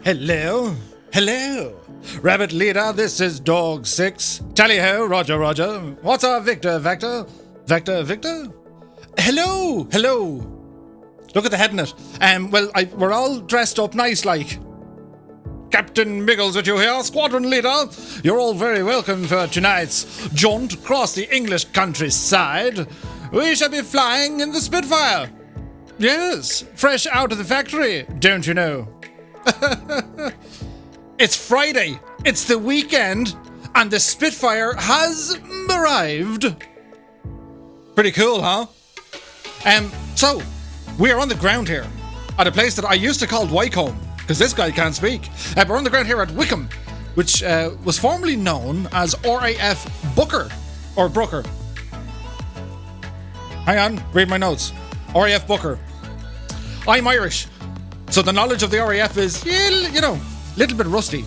Hello? Hello? Rabbit leader, this is Dog 6. Tally-ho, Roger, Roger. What's our Victor, Vector? Vector, Victor? Hello? Hello? Look at the head in it. We're all dressed up nice like. Captain Miggles with you here, squadron leader. You're all very welcome for tonight's jaunt across the English countryside. We shall be flying in the Spitfire. Yes, fresh out of the factory, don't you know? It's Friday, it's the weekend, and the Spitfire has arrived. Pretty cool, huh? So, we're on the ground here, at a place that I used to call Wycombe, because this guy can't speak. We're on the ground here at Wickham, which was formerly known as RAF Booker, or Brooker. Hang on, read my notes. RAF Booker. I'm Irish, so the knowledge of the RAF is, you know, a little bit rusty.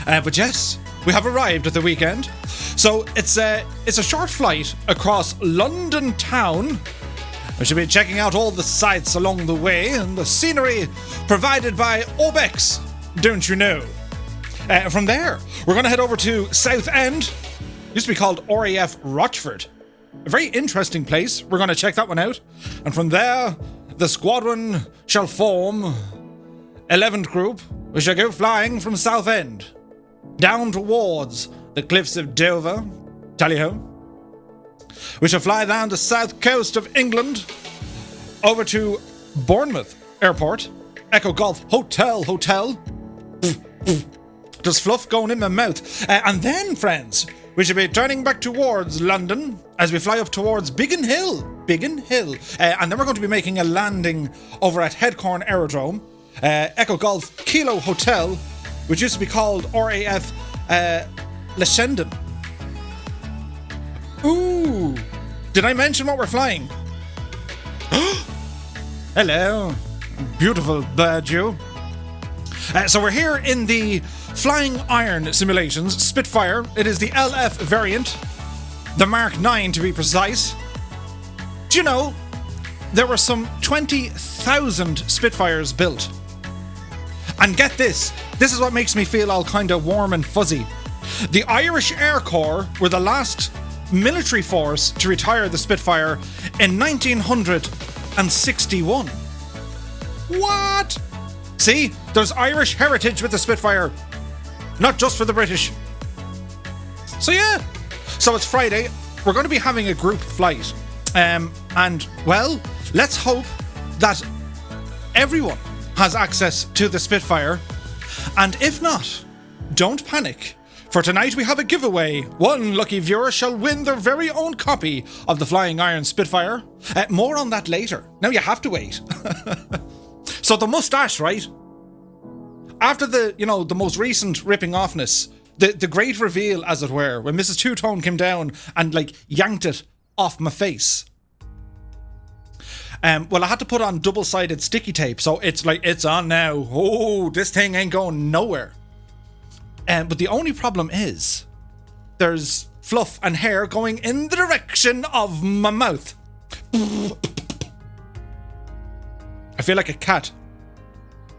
But yes, we have arrived at the weekend. So it's a short flight across London town. We should be checking out all the sights along the way and the scenery provided by Obex, don't you know? From there, we're going to head over to Southend. Used to be called RAF Rochford. A very interesting place. We're going to check that one out. And from there, the squadron shall form 11th Group. We shall go flying from Southend down towards the cliffs of Dover, Tally-ho. We shall fly down the south coast of England over to Bournemouth Airport, Echo Golf Hotel. There's fluff going in my mouth. And then, friends, we should be turning back towards London as we fly up towards Biggin Hill. And then we're going to be making a landing over at Headcorn Aerodrome, Echo Golf Kilo Hotel, which used to be called RAF Leshendon. Ooh, did I mention what we're flying? Hello, beautiful bird you. So we're here in the Flying Iron Simulations Spitfire. It is the LF variant, the Mark 9 to be precise. Do you know, there were some 20,000 Spitfires built. And get this is what makes me feel all kind of warm and fuzzy. The Irish Air Corps were the last military force to retire the Spitfire in 1961. What? See, there's Irish heritage with the Spitfire, not just for the British. So yeah, so it's Friday. We're going to be having a group flight. And, well, let's hope that everyone has access to the Spitfire. And if not, don't panic. For tonight we have a giveaway. One lucky viewer shall win their very own copy of the Flying Iron Spitfire. More on that later. Now you have to wait. So the mustache, right? After the most recent ripping offness, the great reveal, as it were, when Mrs. Two-Tone came down and yanked it off my face. Well, I had to put on double-sided sticky tape, so it's on now. Oh, this thing ain't going nowhere. But the only problem is, there's fluff and hair going in the direction of my mouth. I feel like a cat.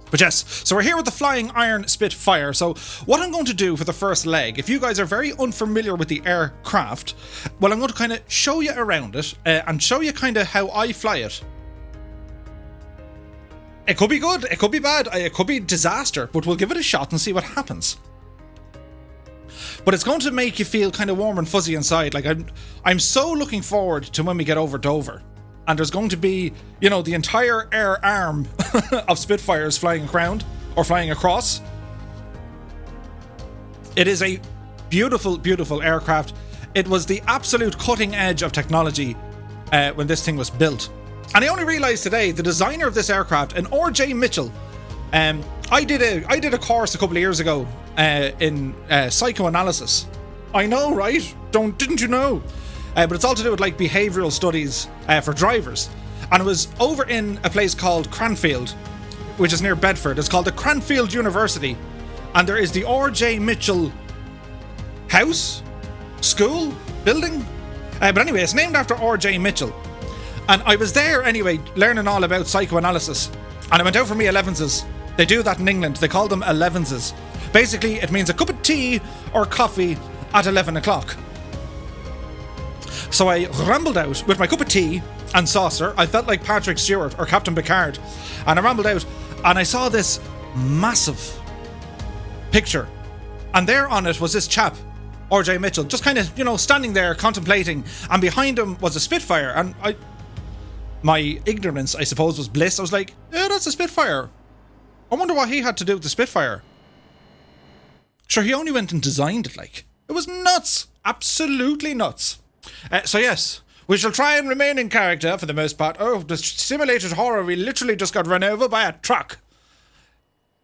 But yes, so we're here with the Flying Iron Spitfire. So what I'm going to do for the first leg, if you guys are very unfamiliar with the aircraft, well, I'm going to kind of show you around it and show you kind of how I fly it. It could be good, it could be bad, it could be disaster, but we'll give it a shot and see what happens. But it's going to make you feel kind of warm and fuzzy inside. I'm so looking forward to when we get over Dover. And there's going to be, the entire air arm of Spitfires flying around or flying across. It is a beautiful, beautiful aircraft. It was the absolute cutting edge of technology when this thing was built. And I only realised today, the designer of this aircraft, an R.J. Mitchell, I did a course a couple of years ago in psychoanalysis. I know, right? Didn't you know? But it's all to do with behavioural studies for drivers. And it was over in a place called Cranfield, which is near Bedford. It's called the Cranfield University. And there is the R.J. Mitchell house, school, building. But anyway, it's named after R.J. Mitchell. And I was there anyway, learning all about psychoanalysis. And I went out for me 11s They do that in England. They call them 11s. Basically, it means a cup of tea or coffee at 11 o'clock. So I rambled out with my cup of tea and saucer. I felt like Patrick Stewart or Captain Picard. And I rambled out and I saw this massive picture. And there on it was this chap, RJ Mitchell, just kind of, standing there contemplating. And behind him was a Spitfire. And my ignorance, I suppose, was bliss. I was like, yeah, that's a Spitfire. I wonder what he had to do with the Spitfire. Sure, he only went and designed it, like. It was nuts. Absolutely nuts. So yes, we shall try and remain in character for the most part. Oh, the simulated horror, we literally just got run over by a truck.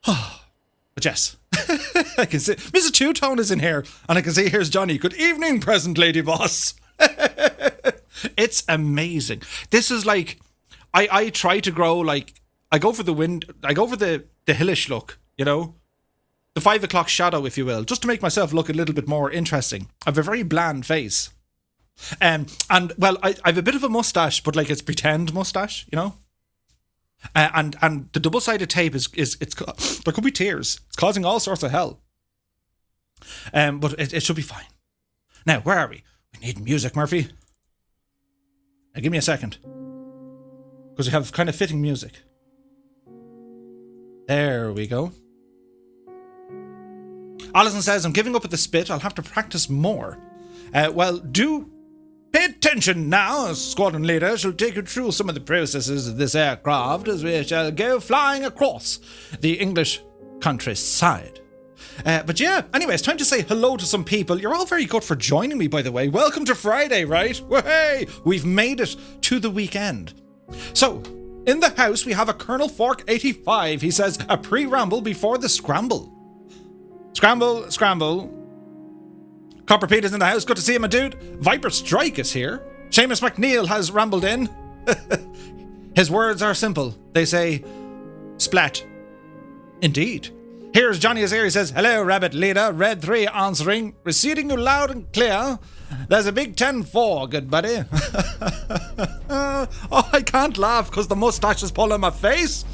But yes, I can see Mr. Two-Tone is in here, and I can see here's Johnny. Good evening, present lady boss. It's amazing. This is like, I try to grow, like, I go for the hillish look, the 5 o'clock shadow, if you will, just to make myself look a little bit more interesting. I have a very bland face. And well, I have a bit of a mustache, but like it's pretend mustache, and the double-sided tape is there could be tears. It's causing all sorts of hell. But it should be fine. Now, where are we? We need music, Murphy. Now, give me a second, because we have kind of fitting music. There we go. Alison says, I'm giving up at the spit. I'll have to practice more. Well, do pay attention now. Squadron leader shall take you through some of the processes of this aircraft as we shall go flying across the English countryside. But yeah, anyway, it's time to say hello to some people. You're all very good for joining me, by the way. Welcome to Friday, right? Hey, we've made it to the weekend. So, in the house, we have a Colonel Fork 85. He says, a pre-ramble before the scramble. Scramble, scramble. Copper Pete is in the house. Good to see you, my dude. Viper Strike is here. Seamus McNeil has rambled in. His words are simple. They say, splat. Indeed. Here's Johnny is here. He says, hello, Rabbit Leader. Red 3 answering. Receiving you loud and clear. There's a big 10-4, good buddy. Oh, I can't laugh because the mustache is pulling my face.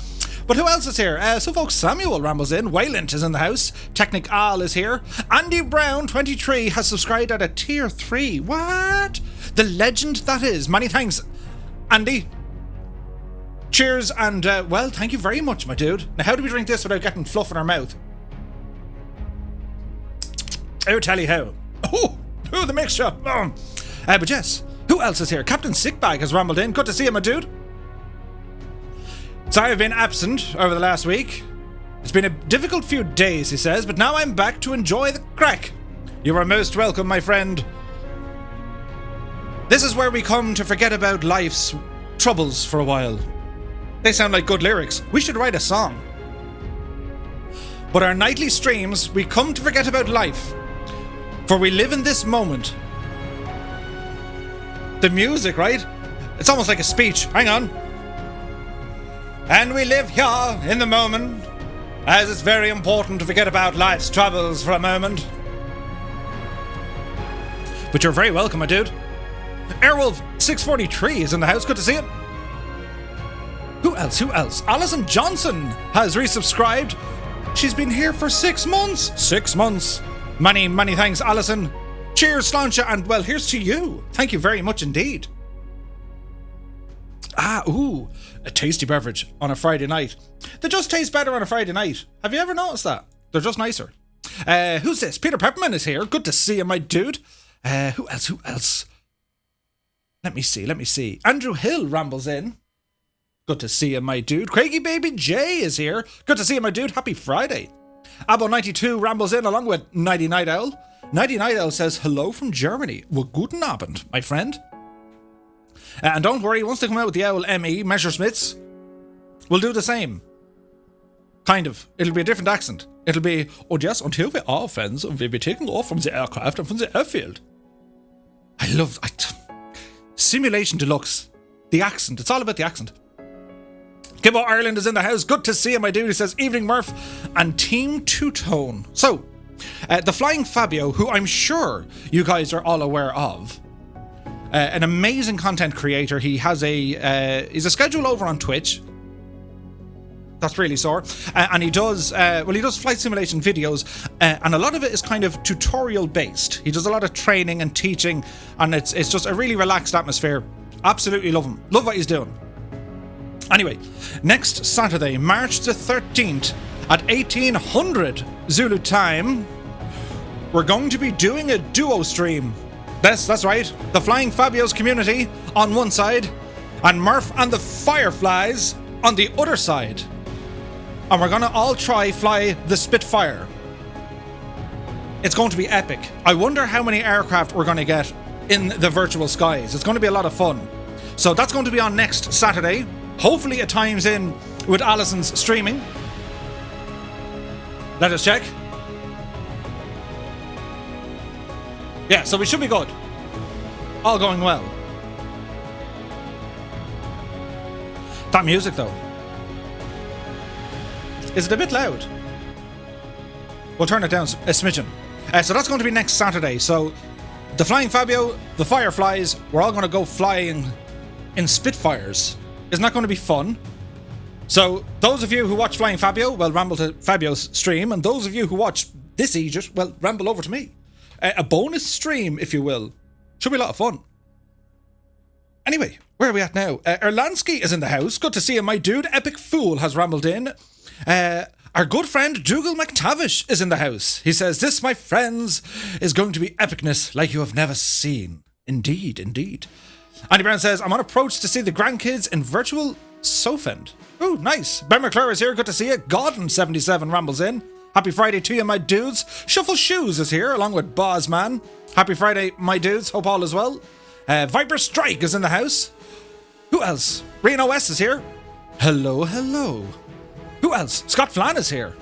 But who else is here? Suffolk Samuel rambles in. Wayland is in the house. Technic Al is here. Andy Brown, 23, has subscribed at a tier 3. What? The legend that is. Many thanks, Andy. Cheers, and well, thank you very much, my dude. Now, how do we drink this without getting fluff in our mouth? I'll tell you how. Oh, the mixture. But yes, who else is here? Captain Sickbag has rambled in. Good to see you, my dude. Sorry I've been absent over the last week. It's been a difficult few days, he says, but now I'm back to enjoy the crack. You are most welcome, my friend. This is where we come to forget about life's troubles for a while. They sound like good lyrics. We should write a song. But our nightly streams, we come to forget about life, for we live in this moment. The music, right? It's almost like a speech. Hang on. And we live here in the moment, as it's very important to forget about life's troubles for a moment. But you're very welcome, my dude. Airwolf 643 is in the house. Good to see you. Who else? Alison Johnson has resubscribed. She's been here for 6 months. 6 months. Many thanks, Alison. Cheers, Sláinte, and well, here's to you. Thank you very much indeed. A tasty beverage on a Friday night. They just taste better on a Friday night. Have you ever noticed that? They're just nicer. Who's this? Peter Pepperman is here. Good to see you, my dude. Who else? Let me see. Andrew Hill rambles in. Good to see you, my dude. Craigie Baby J is here. Good to see you, my dude. Happy Friday. Abo92 rambles in along with Nighty Night Owl. Nighty Night Owl says hello from Germany. Well, guten Abend, my friend. And don't worry, once they come out with the Owl ME Messerschmitts, we'll do the same. Kind of. It'll be a different accent. It'll be, oh yes, and here we are, friends, and we'll be taking off from the aircraft and from the airfield. I love Simulation Deluxe. The accent. It's all about the accent. Gibbo Ireland is in the house. Good to see you, my dude. He says, evening, Murph, and Team Two-Tone. So, the Flying Fabio, who I'm sure you guys are all aware of, an amazing content creator. He has he's a schedule over on Twitch. That's really sore. And he does, he does flight simulation videos, and a lot of it is kind of tutorial based. He does a lot of training and teaching, and it's just a really relaxed atmosphere. Absolutely love him. Love what he's doing. Anyway, next Saturday, March the 13th, at 1800 Zulu time, we're going to be doing a duo stream. That's right. The Flying Fabios community on one side, and Murph and the Fireflies on the other side. And we're gonna all try fly the Spitfire. It's going to be epic. I wonder how many aircraft we're gonna get in the virtual skies. It's going to be a lot of fun. So that's going to be on next Saturday. Hopefully it times in with Alison's streaming. Let us check. Yeah, so we should be good. All going well. That music though. Is it a bit loud? We'll turn it down a smidgen. So that's going to be next Saturday. So the Flying Fabio, the Fireflies, we're all going to go flying in Spitfires. Isn't that going to be fun? So those of you who watch Flying Fabio, well, ramble to Fabio's stream. And those of you who watch this Egypt, well, ramble over to me. A bonus stream, if you will. Should be a lot of fun. Anyway, where are we at now? Erlansky is in the house. Good to see him, my dude. Epic Fool has rambled in. Our good friend Dougal McTavish is in the house. He says, "This, my friends, is going to be epicness like you have never seen." Indeed, indeed. Andy Brown says, "I'm on approach to see the grandkids in virtual Sofend." Oh, nice. Ben McClure is here. Good to see you. Godden77 rambles in. Happy Friday to you, my dudes. Shuffle Shoes is here, along with Bozman. Happy Friday, my dudes. Hope all is well. Viper Strike is in the house. Who else? Reno S is here. Hello, hello. Who else? Scott Flan is here.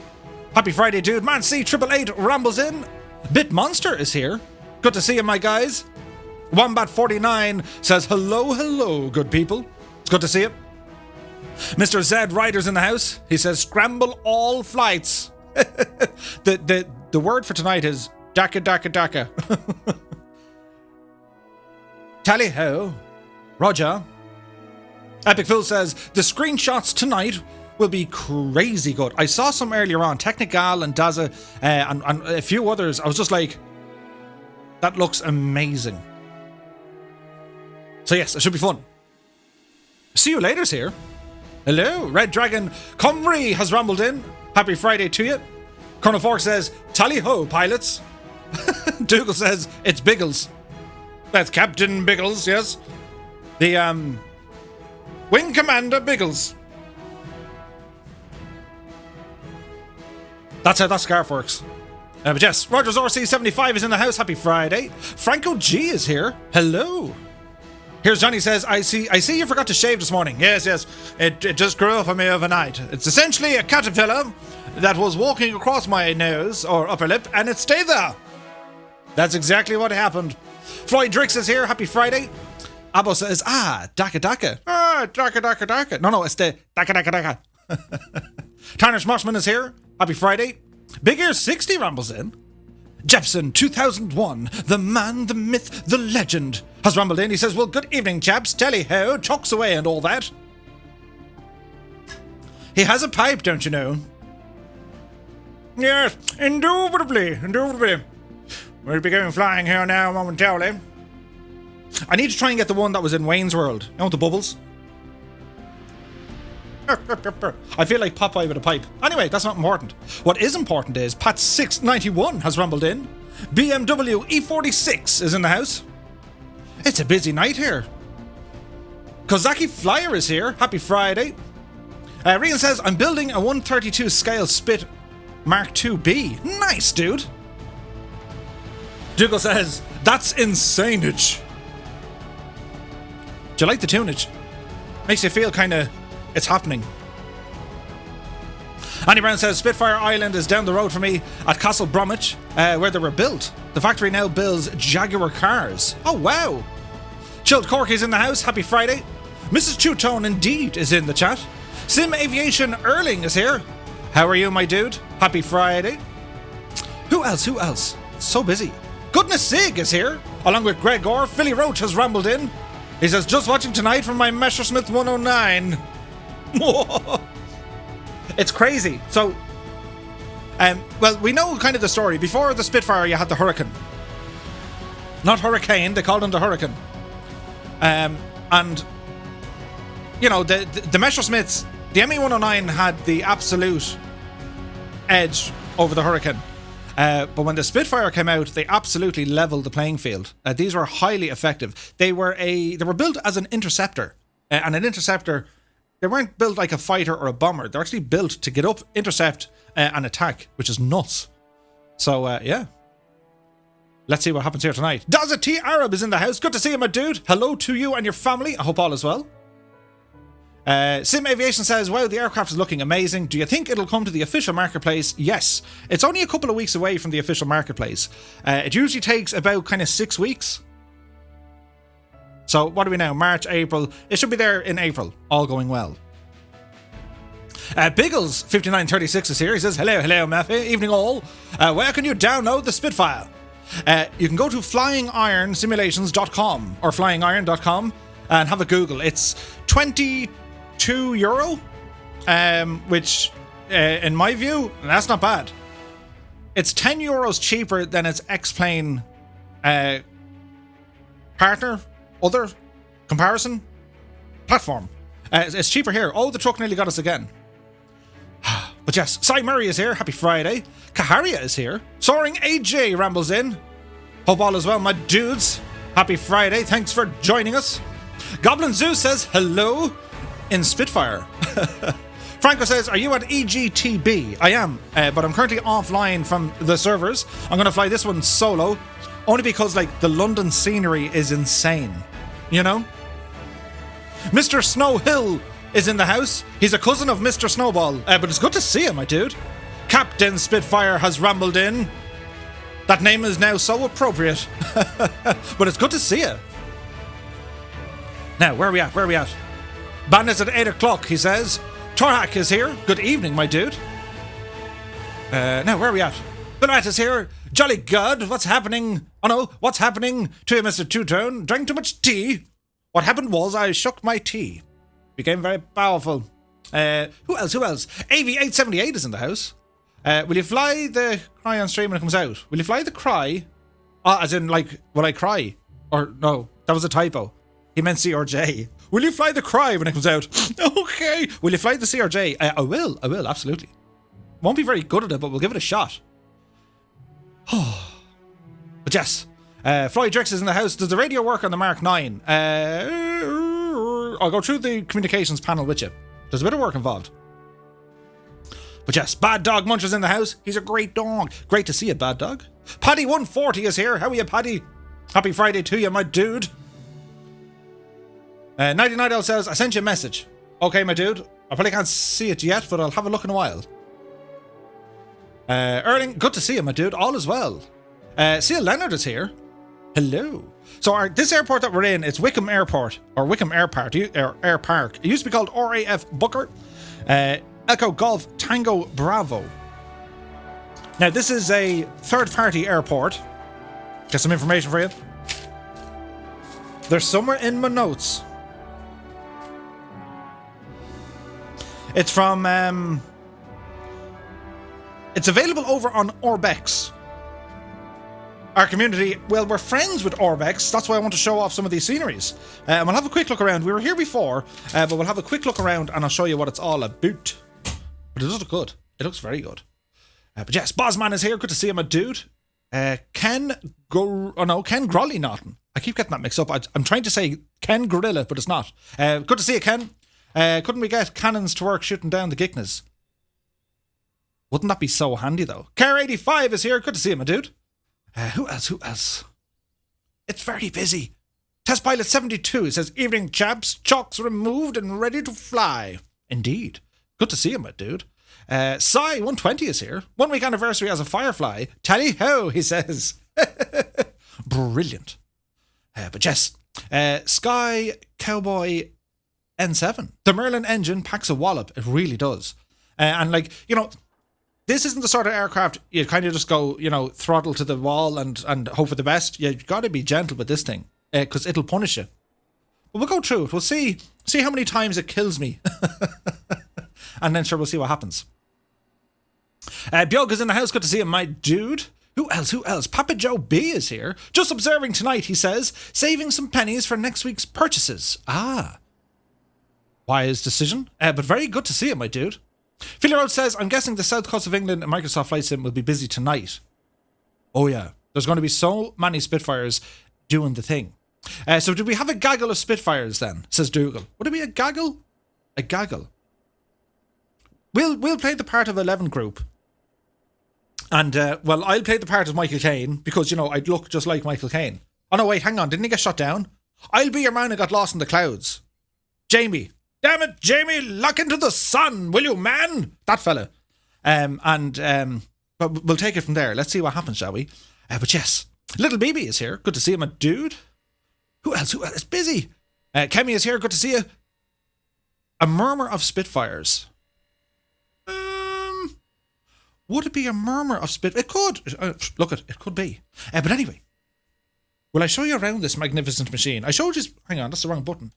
Happy Friday, dude. Man C 888 rambles in. Bit Monster is here. Good to see you, my guys. Wombat49 says, "Hello, hello, good people." It's good to see you. Mr. Z Rider's in the house. He says, "Scramble all flights." The word for tonight is Daka Daka Daka. Tally ho. Roger. Epic Phil says, "The screenshots tonight will be crazy good." I saw some earlier on, Technical and Daza and a few others. I was just like, that looks amazing. So yes, it should be fun. See you later's here. Hello, Red Dragon Cumry has rambled in. Happy Friday to you. Colonel Fork says, "Tally ho, pilots." Dougal says, "It's Biggles." That's Captain Biggles, yes. The Wing Commander Biggles. That's how that scarf works. But yes, Rogers RC75 is in the house. Happy Friday. Franco G is here. Hello. Here's Johnny says, I see you forgot to shave this morning. Yes. It just grew up on me overnight. It's essentially a caterpillar that was walking across my nose or upper lip, and it stayed there. That's exactly what happened. Floyd Drix is here. Happy Friday. Abbo says, Daka Daka. Daka Daka Daka. No, it's the Daka Daka Daka. Tanner Schmoshman is here. Happy Friday. Big Ear 60 rambles in. Jepson 2001, the man, the myth, the legend, has rambled in. He says, "Well, good evening, chaps. Tally ho, chucks away and all that." He has a pipe, don't you know? Yes, indubitably. We'll be going flying here now momentarily. I need to try and get the one that was in Wayne's World. You know, the bubbles? I feel like Popeye with a pipe. Anyway, that's not important. What is important is Pat691 has rumbled in. BMW E46 is in the house. It's a busy night here. Kozaki Flyer is here. Happy Friday. Rian says, "I'm building a 132 scale Spit Mark IIB. Nice, dude." Dougal says, "That's insanage." Do you like the tunage? Makes you feel kind of... it's happening. Andy Brown says, "Spitfire Island is down the road for me at Castle Bromwich, where they were built. The factory now builds Jaguar cars." Oh, wow. Chilled Corky's in the house. Happy Friday. Mrs. Two-Tone indeed is in the chat. Sim Aviation Erling is here. How are you, my dude? Happy Friday. Who else? So busy. Goodness Sig is here, along with Gregor. Philly Roach has rambled in. He says, "Just watching tonight from my Messerschmitt 109. It's crazy. So, well, we know kind of the story. Before the Spitfire, you had the Hurricane. Not Hurricane, they called him the Hurricane. And, you know, the Messerschmitts, the ME-109 had the absolute edge over the Hurricane. But when the Spitfire came out, they absolutely leveled the playing field. These were highly effective. They were built as an interceptor. And an interceptor, they weren't built like a fighter or a bomber. They're actually built to get up, intercept, and attack, which is nuts. So, yeah. Let's see what happens here tonight. Daza T Arab is in the house. Good to see you, my dude. Hello to you and your family. I hope all is well. Sim Aviation says, wow, the aircraft is looking amazing. Do you think it'll come to the official marketplace? Yes. It's only a couple of weeks away from the official marketplace. It usually takes about kind of 6 weeks. So what are we now? March, April. It should be there in April. All going well. Biggles5936 is here. He says, hello, Maffy. Evening all. Where can you download the Spitfire? You can go to flyingironsimulations.com or flyingiron.com and have a Google. It's €22, which, in my view, that's not bad. It's €10 cheaper than its X-Plane partner, other comparison platform. It's cheaper here. Oh, the truck nearly got us again. But yes, Cy Murray is here. Happy Friday. Kaharia is here. Soaring AJ rambles in. Hope all is well, my dudes. Happy Friday. Thanks for joining us. Goblin Zoo says hello in Spitfire. Franco says, are you at EGTB? I am, but I'm currently offline from the servers. I'm going to fly this one solo, only because, like, the London scenery is insane. You know? Mr. Snow Hill is in the house. He's a cousin of Mr. Snowball, but it's good to see him, my dude. Captain Spitfire has rambled in. That name is now so appropriate. But it's good to see you. Now, where are we at? Bandit's at 8 o'clock, he says. Torhak is here. Good evening, my dude. Now, where are we at? Bennett is here. Jolly God, what's happening? Oh no, what's happening to you, Mr. Two-Tone? Drank too much tea? What happened was I shook my tea. Became very powerful. Who else? AV878 is in the house. Will you fly the cry on stream when it comes out? Will you fly the cry? As in, like, will I cry? Or, no, that was a typo. He meant CRJ. Will you fly the cry when it comes out? Okay. Will you fly the CRJ? I will, absolutely. Won't be very good at it, but we'll give it a shot. But yes, Floyd Drix is in the house. Does the radio work on the Mark 9? I'll go through the communications panel with you. There's a bit of work involved. But yes, Bad Dog Muncher's in the house. He's a great dog. Great to see you, Bad Dog. Paddy140 is here. How are you, Paddy? Happy Friday to you, my dude. 99 says, I sent you a message. Okay, my dude. I probably can't see it yet, but I'll have a look in a while. Erling, good to see you, my dude. All is well. Seal Leonard is here. Hello. So this airport that we're in, it's Wickham Airport, or Wickham Air Park. It used to be called RAF Booker. Echo Golf Tango Bravo. Now, this is a third-party airport. Get some information for you. They're somewhere in my notes. It's from... It's available over on Orbex. Our community, well, we're friends with Orbex. That's why I want to show off some of these sceneries. We'll have a quick look around. We were here before, but we'll have a quick look around and I'll show you what it's all about. But it does look good. It looks very good. But yes, Bosman is here. Good to see him, a dude. Ken Grolly Naughton. I keep getting that mixed up. I'm trying to say Ken Gorilla, but it's not. Good to see you, Ken. Couldn't we get cannons to work shooting down the Gicknas? Wouldn't that be so handy, though? Car85 is here. Good to see him, my dude. Who else? It's very busy. Test Pilot 72 says, evening, chaps. Chocks removed and ready to fly. Indeed. Good to see him, my dude. Sai 120 is here. 1 week anniversary as a Firefly. Tally ho, he says. Brilliant. But yes, Sky Cowboy N7. The Merlin engine packs a wallop. It really does. And like, you know, this isn't the sort of aircraft you kind of just go, you know, throttle to the wall and hope for the best. You've got to be gentle with this thing because it'll punish you. But we'll go through it. We'll see how many times it kills me. and then sure, we'll see what happens. Bjog is in the house. Good to see him, my dude. Who else? Papa Joe B is here. Just observing tonight, he says. Saving some pennies for next week's purchases. Ah. Wise decision. But very good to see him, my dude. Philly Road says, I'm guessing the South Coast of England and Microsoft Flight Sim will be busy tonight. Oh yeah. There's going to be so many Spitfires doing the thing. So do we have a gaggle of Spitfires then? Says Dougal. Would it be a gaggle? A gaggle. We'll play the part of 11 group. And, well, I'll play the part of Michael Caine because, you know, I'd look just like Michael Caine. Oh, no, wait, hang on. Didn't he get shot down? I'll be your man who got lost in the clouds. Jamie. Damn it, Jamie, lock into the sun, will you, man? That fella. But we'll take it from there. Let's see what happens, shall we? But yes, Little BB is here. Good to see him, a dude. Who else? It's busy. Kemi is here. Good to see you. A murmur of Spitfires. Would it be a murmur of Spit? It could. Look, it could be. But anyway, will I show you around this magnificent machine? I showed you. Hang on, that's the wrong button.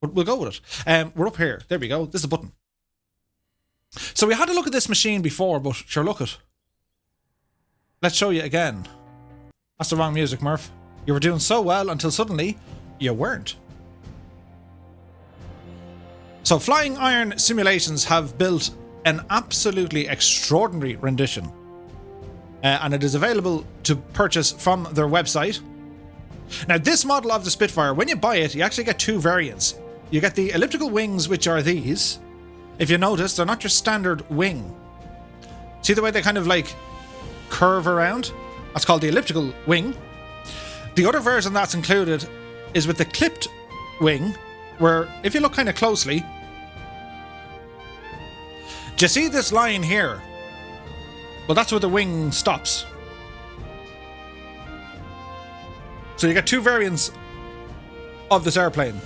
But we'll go with it. We're up here. There we go. This is the button. So we had a look at this machine before, but sure, look it. Let's show you again. That's the wrong music, Murph. You were doing so well until suddenly you weren't. So Flying Iron Simulations have built an absolutely extraordinary rendition. And it is available to purchase from their website. Now, this model of the Spitfire, when you buy it, you actually get two variants. You get the elliptical wings, which are these. If you notice, they're not your standard wing. See the way they kind of like curve around? That's called the elliptical wing. The other version that's included is with the clipped wing, where if you look kind of closely, do you see this line here? Well, that's where the wing stops. So you get two variants of this airplane.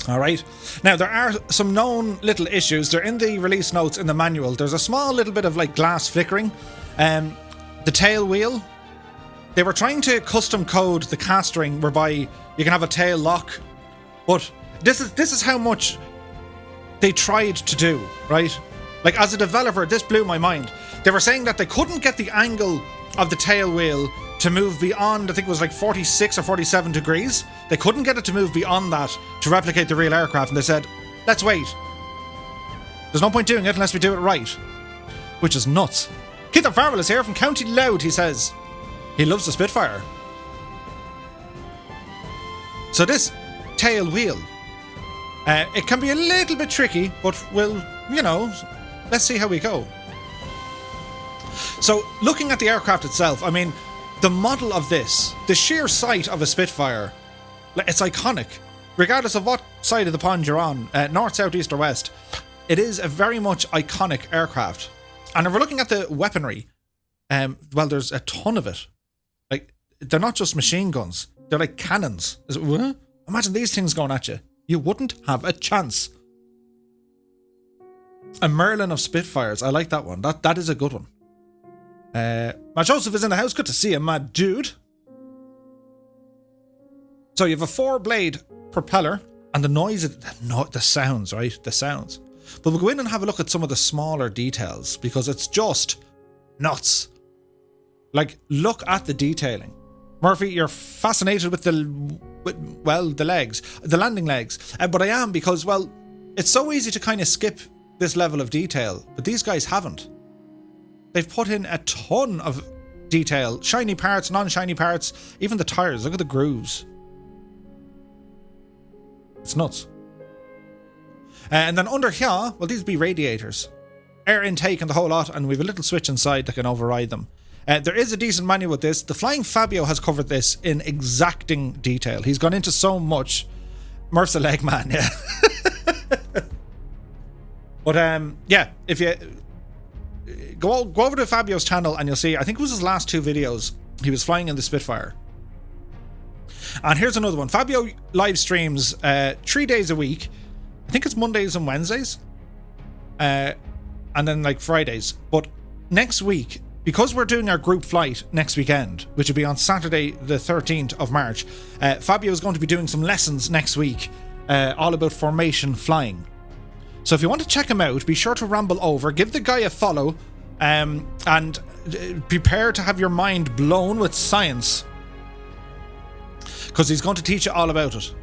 Alright, now there are some known little issues. They're in the release notes in the manual. There's a small little bit of like glass flickering. The tail wheel, they were trying to custom code the cast ring whereby you can have a tail lock. But this is how much they tried to do, right? Like, as a developer, this blew my mind. They were saying that they couldn't get the angle of the tail wheel to move beyond, I think it was like 46 or 47 degrees. They couldn't get it to move beyond that to replicate the real aircraft, and they said, let's wait. There's no point doing it unless we do it right. Which is nuts. Keith Farrell is here from County Louth, he says. He loves the Spitfire. So this tail wheel, it can be a little bit tricky, but we'll, you know, let's see how we go. So, looking at the aircraft itself, I mean, the model of this, the sheer sight of a Spitfire, it's iconic. Regardless of what side of the pond you're on, north, south, east or west, it is a very much iconic aircraft. And if we're looking at the weaponry, well, there's a ton of it. Like, they're not just machine guns, they're like cannons. Imagine these things going at you. You wouldn't have a chance. A Merlin of Spitfires, I like that one. That is a good one. Matt Joseph is in the house. Good to see him, my dude. So you have a 4-blade propeller, and the noise, the sounds, right? The sounds. But we'll go in and have a look at some of the smaller details because it's just nuts. Like, look at the detailing. Murphy, you're fascinated with the legs, the landing legs. But I am because, well, it's so easy to kind of skip this level of detail, but these guys haven't. They've put in a ton of detail. Shiny parts, non-shiny parts, even the tires. Look at the grooves. It's nuts. And then under here, well, these be radiators. Air intake and the whole lot, and we have a little switch inside that can override them. There is a decent manual with this. The Flying Fabio has covered this in exacting detail. He's gone into so much. Murph's a leg man, yeah. But yeah, if you go over to Fabio's channel and you'll see, I think it was his last 2 videos, he was flying in the Spitfire. And here's another one. Fabio live streams 3 days a week. I think it's Mondays and Wednesdays. And then like Fridays. But next week, because we're doing our group flight next weekend, which will be on Saturday the 13th of March, Fabio is going to be doing some lessons next week all about formation flying. So if you want to check him out, be sure to ramble over, give the guy a follow, and prepare to have your mind blown with science, because he's going to teach you all about it.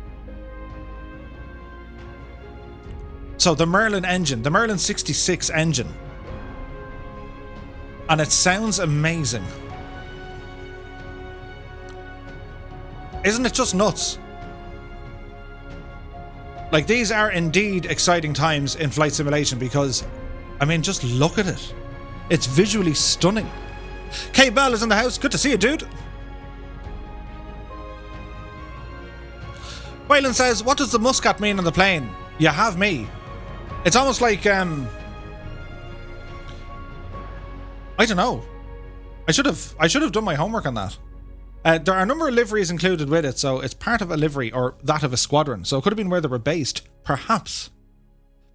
So the Merlin engine, the Merlin 66 engine, and it sounds amazing. Isn't it just nuts? Like, these are indeed exciting times in flight simulation because, I mean, just look at it. It's visually stunning. K Bell is in the house. Good to see you, dude. Waylon says, what does the Muscat mean on the plane? You have me. It's almost like, I don't know. I should have done my homework on that. There are a number of liveries included with it, so it's part of a livery or that of a squadron. So it could have been where they were based, perhaps.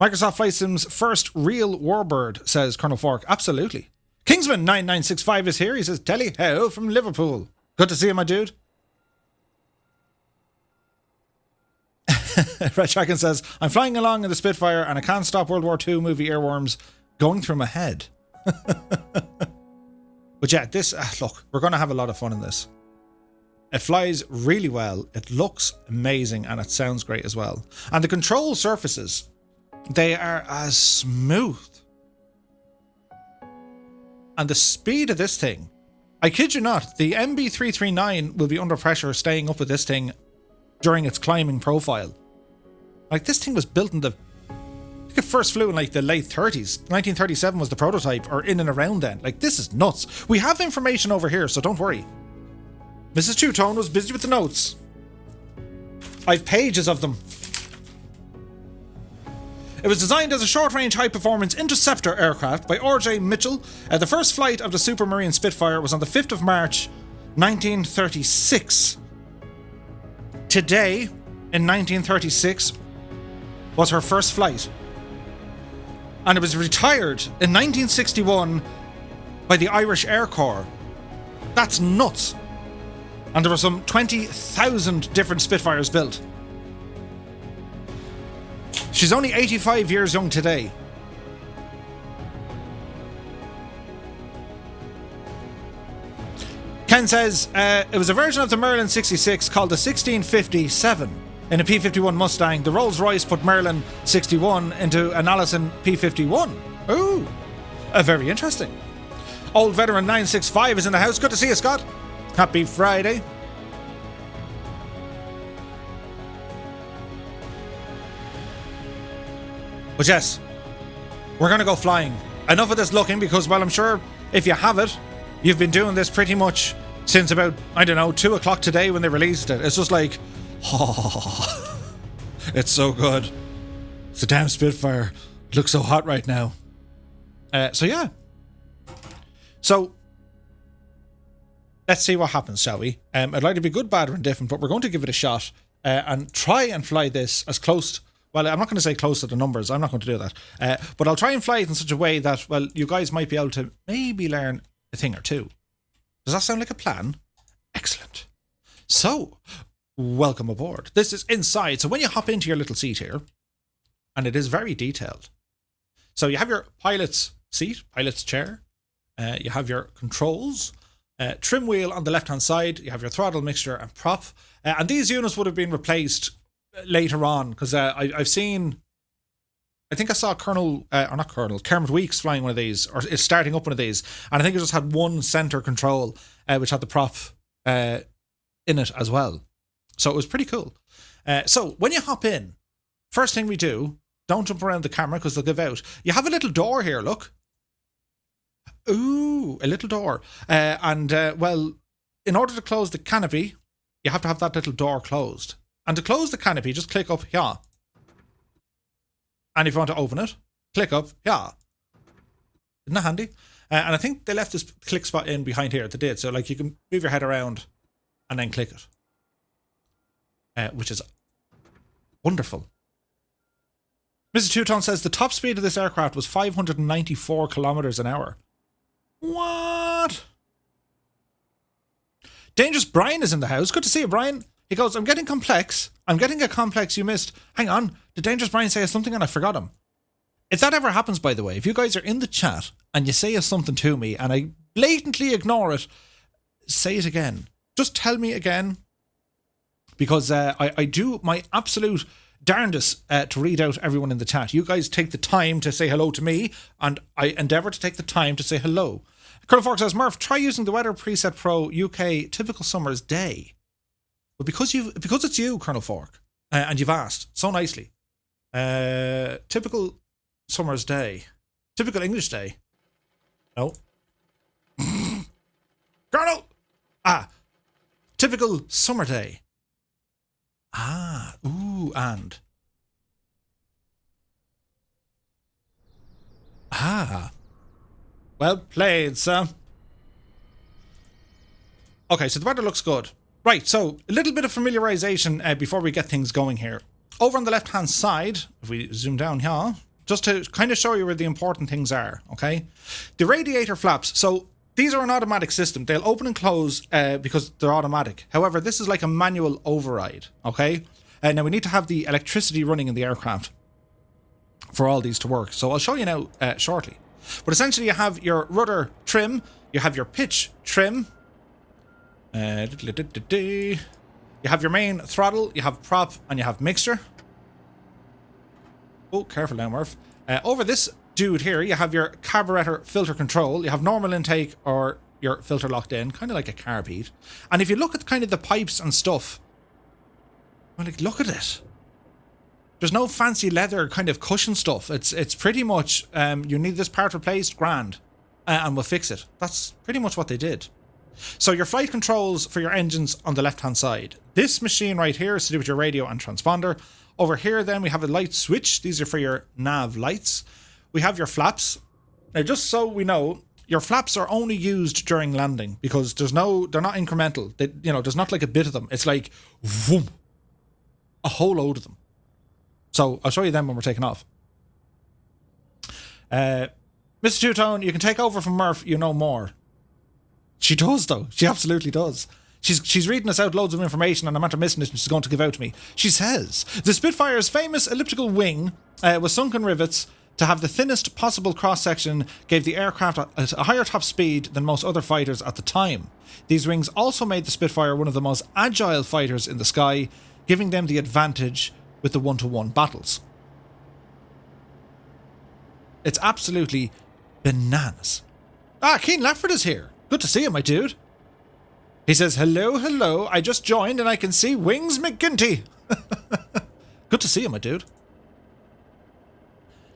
Microsoft Flight Sim's first real warbird, says Colonel Fork. Absolutely. Kingsman9965 is here. He says, Telly ho from Liverpool. Good to see you, my dude. Red Dragon says, I'm flying along in the Spitfire and I can't stop World War II movie earworms going through my head. But yeah, this, look, we're going to have a lot of fun in this. It flies really well, it looks amazing, and it sounds great as well. And the control surfaces, they are as smooth. And the speed of this thing, I kid you not, the MB339 will be under pressure staying up with this thing during its climbing profile. Like, this thing was built in the... I think it first flew in like the late 30s. 1937 was the prototype, or in and around then. Like, this is nuts. We have information over here, so don't worry. Mrs. Two-Tone was busy with the notes. I've pages of them. It was designed as a short-range, high-performance interceptor aircraft by R.J. Mitchell. The first flight of the Supermarine Spitfire was on the 5th of March, 1936. Today, in 1936, was her first flight. And it was retired in 1961 by the Irish Air Corps. That's nuts. And there were some 20,000 different Spitfires built. She's only 85 years young today. Ken says, it was a version of the Merlin 66 called the 1657 in a P-51 Mustang. The Rolls-Royce put Merlin 61 into an Allison P-51. Ooh, very interesting. Old Veteran 965 is in the house. Good to see you, Scott. Happy Friday. But yes, we're going to go flying. Enough of this looking, because, well, I'm sure if you have it, you've been doing this pretty much since about, I don't know, 2 o'clock today when they released it. It's just like, oh, it's so good. It's a damn Spitfire. It looks so hot right now. So yeah. So, let's see what happens, shall we? I'd like to be good, bad, or indifferent, but we're going to give it a shot and try and fly this as close... Well, I'm not going to say close to the numbers. I'm not going to do that. But I'll try and fly it in such a way that, well, you guys might be able to maybe learn a thing or two. Does that sound like a plan? Excellent. So, welcome aboard. This is inside. So when you hop into your little seat here, and it is very detailed. So you have your pilot's seat, pilot's chair. You have your controls. Trim wheel on the left-hand side. You have your throttle, mixture, and prop. And these units would have been replaced later on, because I've seen, I think I saw Kermit Weeks flying one of these, or is starting up one of these, and I think it just had one center control, which had the prop in it as well. So it was pretty cool. So when you hop in, first thing we do, don't jump around the camera because they'll give out. You have a little door here, look. Ooh, a little door. Well, in order to close the canopy, you have to have that little door closed. And to close the canopy, just click up here. And if you want to open it, click up here. Isn't that handy? And I think they left this click spot in behind here. They did. So like you can move your head around and then click it. Which is wonderful. Mr. Teuton says the top speed of this aircraft was 594 kilometers an hour. What? Dangerous Brian is in the house. Good to see you, Brian. He goes, I'm getting complex. I'm getting a complex you missed. Hang on. Did Dangerous Brian say something and I forgot him? If that ever happens, by the way, if you guys are in the chat and you say something to me and I blatantly ignore it, say it again. Just tell me again. Because I do my absolute darndest to read out everyone in the chat. You guys take the time to say hello to me, and I endeavour to take the time to say hello. Colonel Fork says, Murph, try using the Weather Preset Pro UK typical summer's day. But because it's you, Colonel Fork, and you've asked so nicely. Typical summer's day. Typical English day. No. Colonel! Typical summer day. And. Well played, sir. Okay, so the weather looks good. Right, so a little bit of familiarization before we get things going here. Over on the left-hand side, if we zoom down here, just to kind of show you where the important things are, okay? The radiator flaps. So these are an automatic system. They'll open and close because they're automatic. However, this is like a manual override, okay? Now we need to have the electricity running in the aircraft for all these to work. So I'll show you now shortly. But essentially you have your rudder trim, you have your pitch trim, you have your main throttle, you have prop, and you have mixture. Oh, careful now, Murph. Over this dude here, you have your carburetor filter control. You have normal intake or your filter locked in, kind of like a carb heat. And if you look at kind of the pipes and stuff, well, like, look at it. There's no fancy leather kind of cushion stuff. It's pretty much, you need this part replaced, grand, and we'll fix it. That's pretty much what they did. So your flight controls for your engines on the left-hand side. This machine right here is to do with your radio and transponder. Over here then we have a light switch. These are for your nav lights. We have your flaps. Now just so we know, your flaps are only used during landing because they're not incremental. There's not like a bit of them. It's like, vroom, a whole load of them. So I'll show you them when we're taking off. Mr. Two-Tone, you can take over from Murph, you know more. She does, though. She absolutely does. She's reading us out loads of information and I'm after missing it and she's going to give out to me. She says, the Spitfire's famous elliptical wing with sunken rivets to have the thinnest possible cross-section gave the aircraft a higher top speed than most other fighters at the time. These wings also made the Spitfire one of the most agile fighters in the sky, giving them the advantage with the one-to-one battles. It's absolutely bananas. Keen Lafford is here. Good to see you, my dude. He says, hello, I just joined and I can see Wings McGinty. Good to see you, my dude.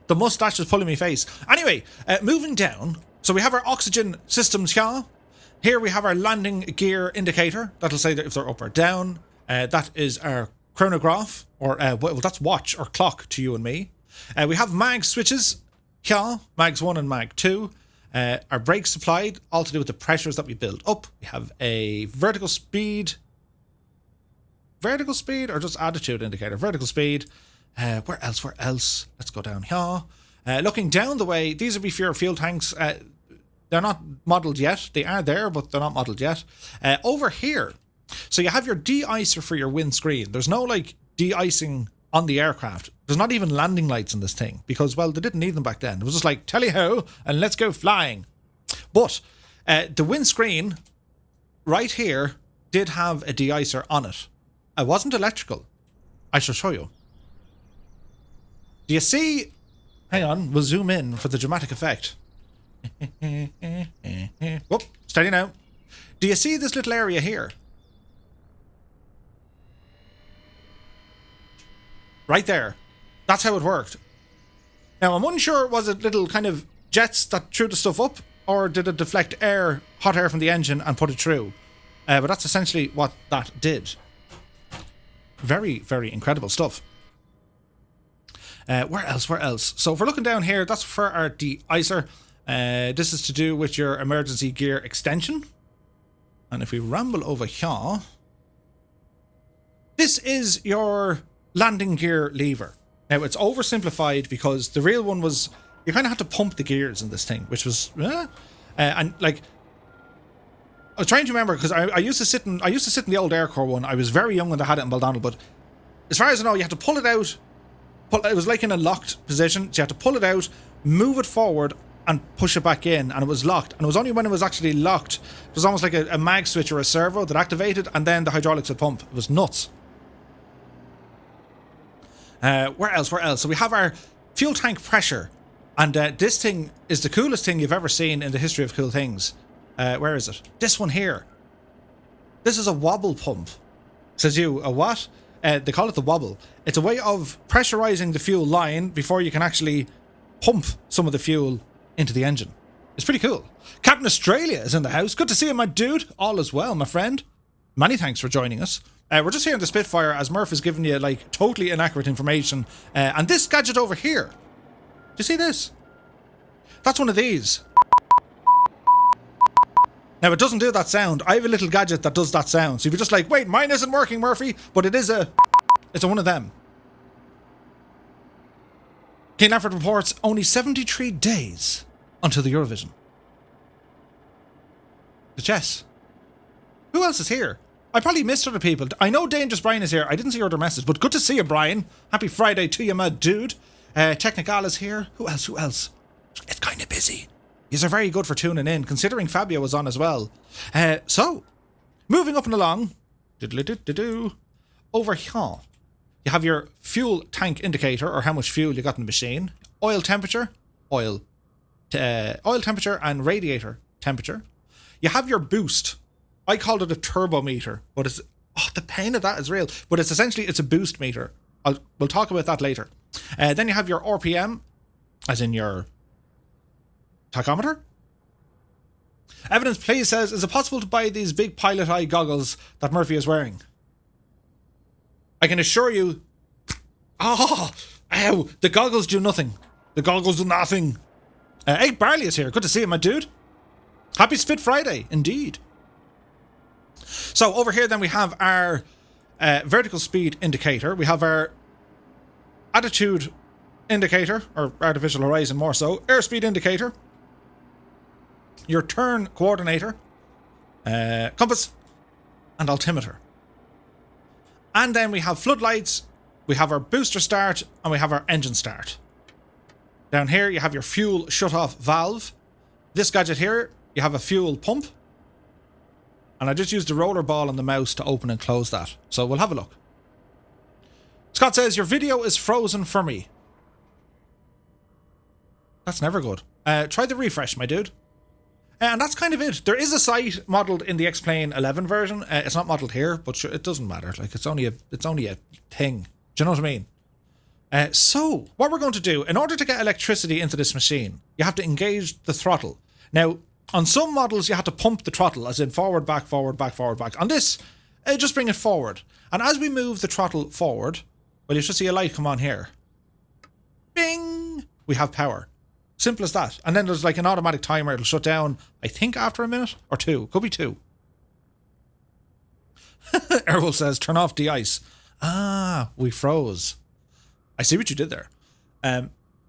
The mustache is pulling me face. Anyway, moving down. So we have our oxygen systems here. Here we have our landing gear indicator. That'll say that if they're up or down. That is our chronograph, or well, that's watch or clock to you and me. We have mag switches here, mags 1 and mag 2. Our brakes supplied, all to do with the pressures that we build up. We have a vertical speed or just attitude indicator. Vertical speed. Where else? Let's go down here. Looking down the way, these would be for your fuel tanks. They're not modelled yet. They are there, but they're not modelled yet. Over here, so you have your De-Icer for your windscreen. There's no like de-icing on the aircraft. There's not even landing lights in this thing because, well, they didn't need them back then. It was just like, tally-ho, and let's go flying. But the windscreen right here did have a De-Icer on it. It wasn't electrical. I shall show you. Do you see? Hang on, we'll zoom in for the dramatic effect. Whoop, steady now. Do you see this little area here? Right there. That's how it worked. Now, I'm unsure, was it little kind of jets that threw the stuff up, or did it deflect air, hot air from the engine and put it through? But that's essentially what that did. Very, very incredible stuff. Where else? So if we're looking down here, that's for our De-Icer. This is to do with your emergency gear extension. And if we ramble over here, this is your landing gear lever. Now, it's oversimplified because the real one was, you kind of had to pump the gears in this thing, which was, and like, was trying to remember because I used to sit in the old Aircore one. I was very young when they had it in Baldonnel, but as far as I know, you had to pull it out. It was like in a locked position, so you had to pull it out, move it forward, and push it back in, and it was locked. And it was only when it was actually locked, it was almost like a mag switch or a servo that activated, and then the hydraulics would pump. It was nuts. Where else? So we have our fuel tank pressure, and this thing is the coolest thing you've ever seen in the history of cool things. Where is it? This one here. This is a wobble pump. Says you, a what? They call it the wobble. It's a way of pressurizing the fuel line before you can actually pump some of the fuel into the engine. It's pretty cool. Captain Australia is in the house. Good to see you, my dude. All is well, my friend. Many thanks for joining us. We're just here in the Spitfire as Murph is giving you like totally inaccurate information. And this gadget over here. Do you see this? That's one of these. Now, it doesn't do that sound. I have a little gadget that does that sound. So if you're just like, wait, mine isn't working, Murphy, but it's a one of them. Kane Lafford reports only 73 days until the Eurovision. The chess. Who else is here? I probably missed other people. I know Dangerous Brian is here. I didn't see your other message, but good to see you, Brian. Happy Friday to you, my dude. Technical is here. Who else? It's kind of busy. Yous are very good for tuning in, considering Fabio was on as well. So, moving up and along. Over here, you have your fuel tank indicator, or how much fuel you got in the machine. Oil temperature, oil temperature and radiator temperature. You have your boost. I called it a turbo meter, but it's, the pain of that is real. But it's essentially, it's a boost meter. We'll talk about that later. Then you have your RPM, as in your tachometer. Evidence Please says, is it possible to buy these big pilot eye goggles that Murphy is wearing? I can assure you, the goggles do nothing. The goggles do nothing. Egg Barley is here. Good to see you, my dude. Happy Spit Friday, indeed. So over here then we have our vertical speed indicator. We have our attitude indicator, or artificial horizon more so, airspeed indicator, your turn coordinator, compass, and altimeter. And then we have floodlights, we have our booster start, and we have our engine start. Down here you have your fuel shut-off valve. This gadget here, you have a fuel pump. And I just used the roller ball on the mouse to open and close that. So we'll have a look. Scott says, your video is frozen for me. That's never good. Try the refresh, my dude. And that's kind of it. There is a site modelled in the X-Plane 11 version. It's not modelled here, but sure, it doesn't matter. Like, it's only a thing. Do you know what I mean? So, what we're going to do, in order to get electricity into this machine, you have to engage the throttle. Now, on some models, you have to pump the throttle, as in forward, back, forward, back, forward, back. On this, just bring it forward. And as we move the throttle forward, well, you should see a light come on here. Bing! We have power. Simple as that. And then there's like an automatic timer. It'll shut down, I think, after a minute or two. Could be 2. Errol says, turn off De-Ice. We froze. I see what you did there.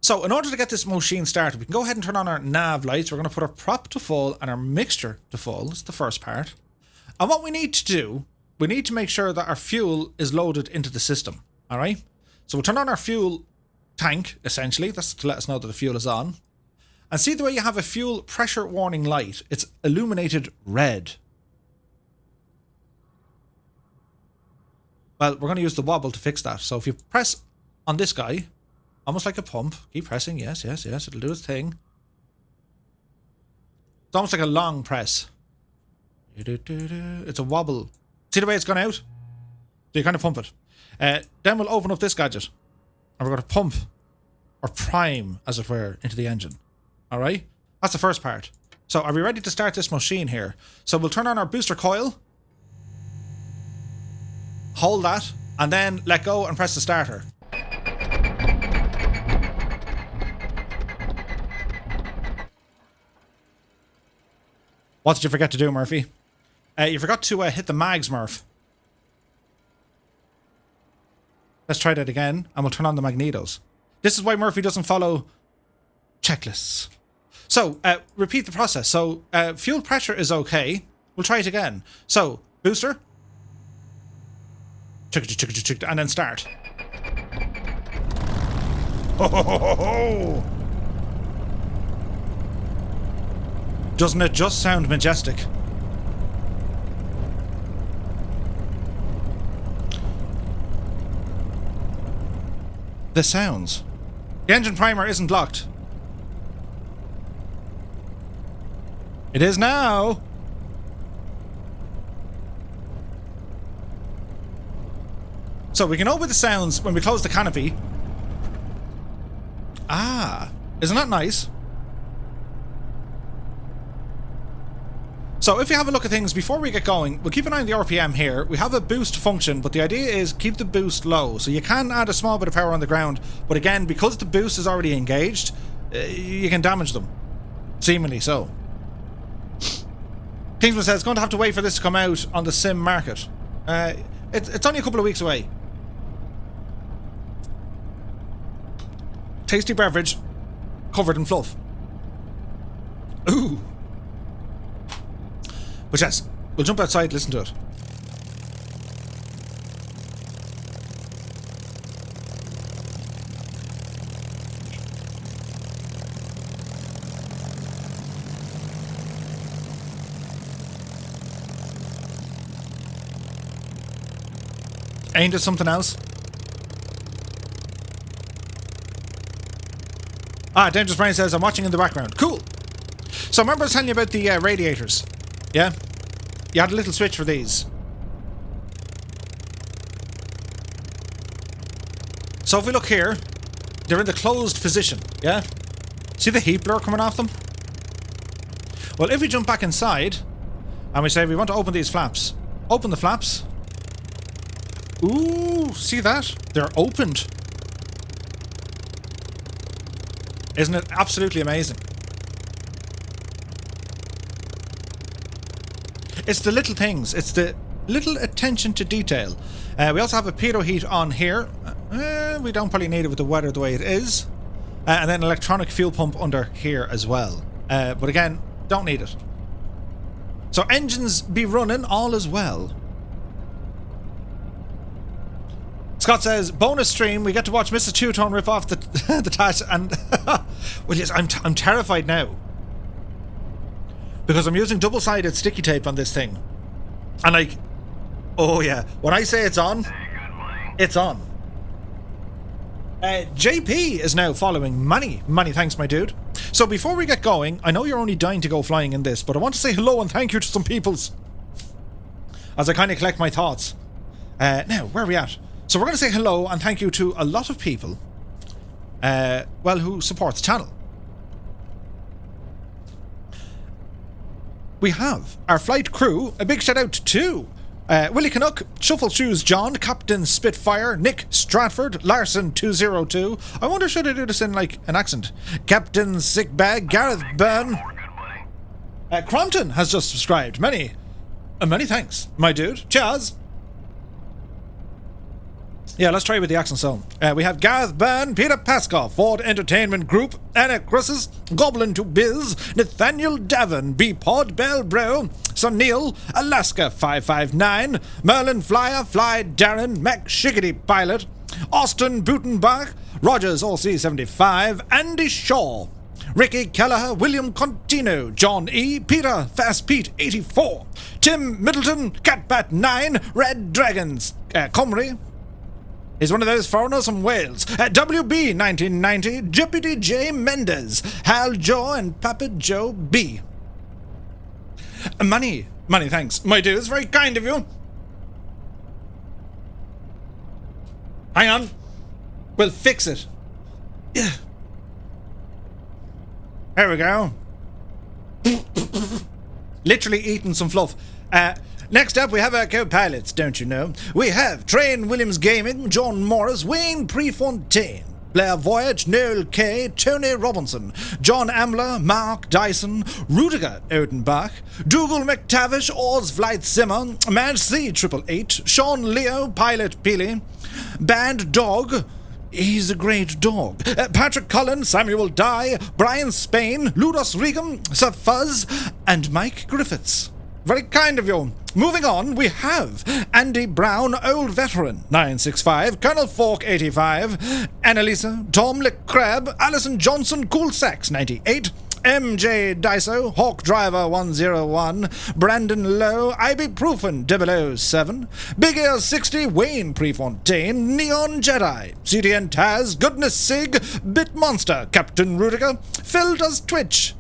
So in order to get this machine started, we can go ahead and turn on our nav lights. We're going to put our prop to full and our mixture to full. That's the first part. And what we need to do, we need to make sure that our fuel is loaded into the system. All right? So we'll turn on our fuel tank, essentially. That's to let us know that the fuel is on. And see the way you have a fuel pressure warning light. It's illuminated red. Well, we're going to use the wobble to fix that. So if you press on this guy, almost like a pump, keep pressing, yes, it'll do its thing. It's almost like a long press. It's a wobble. See the way it's gone out? So you kind of pump it. Then we'll open up this gadget. And we're going to pump, or prime, as it were, into the engine. Alright? That's the first part. So are we ready to start this machine here? So we'll turn on our booster coil. Hold that. And then let go and press the starter. What did you forget to do, Murphy? You forgot to hit the mags, Murph. Let's try that again, and we'll turn on the magnetos. This is why Murphy doesn't follow checklists. So, repeat the process. So, fuel pressure is okay. We'll try it again. So, booster. And then start. Ho, ho, ho, ho, ho. Doesn't it just sound majestic? The sounds. The engine primer isn't locked. It is now. So we can open the sounds when we close the canopy. Ah, isn't that nice? So if you have a look at things before we get going, we'll keep an eye on the RPM here. We have a boost function, but the idea is keep the boost low. So you can add a small bit of power on the ground, but again, because the boost is already engaged, you can damage them. Seemingly so. Kingsman says, going to have to wait for this to come out on the sim market. It's only a couple of weeks away. Tasty beverage covered in fluff. Ooh. But yes, we'll jump outside, listen to it. Ain't it something else? Ah, Dangerous Brain says, I'm watching in the background. Cool. So remember I was telling you about the radiators? Yeah? You had a little switch for these. So if we look here, they're in the closed position, yeah? See the heat blur coming off them? Well, if we jump back inside, and we say we want to open these flaps. Open the flaps. Ooh, see that? They're opened. Isn't it absolutely amazing? It's the little things. It's the little attention to detail. We also have a pitot heat on here. We don't probably need it with the weather the way it is. And then an electronic fuel pump under here as well. But again, don't need it. So engines be running all as well. Scott says, bonus stream, we get to watch Mr. Two-Tone rip off the Tash, and well, yes, I'm terrified now. Because I'm using double-sided sticky tape on this thing. And like, oh yeah, when I say it's on, it's on. JP is now following. Many thanks, my dude. So before we get going, I know you're only dying to go flying in this, but I want to say hello and thank you to some peoples. As I kind of collect my thoughts. Now, where are we at? So we're going to say hello and thank you to a lot of people, well, who support the channel. We have our flight crew. A big shout out to Willie Canuck, Shuffle Shoes John, Captain Spitfire, Nick Stratford, Larson 202. I wonder should I do this in like an accent. Captain Sickbag, Gareth Byrne. Crompton has just subscribed. Many thanks, my dude. Cheers. Yeah, let's try with the accent song. We have Gareth Byrne, Peter Pascal, Ford Entertainment Group, Anna Crosses, Goblin to Biz, Nathaniel Davin, B-Pod, Bell Bro, Son Neil, Alaska 559, Merlin Flyer, Fly Darren, Mac Shiggity Pilot, Austin Butenbach, Rogers OC75, Andy Shaw, Ricky Kelleher, William Contino, John E, Peter Fast Pete 84, Tim Middleton, Catbat 9, Red Dragons, Comrie. He's one of those foreigners from Wales. WB 1990, Deputy J Mendes, Hal Joe and Papa Joe B. Many thanks, my dude. It's very kind of you. Hang on. We'll fix it. Yeah. There we go. Literally eating some fluff. Next up, we have our co-pilots, don't you know? We have Train Williams Gaming, John Morris, Wayne Prefontaine, Blair Voyage, Noel K, Tony Robinson, John Amler, Mark Dyson, Rudiger Odenbach, Dougal McTavish, Oz Flight Simmer, Madge C 888, Sean Leo, Pilot Peely, Band Dog, he's a great dog, Patrick Cullen, Samuel Dye, Brian Spain, Ludos Regum, Sir Fuzz, and Mike Griffiths. Very kind of you. Moving on, we have Andy Brown, Old Veteran, 965, Colonel Falk, 85, Annalisa, Tom LeCrab, Alison Johnson, Cool Sax, 98, MJ Daiso, Hawk Driver 101, Brandon Lowe, Ibuprofen 007, Big Air 60, Wayne Prefontaine, Neon Jedi, CDN Taz, Goodness Sig, Bit Monster, Captain Rudiger, Phil Does Twitch.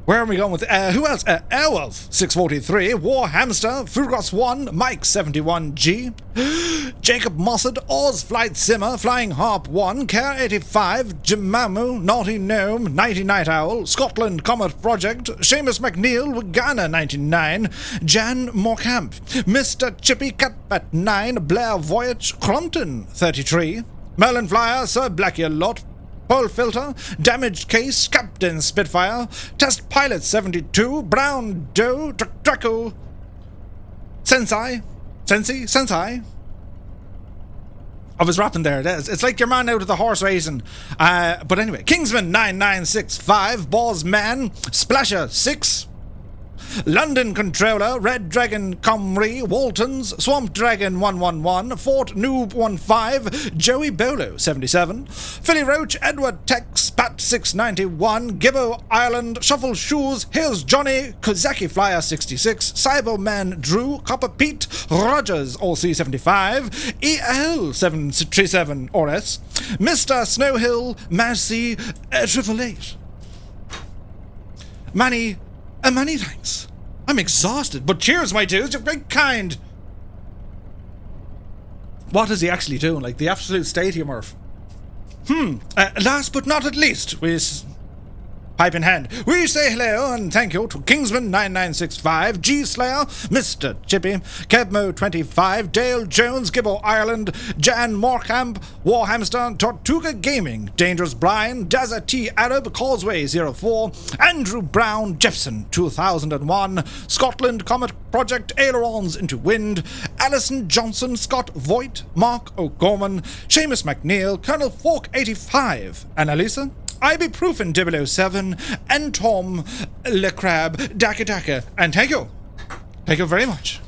Where are we going with who else? Airwolf 643, War Hamster, Fugros 1, Mike 71G, Jacob Mossad, Oz Flight Simmer, Flying Harp 1, Care 85, Jimamu, Naughty Gnome, Nighty Night Owl, Scotland Comet Project, Seamus McNeil, Wagana 99, Jan Morkamp, Mr. Chippy Catbat 9, Blair Voyage, Crumpton 33, Merlin Flyer, Sir Blackie Lot, Pole Filter, Damaged Case, Captain Spitfire, Test Pilot 72, Brown Doe, Draco, Sensei. I was rapping there. It's like your man out of the horse racing. But anyway, Kingsman 9965, Boss Man, Splasher 6, London Controller, Red Dragon Comrie, Waltons, Swamp Dragon 111, Fort Noob 15, Joey Bolo 77, Philly Roach, Edward Tex, Pat 691, Gibbo Ireland, Shuffle Shoes, Here's Johnny, Kozaki Flyer 66, Cyberman Drew, Copper Pete, Rogers OC 75, EL 737 RS, Mr. Snowhill, Massey 888. Many thanks. I'm exhausted, but cheers, my dudes. You're very kind. What is he actually doing? Like the absolute stadium, Murph. Last but not at least, pipe in hand, we say hello and thank you to Kingsman 9965, G Slayer, Mr. Chippy, Kebmo 25, Dale Jones, Gibbo Ireland, Jan Morkamp, Warhamster, Tortuga Gaming, Dangerous Brian, Daza T Arab, Causeway 04, Andrew Brown, Jepson 2001, Scotland Comet Project, Ailerons into Wind, Alison Johnson, Scott Voigt, Mark O'Gorman, Seamus McNeil, Colonel Falk 85, Annalisa, Ibuprofen 007, and Tom LeCrab, Daka, and thank you. Thank you very much.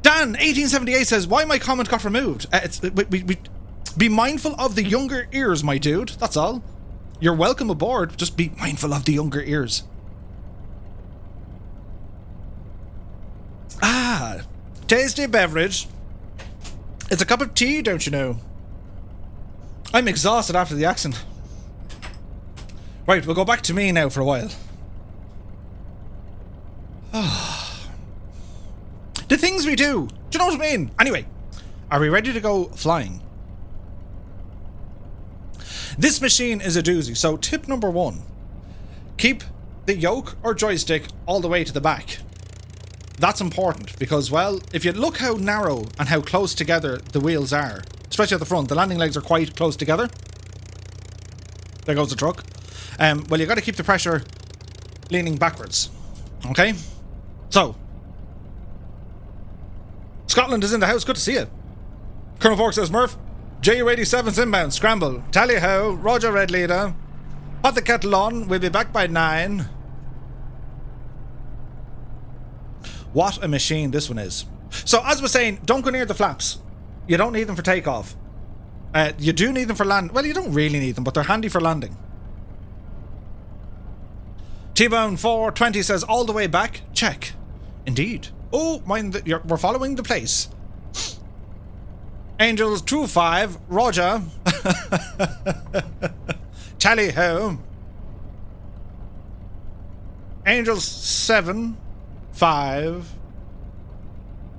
Dan 1878 says, why my comment got removed? Be mindful of the younger ears, my dude. That's all. You're welcome aboard. Just be mindful of the younger ears. Tasty beverage. It's a cup of tea, don't you know? I'm exhausted after the accent. Right, we'll go back to me now for a while. The things we do. Do you know what I mean? Anyway, are we ready to go flying? This machine is a doozy, so tip number 1. Keep the yoke or joystick all the way to the back. That's important because, well, if you look how narrow and how close together the wheels are, especially at the front, the landing legs are quite close together. There goes the truck. Well, you got to keep the pressure leaning backwards. Okay? So, Scotland is in the house. Good to see you. Colonel Fork says, Murph, JU-87's inbound. Scramble. Tally-ho. Roger, Red Leader. Put the kettle on. We'll be back by 9. What a machine this one is. So, as I was saying, don't go near the flaps. You don't need them for takeoff. You do need them for land. Well, you don't really need them, but they're handy for landing. T-Bone 420 says, all the way back. Check. Indeed. Oh, mind we're following the place. Angels 25, Roger. Tally ho. Angels 7, 5.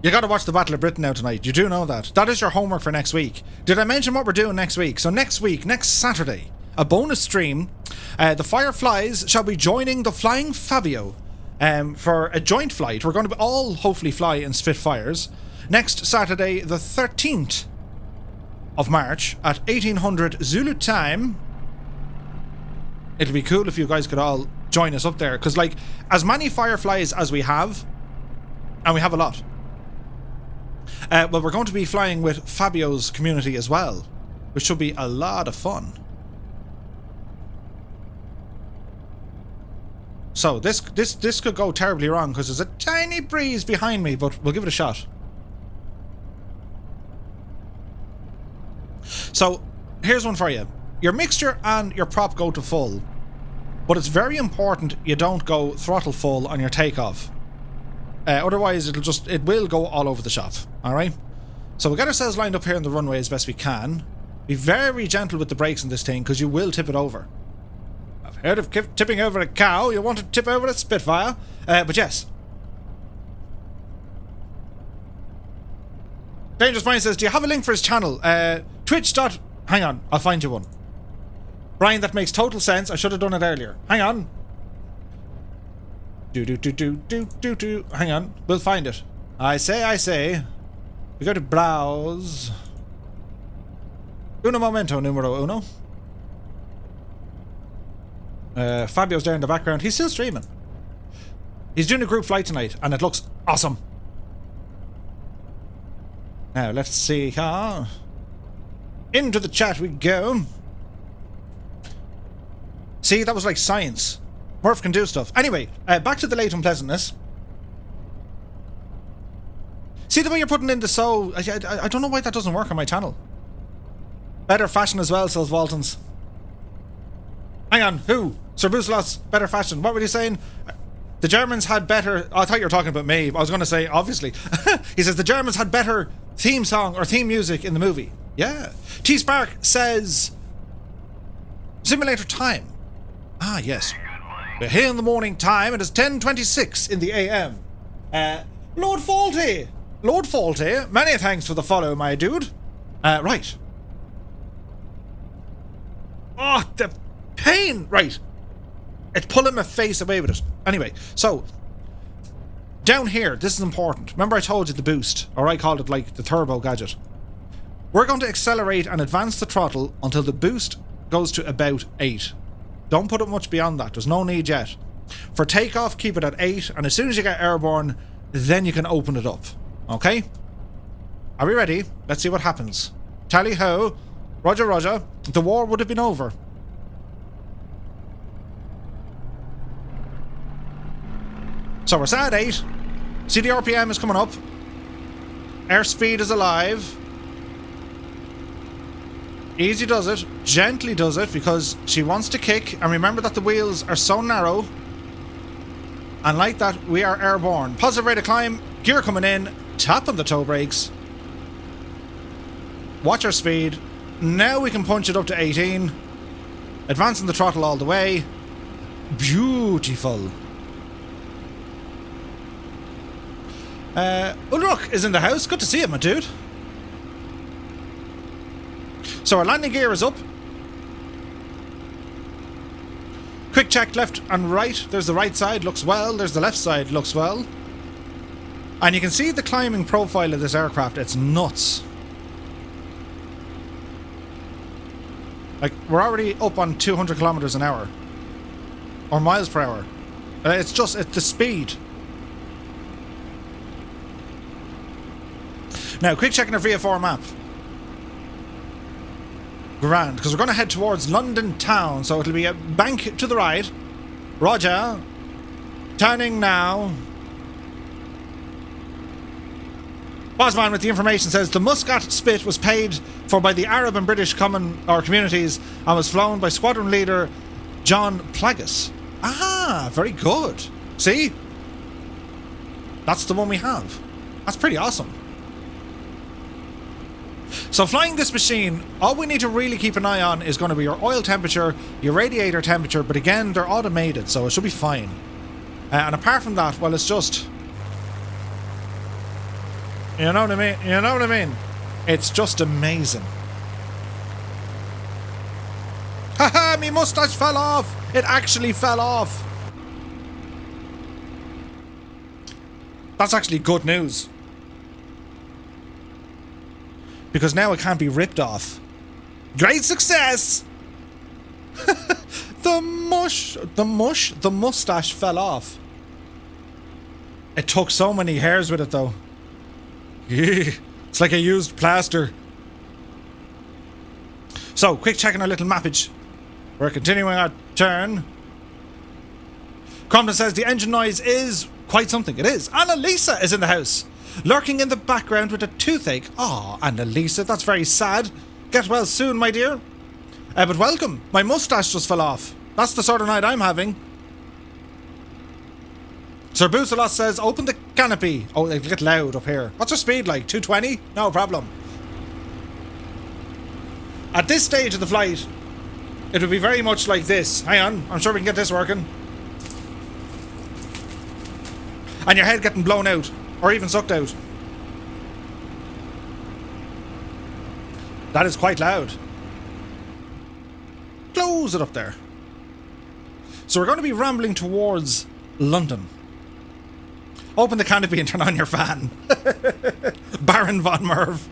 You gotta watch the Battle of Britain now tonight. You do know that. That is your homework for next week. Did I mention what we're doing next week? So next week, next Saturday, a bonus stream. The Fireflies shall be joining the Flying Fabio for a joint flight. We're going to all hopefully fly in Spitfires. Next Saturday, the 13th of March at 1800 Zulu time. It'll be cool if you guys could all join us up there. Because, like, as many Fireflies as we have, and we have a lot. Well, we're going to be flying with Fabio's community as well, which should be a lot of fun. So this could go terribly wrong because there's a tiny breeze behind me, but we'll give it a shot. So here's one for you. Your mixture and your prop go to full, but it's very important you don't go throttle full on your takeoff. Otherwise it will go all over the shop. Alright? So we'll get ourselves lined up here on the runway as best we can. Be very gentle with the brakes in this thing because you will tip it over. I've heard of tipping over a cow. You want to tip over a Spitfire? But yes. Dangerous Brian says, do you have a link for his channel? Twitch. Hang on, I'll find you one. Brian, that makes total sense. I should have done it earlier. Hang on. Hang on, we'll find it. I say. We go to browse. Uno momento, numero uno. Fabio's there in the background. He's still streaming. He's doing a group flight tonight, and it looks awesome. Now, let's see here. Into the chat we go. See, that was like science. Murph can do stuff. Anyway, back to the late unpleasantness. See the way you're putting in the I don't know why that doesn't work on my channel. Better fashion as well, says Waltons. Hang on, who? Sir Bucelos, better fashion. What were you saying? The Germans had better... I thought you were talking about me. I was going to say, obviously. He says the Germans had better theme song or theme music in the movie. Yeah. T-Spark says... Simulator time. Ah, yes. We're here in the morning time. It is 10:26 in the AM. Lord Faulty. Lord Faulty, many thanks for the follow, my dude. Right. Oh, the pain. Right. It's pulling my face away with it. Anyway, so down here, this is important. Remember I told you the boost, or I called it like the turbo gadget. We're going to accelerate and advance the throttle until the boost goes to about 8. Don't put it much beyond that. There's no need yet. For takeoff, keep it at 8, and as soon as you get airborne, then you can open it up. Okay? Are we ready? Let's see what happens. Tally ho. Roger, roger. The war would have been over. So we're set at 8. See the RPM is coming up. Airspeed is alive. Easy does it. Gently does it because she wants to kick. And remember that the wheels are so narrow. And like that, we are airborne. Positive rate of climb. Gear coming in. Tap on the toe brakes. Watch our speed. Now we can punch it up to 18. Advancing the throttle all the way. Beautiful. Ulrich is in the house. Good to see you, my dude. So our landing gear is up. Quick check left and right. There's the right side, looks well. There's the left side, looks well. And you can see the climbing profile of this aircraft. It's nuts. Like, we're already up on 200 kilometers an hour. Or miles per hour. It's the speed. Now, quick checking our VFR map. Grand, because we're going to head towards London town, so it'll be a bank to the right. Roger. Turning now. Bosman with the information says the Muscat Spit was paid for by the Arab and British communities and was flown by squadron leader John Plagas. Ah, very good. See? That's the one we have. That's pretty awesome. So flying this machine, all we need to really keep an eye on is going to be your oil temperature, your radiator temperature, but again, they're automated, so it should be fine. And apart from that, well, it's just... You know what I mean? You know what I mean? It's just amazing. Haha, me mustache fell off! It actually fell off! That's actually good news. Because now it can't be ripped off. Great success! The mustache fell off. It took so many hairs with it though. It's like a used plaster. So, quick check on our little mappage. We're continuing our turn. Crompton says the engine noise is quite something. It is. Annalisa is in the house, lurking in the background with a toothache. Oh, Annalisa, that's very sad. Get well soon, my dear. But welcome. My mustache just fell off. That's the sort of night I'm having. Sir Boosalot says, open the canopy. Oh, they get loud up here. What's your speed like? 220? No problem. At this stage of the flight, it would be very much like this. Hang on, I'm sure we can get this working. And your head getting blown out, or even sucked out. That is quite loud. Close it up there. So we're going to be rambling towards London. Open the canopy and turn on your fan. Baron Von Merv.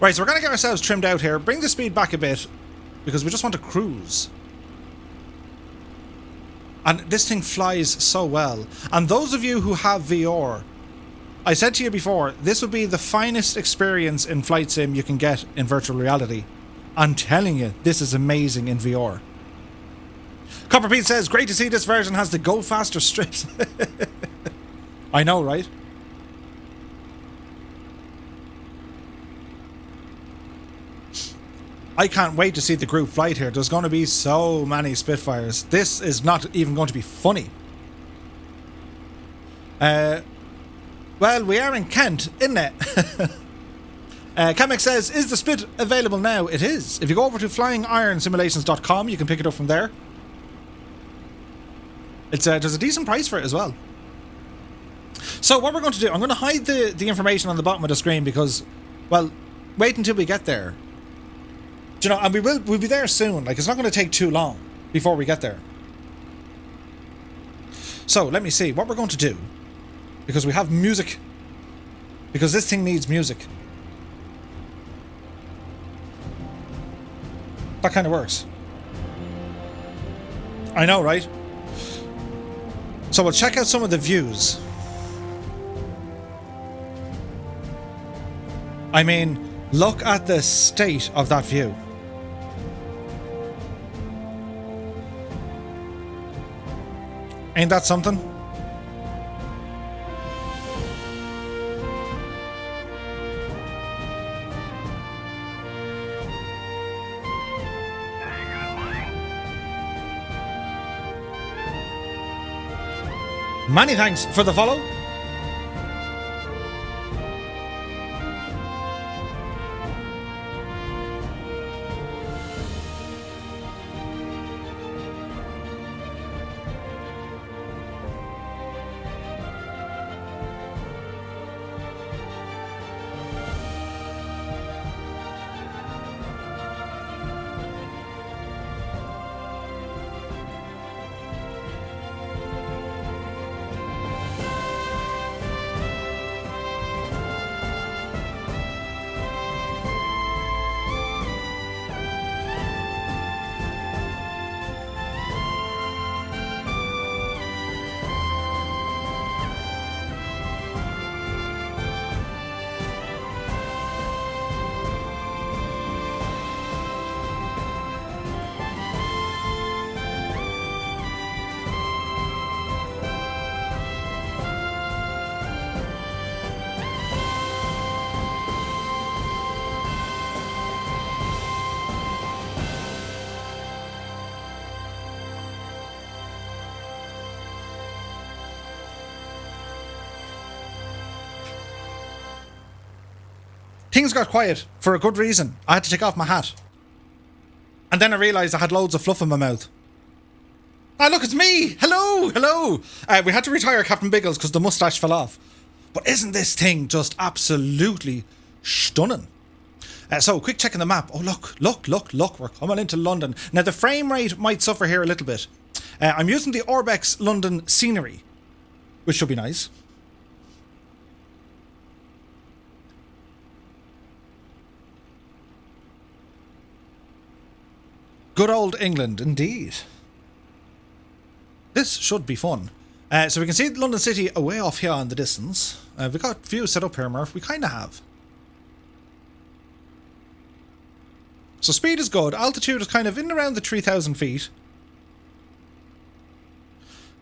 Right, so we're going to get ourselves trimmed out here. Bring the speed back a bit, because we just want to cruise. And this thing flies so well. And those of you who have VR, I said to you before, this would be the finest experience in flight sim you can get in virtual reality. I'm telling you, this is amazing in VR. Copper Pete says, great to see this version has the go faster strips. I know, right? I can't wait to see the group flight here. There's going to be so many Spitfires. This is not even going to be funny. Well, we are in Kent, isn't it? Kamek says, is the Spit available now? It is. If you go over to flyingironsimulations.com, you can pick it up from there. It's there's a decent price for it as well. So what we're going to do, I'm going to hide the information on the bottom of the screen because, well, wait until we get there. Do you know, and we'll be there soon. Like, it's not going to take too long before we get there. So let me see what we're going to do, because we have music. Because this thing needs music. That kind of works. I know, right? So we'll check out some of the views. I mean, look at the state of that view. Ain't that something? Many thanks for the follow. Things got quiet for a good reason. I had to take off my hat. And then I realised I had loads of fluff in my mouth. Ah, look, it's me! Hello! Hello! We had to retire Captain Biggles because the moustache fell off. But isn't this thing just absolutely stunning? So, quick check on the map. Oh, look. We're coming into London. Now, the frame rate might suffer here a little bit. I'm using the Orbex London scenery, which should be nice. Good old England, indeed. This should be fun. So we can see London City away off here in the distance. We've got views set up here, Murph. We kind of have. So speed is good. Altitude is kind of in around the 3,000 feet.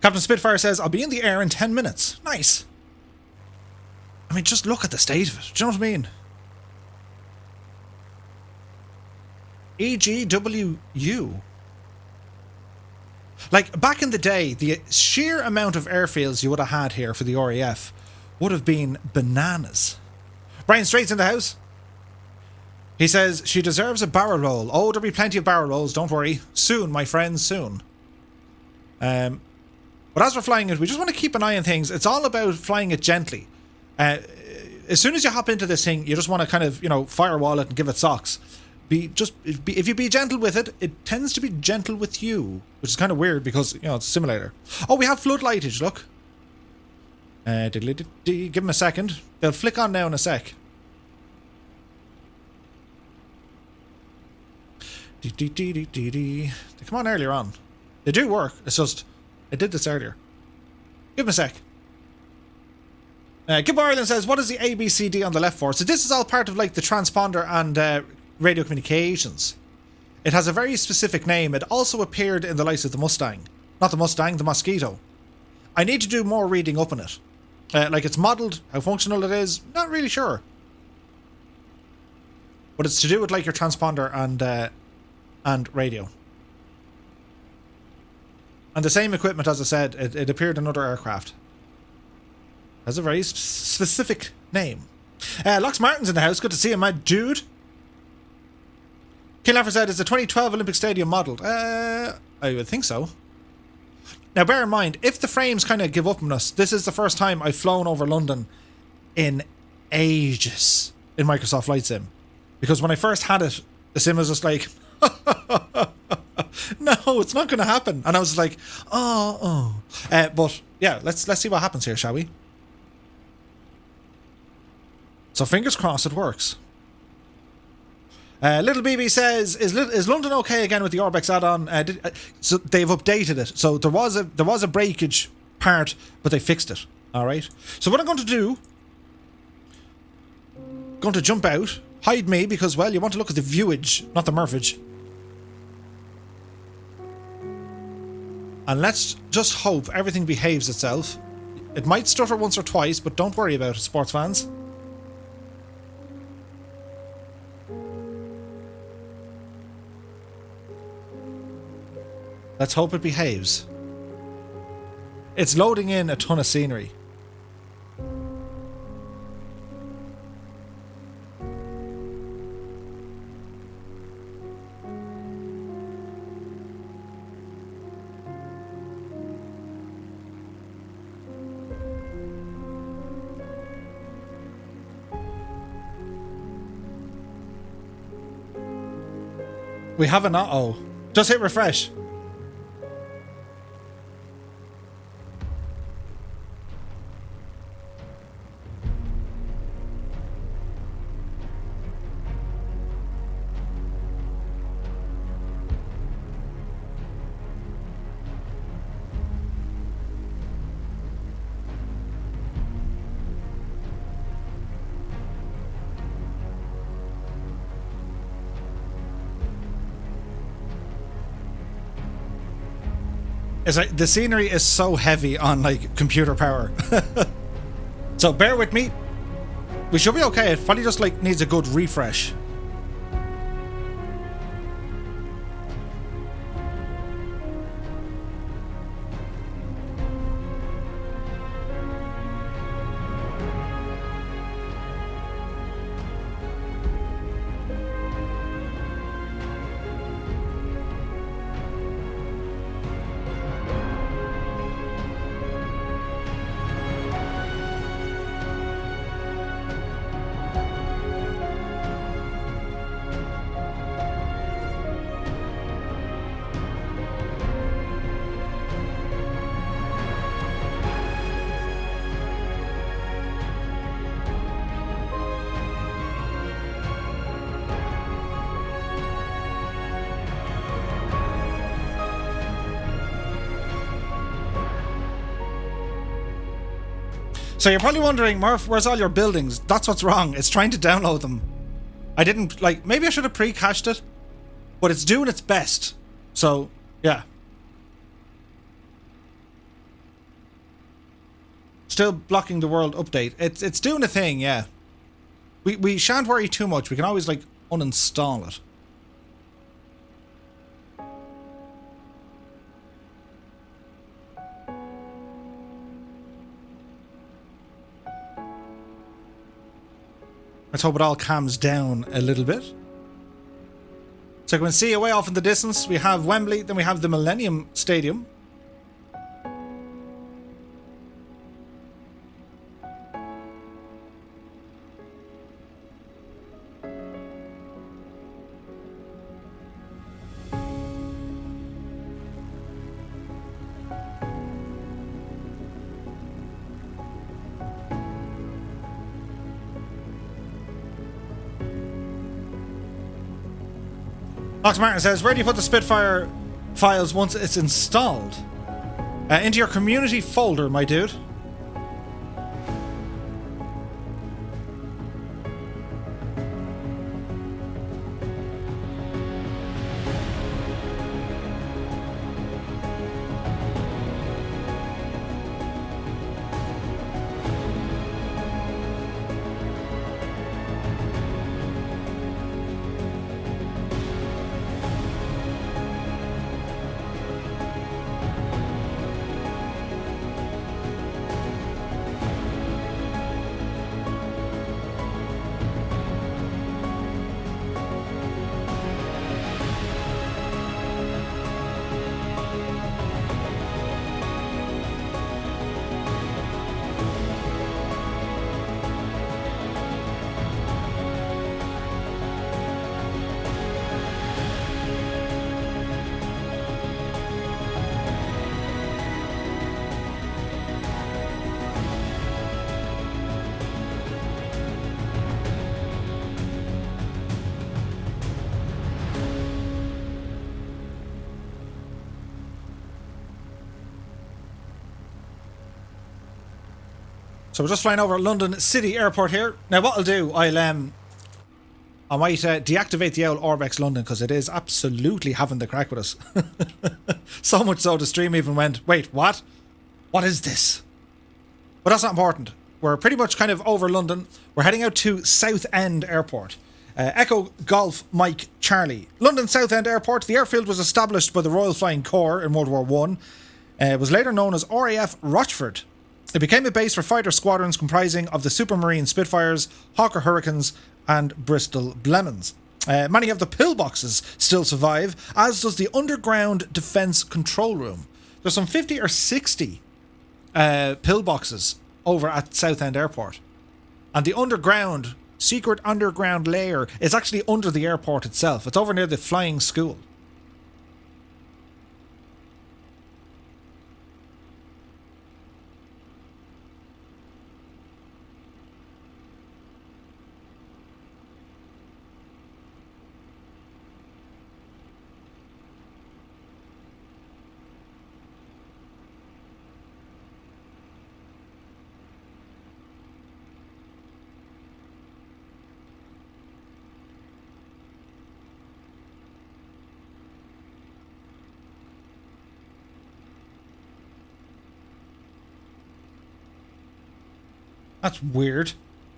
Captain Spitfire says, I'll be in the air in 10 minutes. Nice. I mean, just look at the state of it. Do you know what I mean? EGWU. Like, back in the day, the sheer amount of airfields you would have had here for the RAF would have been bananas. Brian Straight's in the house. He says, she deserves a barrel roll. Oh, there'll be plenty of barrel rolls, don't worry. Soon, my friends, soon. But as we're flying it, we just want to keep an eye on things. It's all about flying it gently. As soon as you hop into this thing, you just want to kind of, you know, firewall it and give it socks. If you be gentle with it, it tends to be gentle with you, which is kind of weird because, you know, it's a simulator. Oh, we have flood lightage, look. Give them a second. They'll flick on now in a sec. They come on earlier on. They do work. It's just, I did this earlier. Give them a sec. Gib Ireland says, what is the ABCD on the left for? So this is all part of like the transponder and radio communications. It has a very specific name. It also appeared in the likes of the Mustang. Not the Mustang, the Mosquito. I need to do more reading up on it. Like it's modelled, how functional it is, not really sure. But it's to do with like your transponder and radio. And the same equipment, as I said, it appeared in other aircraft. Has a very specific name. Lox Martin's in the house. Good to see you, my dude. Kinlaffer said, is the 2012 Olympic Stadium modelled? I would think so. Now, bear in mind, if the frames kind of give up on us, this is the first time I've flown over London in ages in Microsoft Flight Sim. Because when I first had it, the sim was just like, no, it's not going to happen. And I was like, but yeah, let's see what happens here, shall we? So fingers crossed it works. Little BB says, is London okay again with the Orbex add-on? So they've updated it. So there was a breakage part, but they fixed it. All right. So what I'm going to do, going to jump out, hide me because, well, you want to look at the viewage, not the Murphage. And let's just hope everything behaves itself. It might stutter once or twice, but don't worry about it, sports fans. Let's hope it behaves. It's loading in a ton of scenery. We have an uh-oh. Just hit refresh. It's like the scenery is so heavy on like computer power. So bear with me. We should be okay. It probably just like needs a good refresh. So you're probably wondering, Murph, where's all your buildings? That's what's wrong. It's trying to download them. I didn't, like, maybe I should have pre-cached it, but it's doing its best. So, yeah. still blocking the world update. It's doing a thing, yeah. We shan't worry too much. We can always, like, uninstall it. Let's hope it all calms down a little bit. So you can see away off in the distance, we have Wembley, then we have the Millennium Stadium. Ox Martin says, where do you put the Spitfire files once it's installed? Into your community folder, my dude. So we're just flying over London City Airport here. Now what I'll do, I might deactivate the old Orbex London because it is absolutely having the crack with us. So much so the stream even went, wait, what? What is this? But that's not important. We're pretty much kind of over London. We're heading out to Southend Airport. Echo Golf Mike Charlie. London Southend Airport. The airfield was established by the Royal Flying Corps in World War One. It was later known as RAF Rochford. It became a base for fighter squadrons comprising of the Supermarine Spitfires, Hawker Hurricanes and Bristol Blenheims. Many of the pillboxes still survive, as does the underground defence control room. There's some 50 or 60 pillboxes over at Southend Airport. And the secret underground layer is actually under the airport itself. It's over near the flying school. That's weird.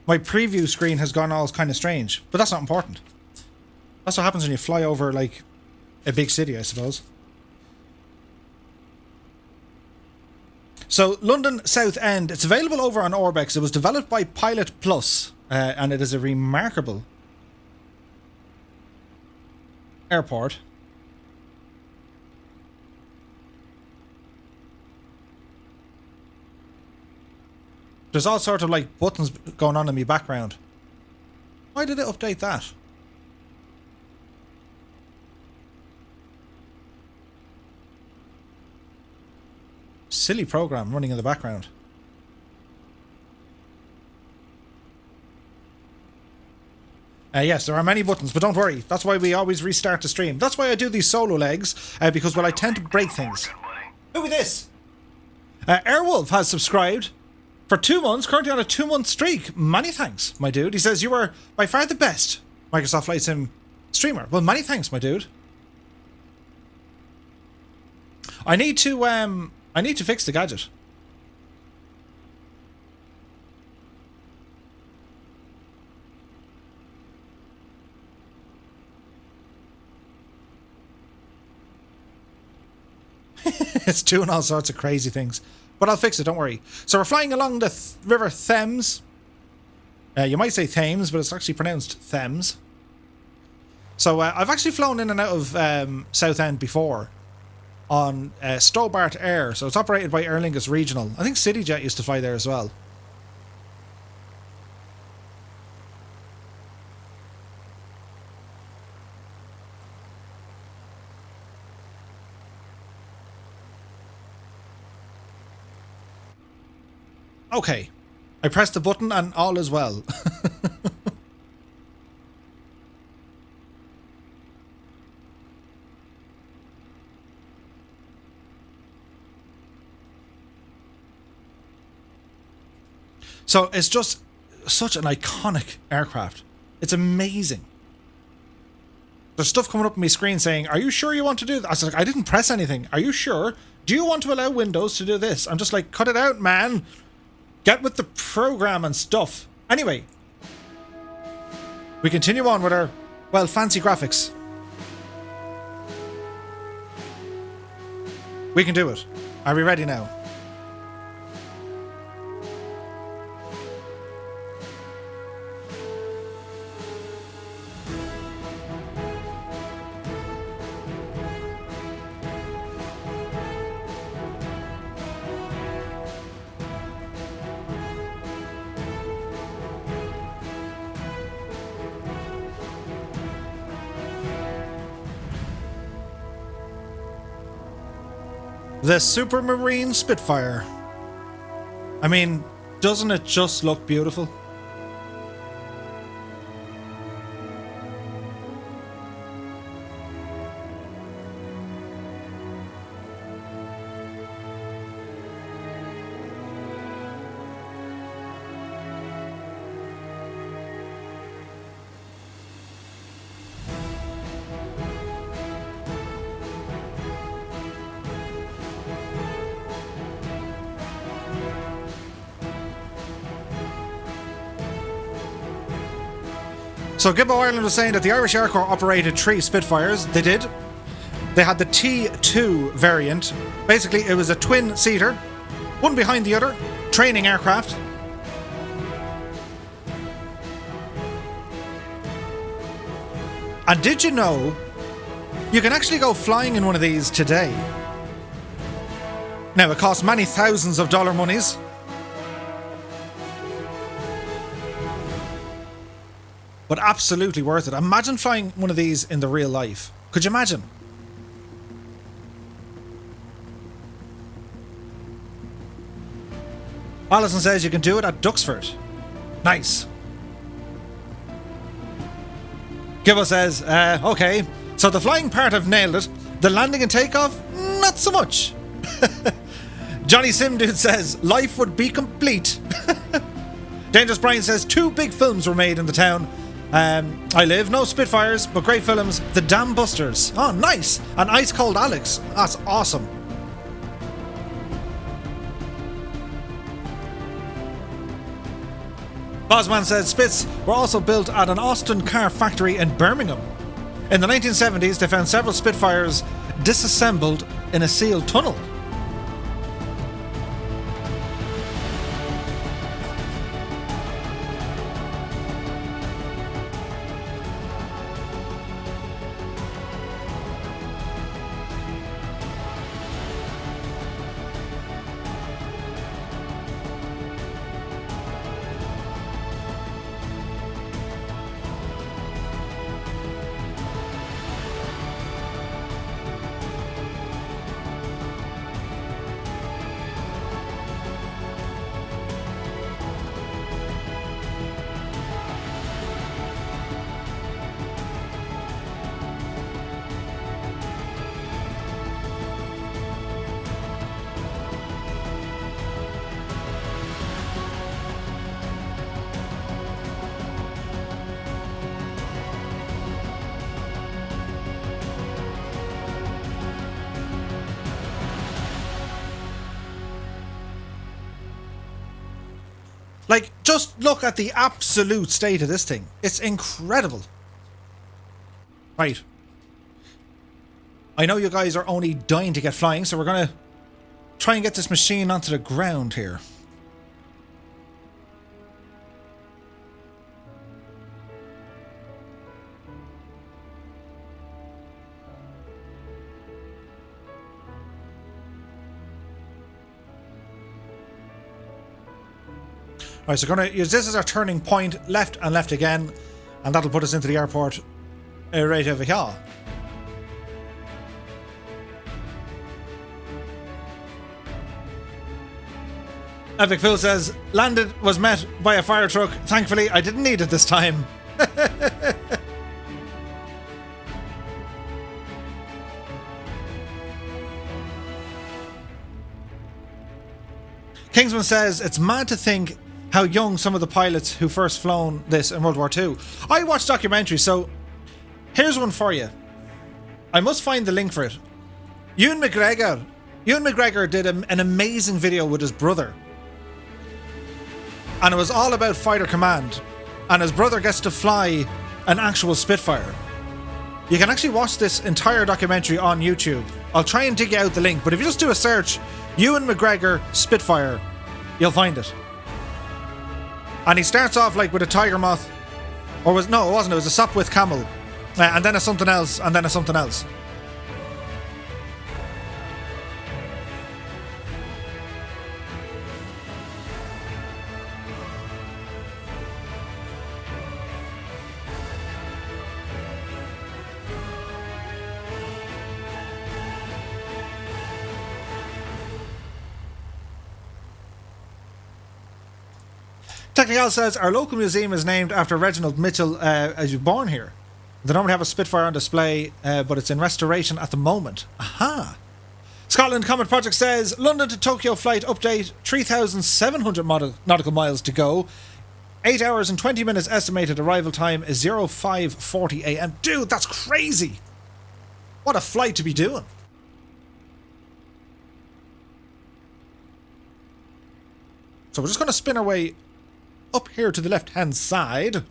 My preview screen has gone all kind of strange, but that's not important. That's what happens when you fly over, like, a big city, I suppose. So, London Southend. It's available over on Orbex. It was developed by Pilot Plus, and it is a remarkable airport. There's all sort of like buttons going on in my background. Why did it update that? Silly program running in the background. Yes, there are many buttons, but don't worry. That's why we always restart the stream. That's why I do these solo legs, because, well, I tend to break things. Who is this? Airwolf has subscribed for 2 months, currently on a 2-month streak. Many thanks, my dude. He says you are by far the best Microsoft Flight Sim streamer. Well, many thanks, my dude. I need to fix the gadget. It's doing all sorts of crazy things. But I'll fix it, don't worry. So we're flying along the River Thames. You might say Thames, but it's actually pronounced Thames. So I've actually flown in and out of Southend before on Stobart Air. So it's operated by Aer Lingus Regional. I think CityJet used to fly there as well. Okay, I pressed the button and all is well. So it's just such an iconic aircraft. It's amazing. There's stuff coming up on my screen saying, are you sure you want to do that? I was like, I didn't press anything. Are you sure? Do you want to allow Windows to do this? I'm just like, cut it out, man. Get with the program and stuff. Anyway, we continue on with our, well, fancy graphics. We can do it. Are we ready now? The Supermarine Spitfire. I mean, doesn't it just look beautiful? So Gibbo Ireland was saying that the Irish Air Corps operated 3 Spitfires. They did. They had the T2 variant. Basically, it was a twin-seater, one behind the other, training aircraft. And did you know you can actually go flying in one of these today? Now, it costs many thousands of dollar monies. But absolutely worth it. Imagine flying one of these in the real life. Could you imagine? Alison says you can do it at Duxford. Nice. Gibbo says, okay, so the flying part I've nailed it. The landing and takeoff, not so much. Johnny Simdude says, life would be complete. Dangerous Brian says, 2 big films were made in the town I live. No Spitfires, but great films. The Dam Busters. Oh, nice. And Ice Cold Alex. That's awesome. Bosman says Spits were also built at an Austin car factory in Birmingham. In the 1970s, they found several Spitfires disassembled in a sealed tunnel. Like, just look at the absolute state of this thing. It's incredible. Right. I know you guys are only dying to get flying, so we're going to try and get this machine onto the ground here. Alright, so we're going to use this as our turning point, left and left again, and that'll put us into the airport right over here. Epic Phil says, landed, was met by a fire truck. Thankfully, I didn't need it this time. Kingsman says, it's mad to think how young some of the pilots who first flown this in World War II. I watched documentaries, so here's one for you. I must find the link for it. Ewan McGregor did an amazing video with his brother. And it was all about fighter command. And his brother gets to fly an actual Spitfire. You can actually watch this entire documentary on YouTube. I'll try and dig out the link, but if you just do a search, Ewan McGregor Spitfire, you'll find it. And he starts off like with a tiger moth. Or it wasn't, it was a Sopwith camel. And then a something else, and then a something else. Technical says, our local museum is named after Reginald Mitchell as you were born here. They normally have a Spitfire on display, but it's in restoration at the moment. Aha! Scotland Comet Project says, London to Tokyo flight update, 3,700 nautical miles to go. 8 hours and 20 minutes estimated arrival time is 05:40 AM. Dude, that's crazy! What a flight to be doing. So we're just going to spin our way up here to the left-hand side.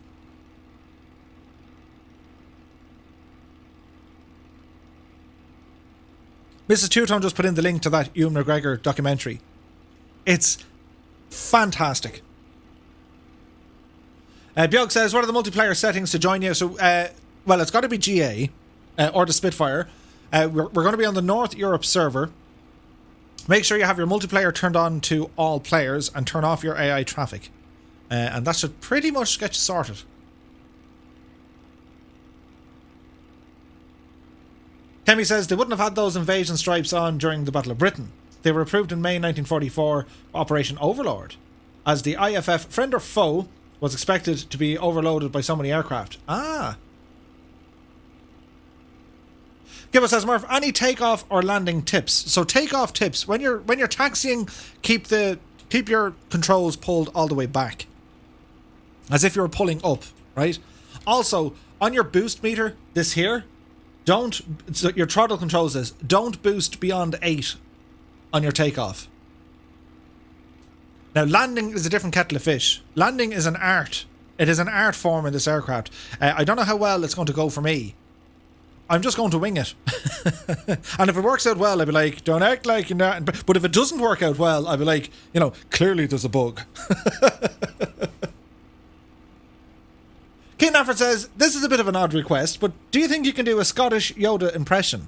Mrs. Two-Tone just put in the link to that Ewan McGregor documentary. It's fantastic. Bjorg says, what are the multiplayer settings to join you? So, well, it's got to be GA or the Spitfire. We're going to be on the North Europe server. Make sure you have your multiplayer turned on to all players and turn off your AI traffic. And that should pretty much get you sorted. Kemi says they wouldn't have had those invasion stripes on during the Battle of Britain. They were approved in May 1944 Operation Overlord, as the IFF friend or foe was expected to be overloaded by so many aircraft. Ah. Gibbo says, Murph, any takeoff or landing tips? So takeoff tips, when you're taxiing, keep your controls pulled all the way back, as if you were pulling up, right? Also, on your boost meter, this here, your throttle control says, don't boost beyond 8 on your takeoff. Now, landing is a different kettle of fish. Landing is an art. It is an art form in this aircraft. I don't know how well it's going to go for me. I'm just going to wing it. And if it works out well, I'll be like, don't act like you're not. But if it doesn't work out well, I'll be like, clearly there's a bug. Keen Afford says, this is a bit of an odd request, but do you think you can do a Scottish Yoda impression?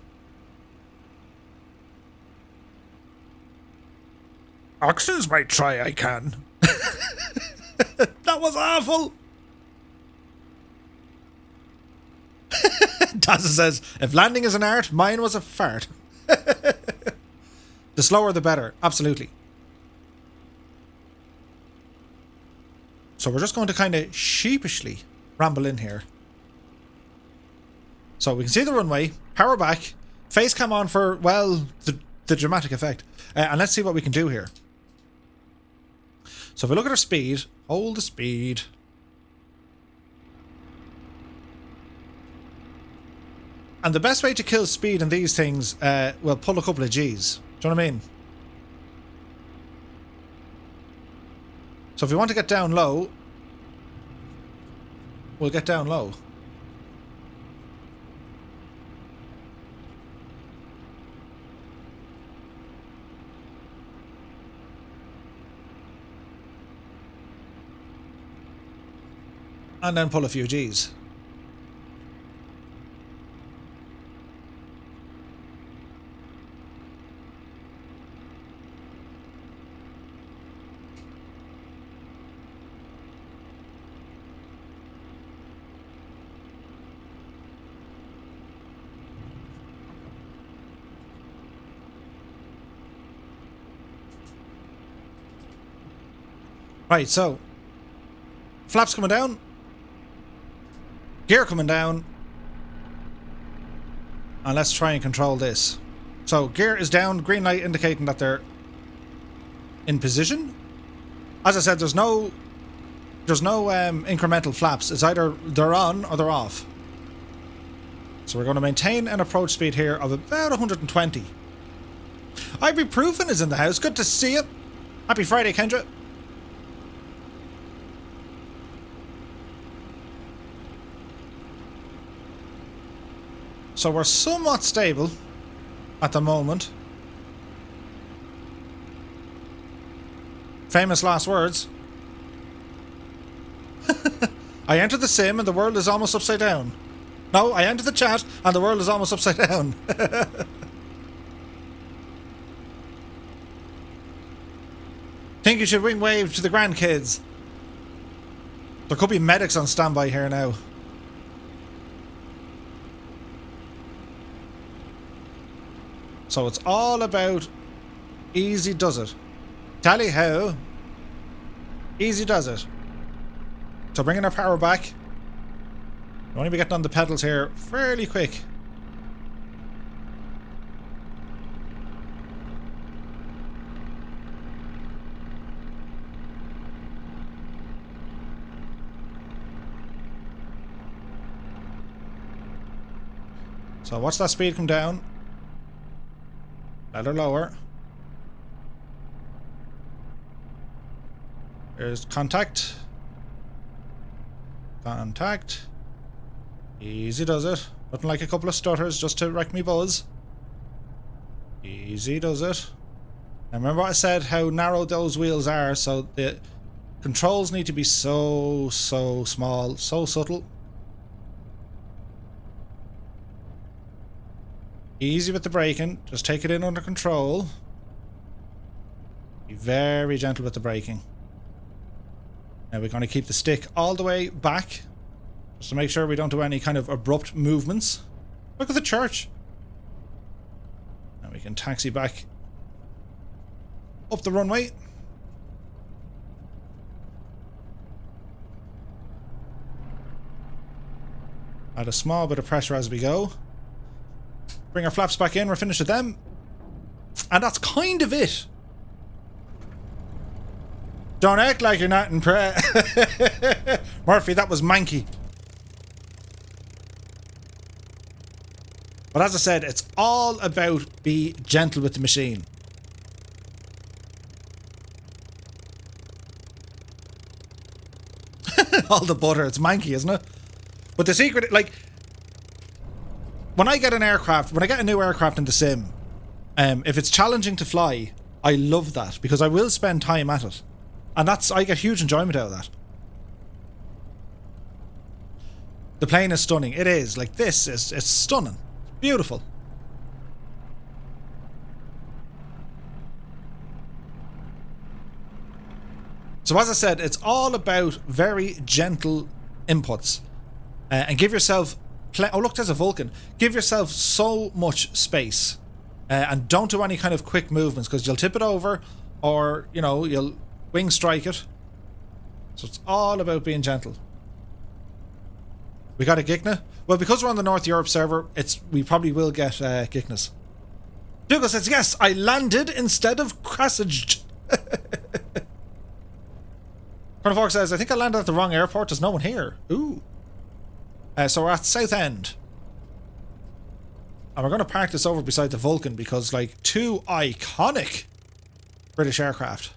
Oxens might try, I can. That was awful. Tazza says, if landing is an art, mine was a fart. The slower the better, absolutely. So we're just going to kind of sheepishly ramble in here. So we can see the runway, power back, face cam on for, well, the dramatic effect. And let's see what we can do here. So if we look at our speed, hold the speed. And the best way to kill speed in these things, will pull a couple of G's. Do you know what I mean? So if we want to get down low, we'll get down low. And then pull a few G's. Right, so flaps coming down, gear coming down, and let's try and control this. So gear is down, green light indicating that they're in position. As I said, there's no incremental flaps. It's either they're on or they're off. So we're going to maintain an approach speed here of about 120. Ibuprofen is in the house. Good to see you. Happy Friday, Kendra. So we're somewhat stable at the moment. Famous last words. I entered the sim and the world is almost upside down. No, I entered the chat and the world is almost upside down. Think you should wing wave to the grandkids. There could be medics on standby here now. So it's all about easy does it. Tally ho. Easy does it. So bringing our power back. We'll only be getting on the pedals here fairly quick. So watch that speed come down. Let her lower. There's contact. Contact. Easy does it. Nothing like a couple of stutters just to wreck me buzz. Easy does it. Now remember what I said, how narrow those wheels are, so the controls need to be so small, so subtle. Easy with the braking, just take it in under control. Be very gentle with the braking. Now we're going to keep the stick all the way back, just to make sure we don't do any kind of abrupt movements. Look at the church. Now we can taxi back up the runway. Add a small bit of pressure as we go. Bring our flaps back in, we're finished with them. And that's kind of it. Don't act like you're not impressed. Murphy, that was manky. But as I said, it's all about be gentle with the machine. All the butter, it's manky, isn't it? But the secret, like, when I get an aircraft, when I get a new aircraft in the sim, if it's challenging to fly, I love that because I will spend time at it. And I get huge enjoyment out of that. The plane is stunning. It is. Like, it's stunning. Beautiful. So as I said, it's all about very gentle inputs. And give yourself... Oh, look, there's a Vulcan. Give yourself so much space. And don't do any kind of quick movements because you'll tip it over or, you know, you'll wing strike it. So it's all about being gentle. We got a Gikna? Well, because we're on the North Europe server, we probably will get Giknas. Dougal says, yes, I landed instead of crashaged. Colonel Fork says, I think I landed at the wrong airport. There's no one here. Ooh. So we're at Southend. And we're going to park this over beside the Vulcan because, like, two iconic British aircraft.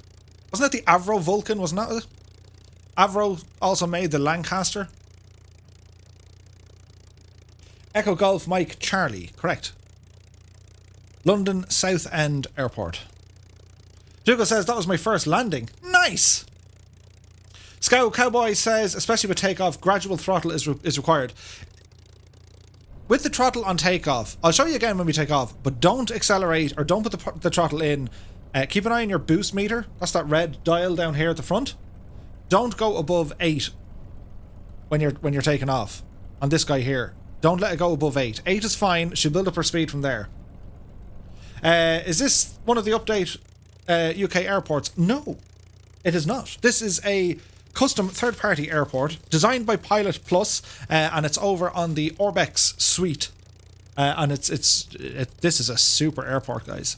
Wasn't it the Avro Vulcan? Wasn't that it? Avro also made the Lancaster. Echo Golf Mike Charlie. Correct. London Southend Airport. Dougal says, that was my first landing. Nice! Scout Cowboy says, especially with takeoff, gradual throttle is required. With the throttle on takeoff, I'll show you again when we take off, but don't accelerate or don't put the throttle in. Keep an eye on your boost meter. That's that red dial down here at the front. Don't go above 8 when you're taking off. On this guy here, don't let it go above 8. 8 is fine. She'll build up her speed from there. Is this one of the update UK airports? No, it is not. This is a custom third-party airport designed by Pilot Plus, and it's over on the Orbex suite. And this is a super airport, guys.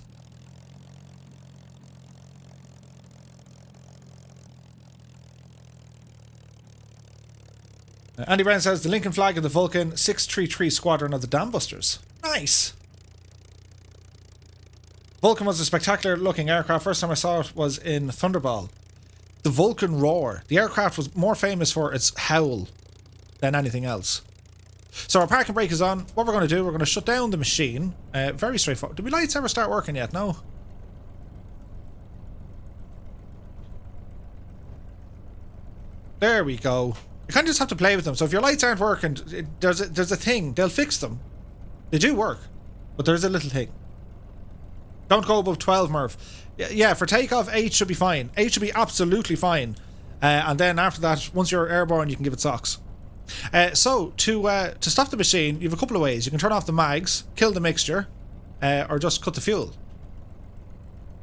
Andy Brown says the Lincoln flag of the Vulcan 633 Squadron of the Dambusters. Nice. Vulcan was a spectacular looking aircraft. First time I saw it was in Thunderball. The Vulcan Roar. The aircraft was more famous for its howl than anything else. So our parking brake is on. What we're going to do, we're going to shut down the machine. Very straightforward. Did my lights ever start working yet? No. There we go. You kind of just have to play with them. So if your lights aren't working, there's a thing. They'll fix them. They do work. But there's a little thing. Don't go above 12, Murph. Yeah, for takeoff, 8 should be fine. 8 should be absolutely fine. And then after that, once you're airborne, you can give it socks. So, to stop the machine, you have a couple of ways. You can turn off the mags, kill the mixture, or just cut the fuel.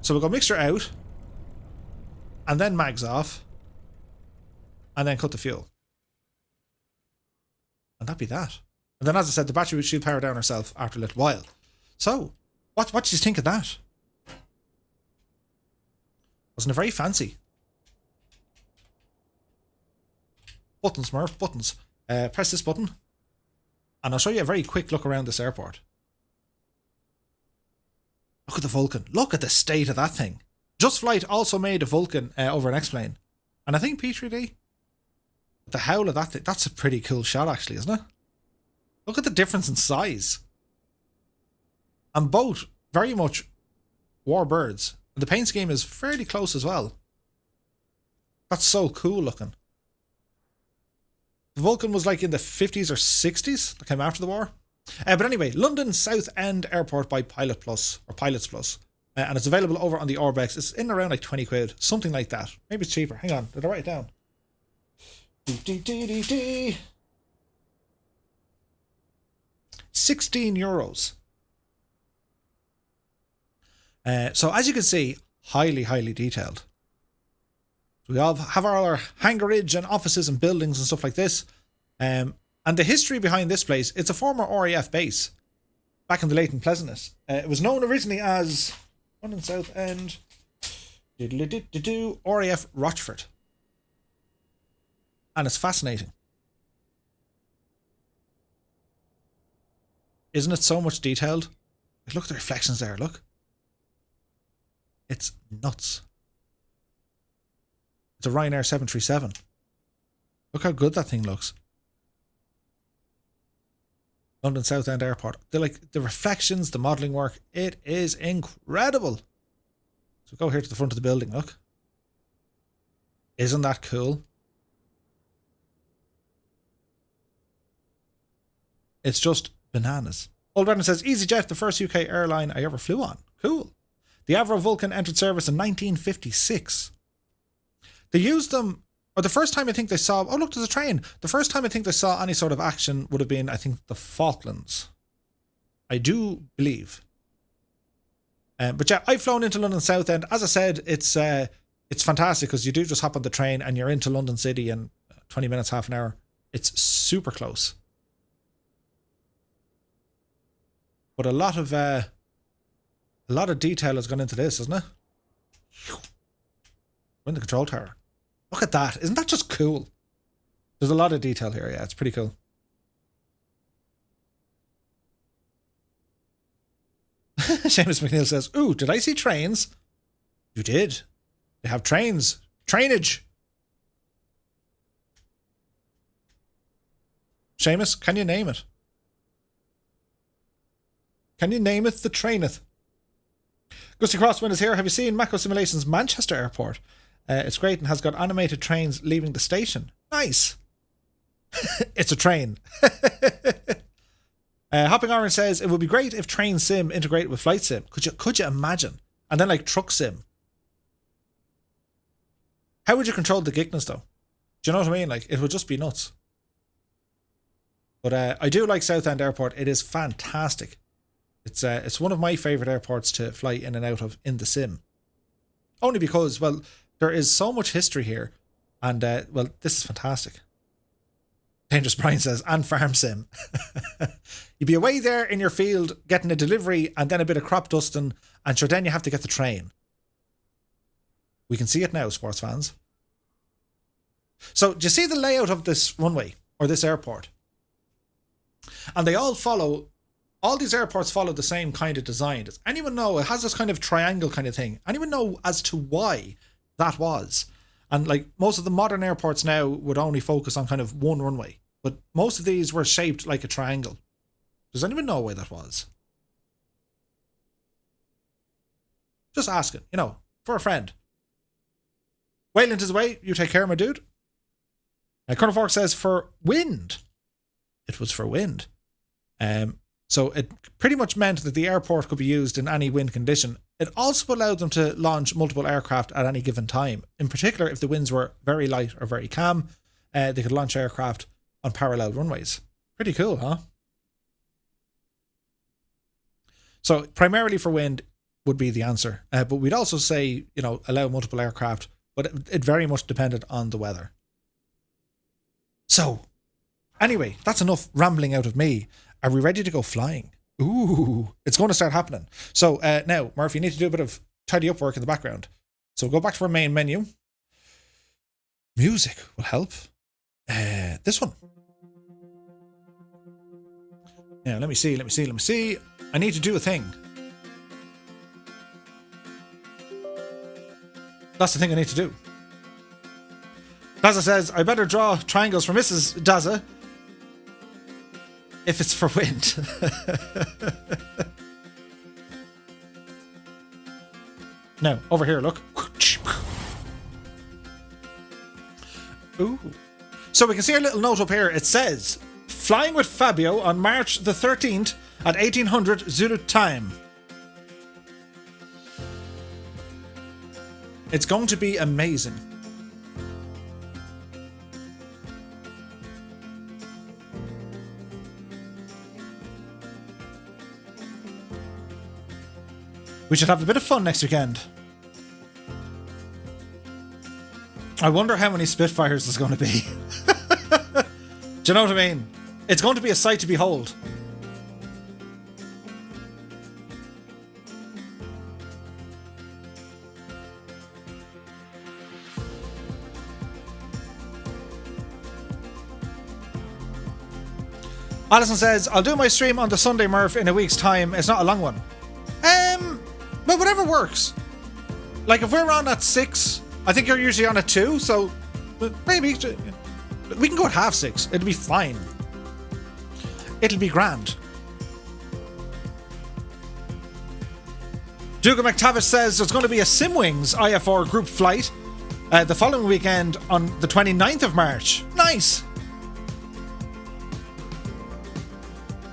So we'll go mixture out, and then mags off, and then cut the fuel. And that'd be that. And then, as I said, the battery she'll power down herself after a little while. So, what do you think of that? Wasn't it very fancy? Buttons, Murph, buttons. Press this button, and I'll show you a very quick look around this airport. Look at the Vulcan. Look at the state of that thing. Just Flight also made a Vulcan over an X-Plane. And I think P3D. The howl of that thing, that's a pretty cool shot actually, isn't it? Look at the difference in size. And both very much warbirds. And the paint scheme is fairly close as well. That's so cool looking. The Vulcan was like in the 50s or 60s that came after the war. But anyway, London Southend Airport by Pilot Plus, or Pilots Plus. And it's available over on the Orbex. It's in around like 20 quid, something like that. Maybe it's cheaper. Hang on, did I write it down? 16 euros. So as you can see, highly detailed. We all have our hangarage and offices and buildings and stuff like this. And the history behind this place, it's a former RAF base back in the Leighton Pleasantness. It was known originally as London Southend RAF Rochford. And it's fascinating. Isn't it so much detailed? Look at the reflections there, look. It's nuts. It's a Ryanair 737. Look how good that thing looks. London Southend Airport. The reflections, the modelling work, it is incredible. So go here to the front of the building, look. Isn't that cool? It's just bananas. Old Brendan says, EasyJet, the first UK airline I ever flew on. Cool. The Avro Vulcan entered service in 1956. They used them, or the first time I think they saw, oh look, there's a train. The first time I think they saw any sort of action would have been, I think, the Falklands. I do believe. But yeah, I've flown into London Southend. As I said, it's fantastic because you do just hop on the train and you're into London City in 20 minutes, half an hour. It's super close. But a lot of detail has gone into this, isn't it? We're in the control tower. Look at that. Isn't that just cool? There's a lot of detail here. Yeah, it's pretty cool. Seamus McNeil says, ooh, did I see trains? You did. They have trains. Trainage. Seamus, can you name it? Can you name it the traineth? Gusty Crosswind is here. Have you seen Mako Simulations Manchester Airport? It's great and has got animated trains leaving the station. Nice. It's a train. Hopping Orange says, it would be great if train sim integrated with flight sim. Could you imagine? And then like truck sim. How would you control the geekness though? Do you know what I mean? Like, it would just be nuts. But I do like Southend Airport. It is fantastic. It's one of my favourite airports to fly in and out of in the sim. Only because, well, there is so much history here. And, well, this is fantastic. Dangerous Brian says, and farm sim. You'd be away there in your field getting a delivery and then a bit of crop dusting, and sure, then you have to get the train. We can see it now, sports fans. So, do you see the layout of this runway or this airport? And they all these airports follow the same kind of design. Does anyone know? It has this kind of triangle kind of thing. Anyone know as to why that was? And like most of the modern airports now would only focus on kind of one runway. But most of these were shaped like a triangle. Does anyone know why that was? Just asking, for a friend. Wayland is away. You take care, my dude. Colonel Fork says for wind. It was for wind. So it pretty much meant that the airport could be used in any wind condition. It also allowed them to launch multiple aircraft at any given time. In particular, if the winds were very light or very calm, they could launch aircraft on parallel runways. Pretty cool, huh? So primarily for wind would be the answer. But we'd also say, allow multiple aircraft, but it very much depended on the weather. So, anyway, that's enough rambling out of me. Are we ready to go flying? Ooh, it's going to start happening. So now, Murph, you need to do a bit of tidy up work in the background. So go back to our main menu. Music will help. This one. Now, let me see. I need to do a thing. That's the thing I need to do. Daza says, I better draw triangles for Mrs. Daza if it's for wind. Now, over here, look. Ooh. So we can see a little note up here. It says, flying with Fabio on March the 13th at 1800 Zulu time. It's going to be amazing. We should have a bit of fun next weekend. I wonder how many Spitfires there's going to be. Do you know what I mean? It's going to be a sight to behold. Alison says, I'll do my stream on the Sunday, Murph, in a week's time. It's not a long one. But whatever works. Like, if we're on at 6, I think you're usually on at 2, so maybe we can go at 6:30. It'll be fine. It'll be grand. Dougal McTavish says there's going to be a Simwings IFR group flight the following weekend on the 29th of March. Nice.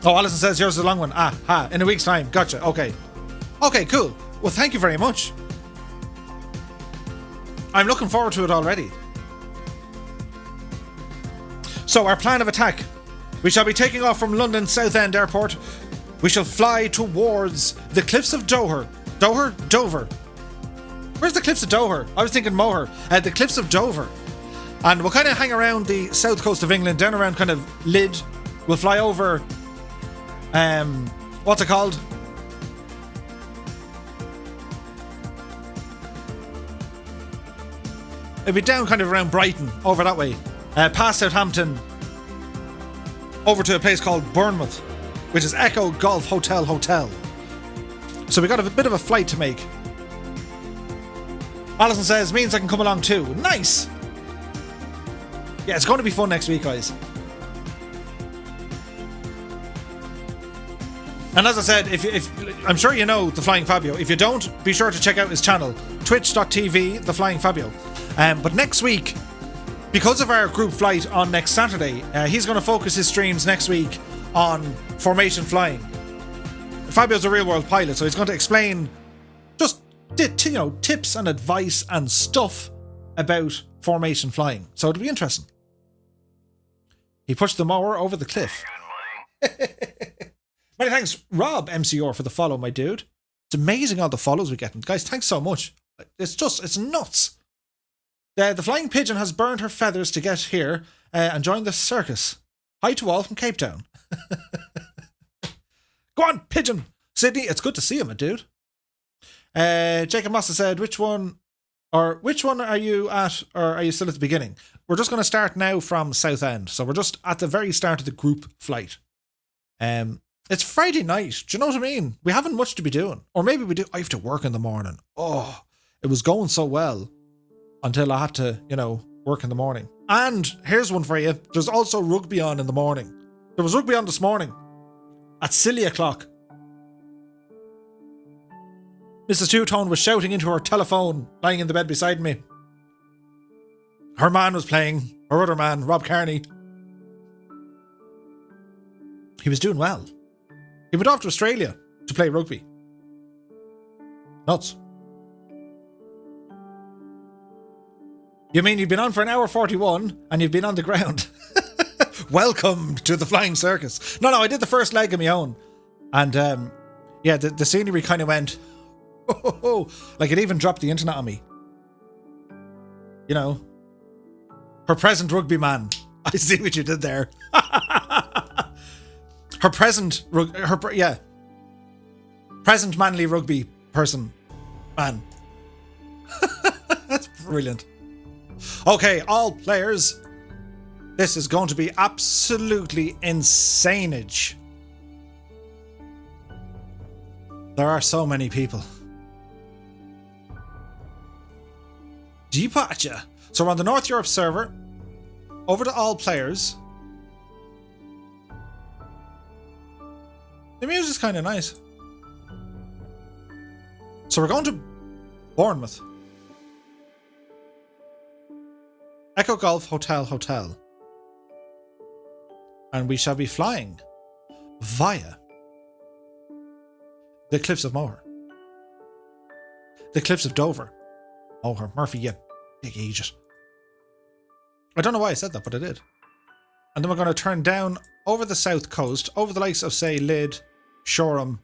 Oh, Alison says yours is a long one. In a week's time. Gotcha. Okay, cool. Well, thank you very much. I'm looking forward to it already. So, our plan of attack. We shall be taking off from London Southend Airport. We shall fly towards the cliffs of Dover. Dover. Where's the cliffs of Dover? I was thinking Moher. The cliffs of Dover. And we'll kind of hang around the south coast of England, down around kind of Lyd. We'll fly over... what's it called? It'll be down kind of around Brighton, over that way. Past Southampton, over to a place called Bournemouth, which is Echo Golf Hotel. So we got a bit of a flight to make. Alison says, means I can come along too. Nice! Yeah, it's going to be fun next week, guys. And as I said, if I'm sure you know the Flying Fabio. If you don't, be sure to check out his channel. twitch.tv, The Flying Fabio. But next week, because of our group flight on next Saturday, he's going to focus his streams next week on formation flying. Fabio's a real-world pilot, so he's going to explain just tips and advice and stuff about formation flying. So it'll be interesting. He pushed the mower over the cliff. Many thanks, Rob MCR, for the follow, my dude. It's amazing all the follows we get. Guys, thanks so much. It's nuts. The flying pigeon has burned her feathers to get here and join the circus. Hi to all from Cape Town. Go on, pigeon. Sydney, it's good to see you, my dude. Jacob Massa said, which one are you at, or are you still at the beginning? We're just going to start now from Southend. So we're just at the very start of the group flight. It's Friday night. Do you know what I mean? We haven't much to be doing. Or maybe we do. I have to work in the morning. Oh, it was going so well until I had to, work in the morning. And here's one for you. There's also rugby on in the morning. There was rugby on this morning at silly o'clock. Mrs. Two-Tone was shouting into her telephone, lying in the bed beside me. Her man was playing. Her other man, Rob Carney. He was doing well. He went off to Australia to play rugby. Nuts. You mean you've been on for an hour 41 and you've been on the ground? Welcome to the flying circus. No, I did the first leg of my own. And the scenery kind of went, like it even dropped the internet on me. Her present rugby man. I see what you did there. Present manly rugby person. Man. That's brilliant. Okay, all players. This is going to be absolutely insanage. There are so many people. Departure. So we're on the North Europe server. Over to all players. The music's kind of nice. So we're going to Bournemouth. Echo Golf Hotel. And we shall be flying via the cliffs of Moher. The cliffs of Dover. Moher. Murphy, you big idiot. I don't know why I said that, but I did. And then we're going to turn down over the south coast, over the likes of, say, Lydd, Shoreham,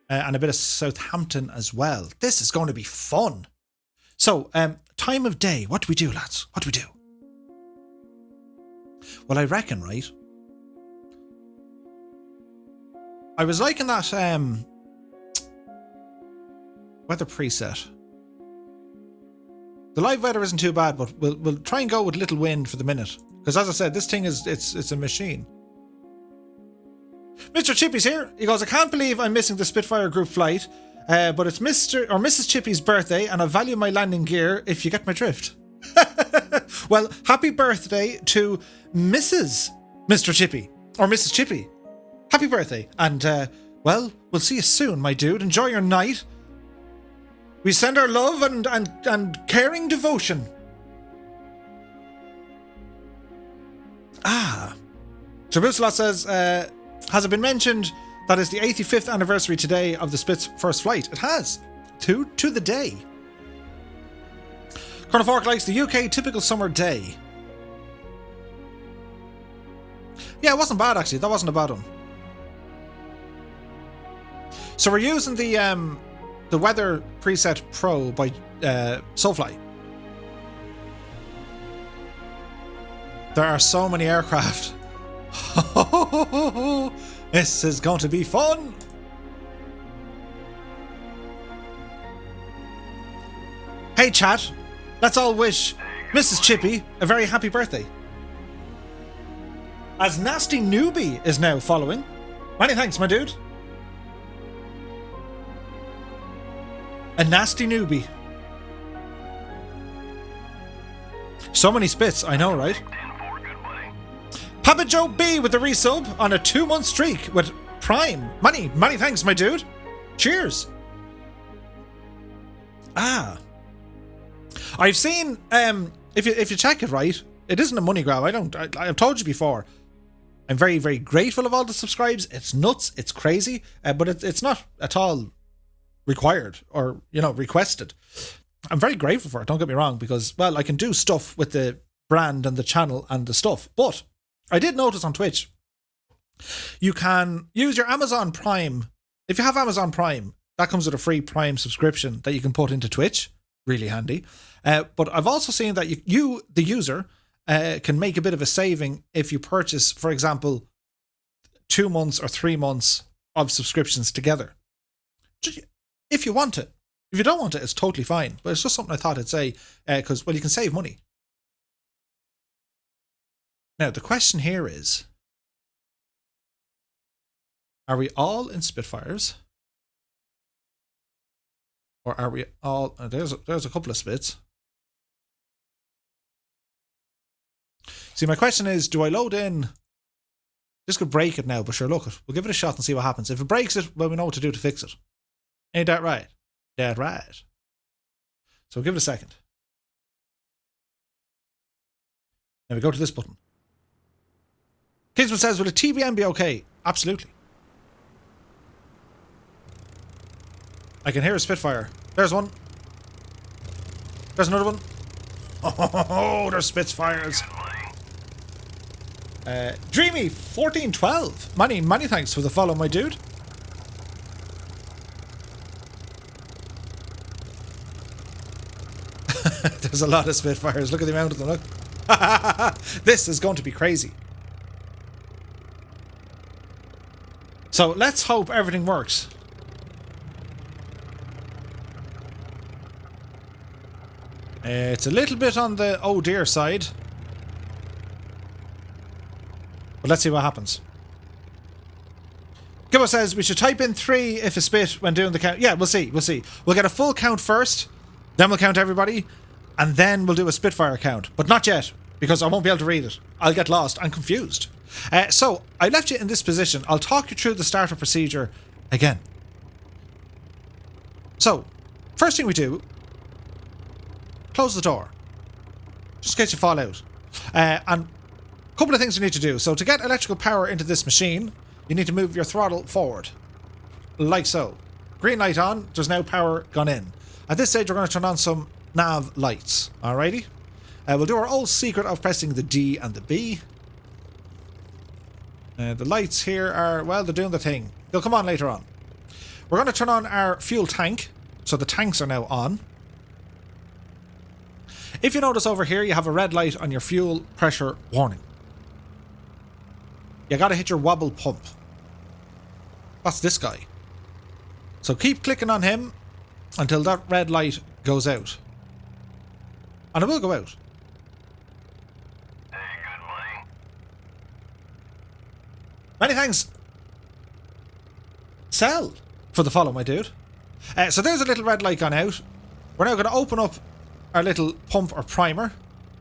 and a bit of Southampton as well. This is going to be fun. So, time of day. What do we do, lads? What do we do? Well, I reckon, right? I was liking that weather preset. The live weather isn't too bad, but we'll try and go with little wind for the minute. Because as I said, this thing it's a machine. Mr. Chippy's here. He goes, I can't believe I'm missing the Spitfire group flight, but it's Mr. or Mrs. Chippy's birthday, and I value my landing gear, if you get my drift. Well, happy birthday to Mr. Chippy, or Mrs. Chippy. Happy birthday. And, well, we'll see you soon, my dude. Enjoy your night. We send our love and caring devotion. Jerusalem says, has it been mentioned that it's the 85th anniversary today of the Spit's first flight? It has. To the day. Colonel Fork likes the UK typical summer day. Yeah, it wasn't bad, actually. That wasn't a bad one. So we're using the Weather Preset Pro by Soulfly. There are so many aircraft. This is going to be fun. Hey chat, let's all wish Mrs. Chippy a very happy birthday. As Nasty Newbie is now following. Many thanks, my dude. A nasty newbie. So many spits, I know, right? Papa Joe B with the resub on a 2-month streak with Prime. Many thanks, my dude. Cheers. I've seen, if you check it right, it isn't a money grab. I've told you before. I'm very, very grateful of all the subscribes. It's nuts. It's crazy. But it's not at all required or, requested. I'm very grateful for it. Don't get me wrong, because, well, I can do stuff with the brand and the channel and the stuff. But I did notice on Twitch, you can use your Amazon Prime. If you have Amazon Prime, that comes with a free Prime subscription that you can put into Twitch. Really handy. But I've also seen that you the user, can make a bit of a saving if you purchase, for example, 2 months or 3 months of subscriptions together. If you want it. If you don't want it, it's totally fine. But it's just something I thought I'd say, because, well, you can save money. Now, the question here is, are we all in Spitfires? Or are we all... there's a couple of Spits. See, my question is, do I load in... This could break it now, but sure, look, we'll give it a shot and see what happens. If it breaks it, well, we know what to do to fix it. Ain't that right? Dead right. So we'll give it a second. Now we go to this button. Kingsman says, will a TBM be okay? Absolutely. I can hear a Spitfire. There's one. There's another one. Oh, there's Spitfires. Dreamy 1412. Many thanks for the follow, my dude. There's a lot of Spitfires. Look at the amount of them. Look. This is going to be crazy. So let's hope everything works. It's a little bit on the oh dear side. But let's see what happens. Gibbo says we should type in 3 if a spit when doing the count. Yeah, we'll see. We'll get a full count first, then we'll count everybody, and then we'll do a Spitfire count. But not yet, because I won't be able to read it. I'll get lost. I'm confused. So, I left you in this position. I'll talk you through the startup procedure again. So, first thing we do, close the door. Just in case you fall out. And a couple of things you need to do. So, to get electrical power into this machine, you need to move your throttle forward. Like so. Green light on. There's now power gone in. At this stage, we're going to turn on some nav lights. Alrighty? We'll do our old secret of pressing the D and the B. The lights here are, well, they're doing the thing. They'll come on later on. We're going to turn on our fuel tank. So the tanks are now on. If you notice over here, you have a red light on your fuel pressure warning. You got to hit your wobble pump. That's this guy. So keep clicking on him until that red light goes out. And it will go out. Hey, good morning. Many thanks, Sell, for the follow, my dude. So there's a little red light gone out. We're now going to open up our little pump or primer.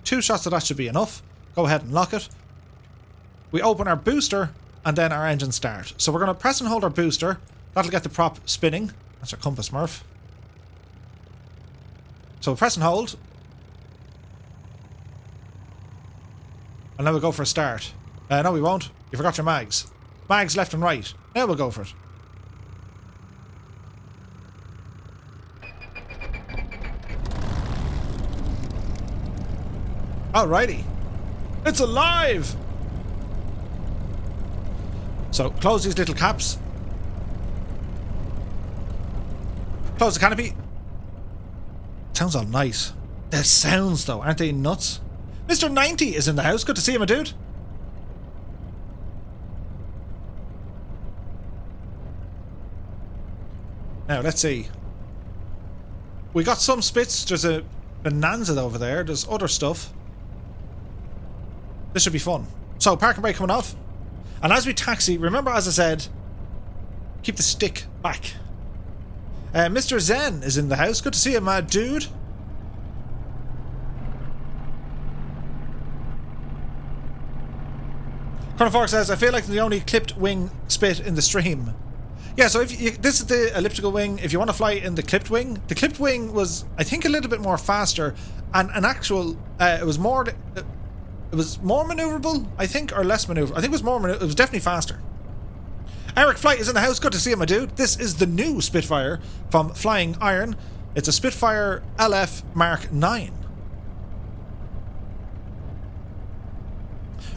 2 shots of that should be enough. Go ahead and lock it. We open our booster and then our engine start. So we're going to press and hold our booster. That'll get the prop spinning. That's our compass Murph. So we'll press and hold. And now we'll go for a start. No, we won't. You forgot your mags. Mags left and right. Now we'll go for it. Alrighty. It's alive! So, close these little caps. Close the canopy. Sounds all nice. The sounds, though, aren't they nuts? Mr. 90 is in the house. Good to see you, my dude. Now, let's see. We got some spits. There's a bonanza over there. There's other stuff. This should be fun. So, parking brake coming off. And as we taxi, remember, as I said, keep the stick back. Mr. Zen is in the house. Good to see you, my dude. Colonel Fork says, I feel like the only clipped wing spit in the stream. Yeah, so if you, this is the elliptical wing. If you want to fly in the clipped wing was, I think, a little bit more faster and an actual, it was more maneuverable, I think, or less maneuverable. I think it was more it was definitely faster. Eric Flight is in the house. Good to see you, my dude. This is the new Spitfire from Flying Iron. It's a Spitfire LF Mark 9.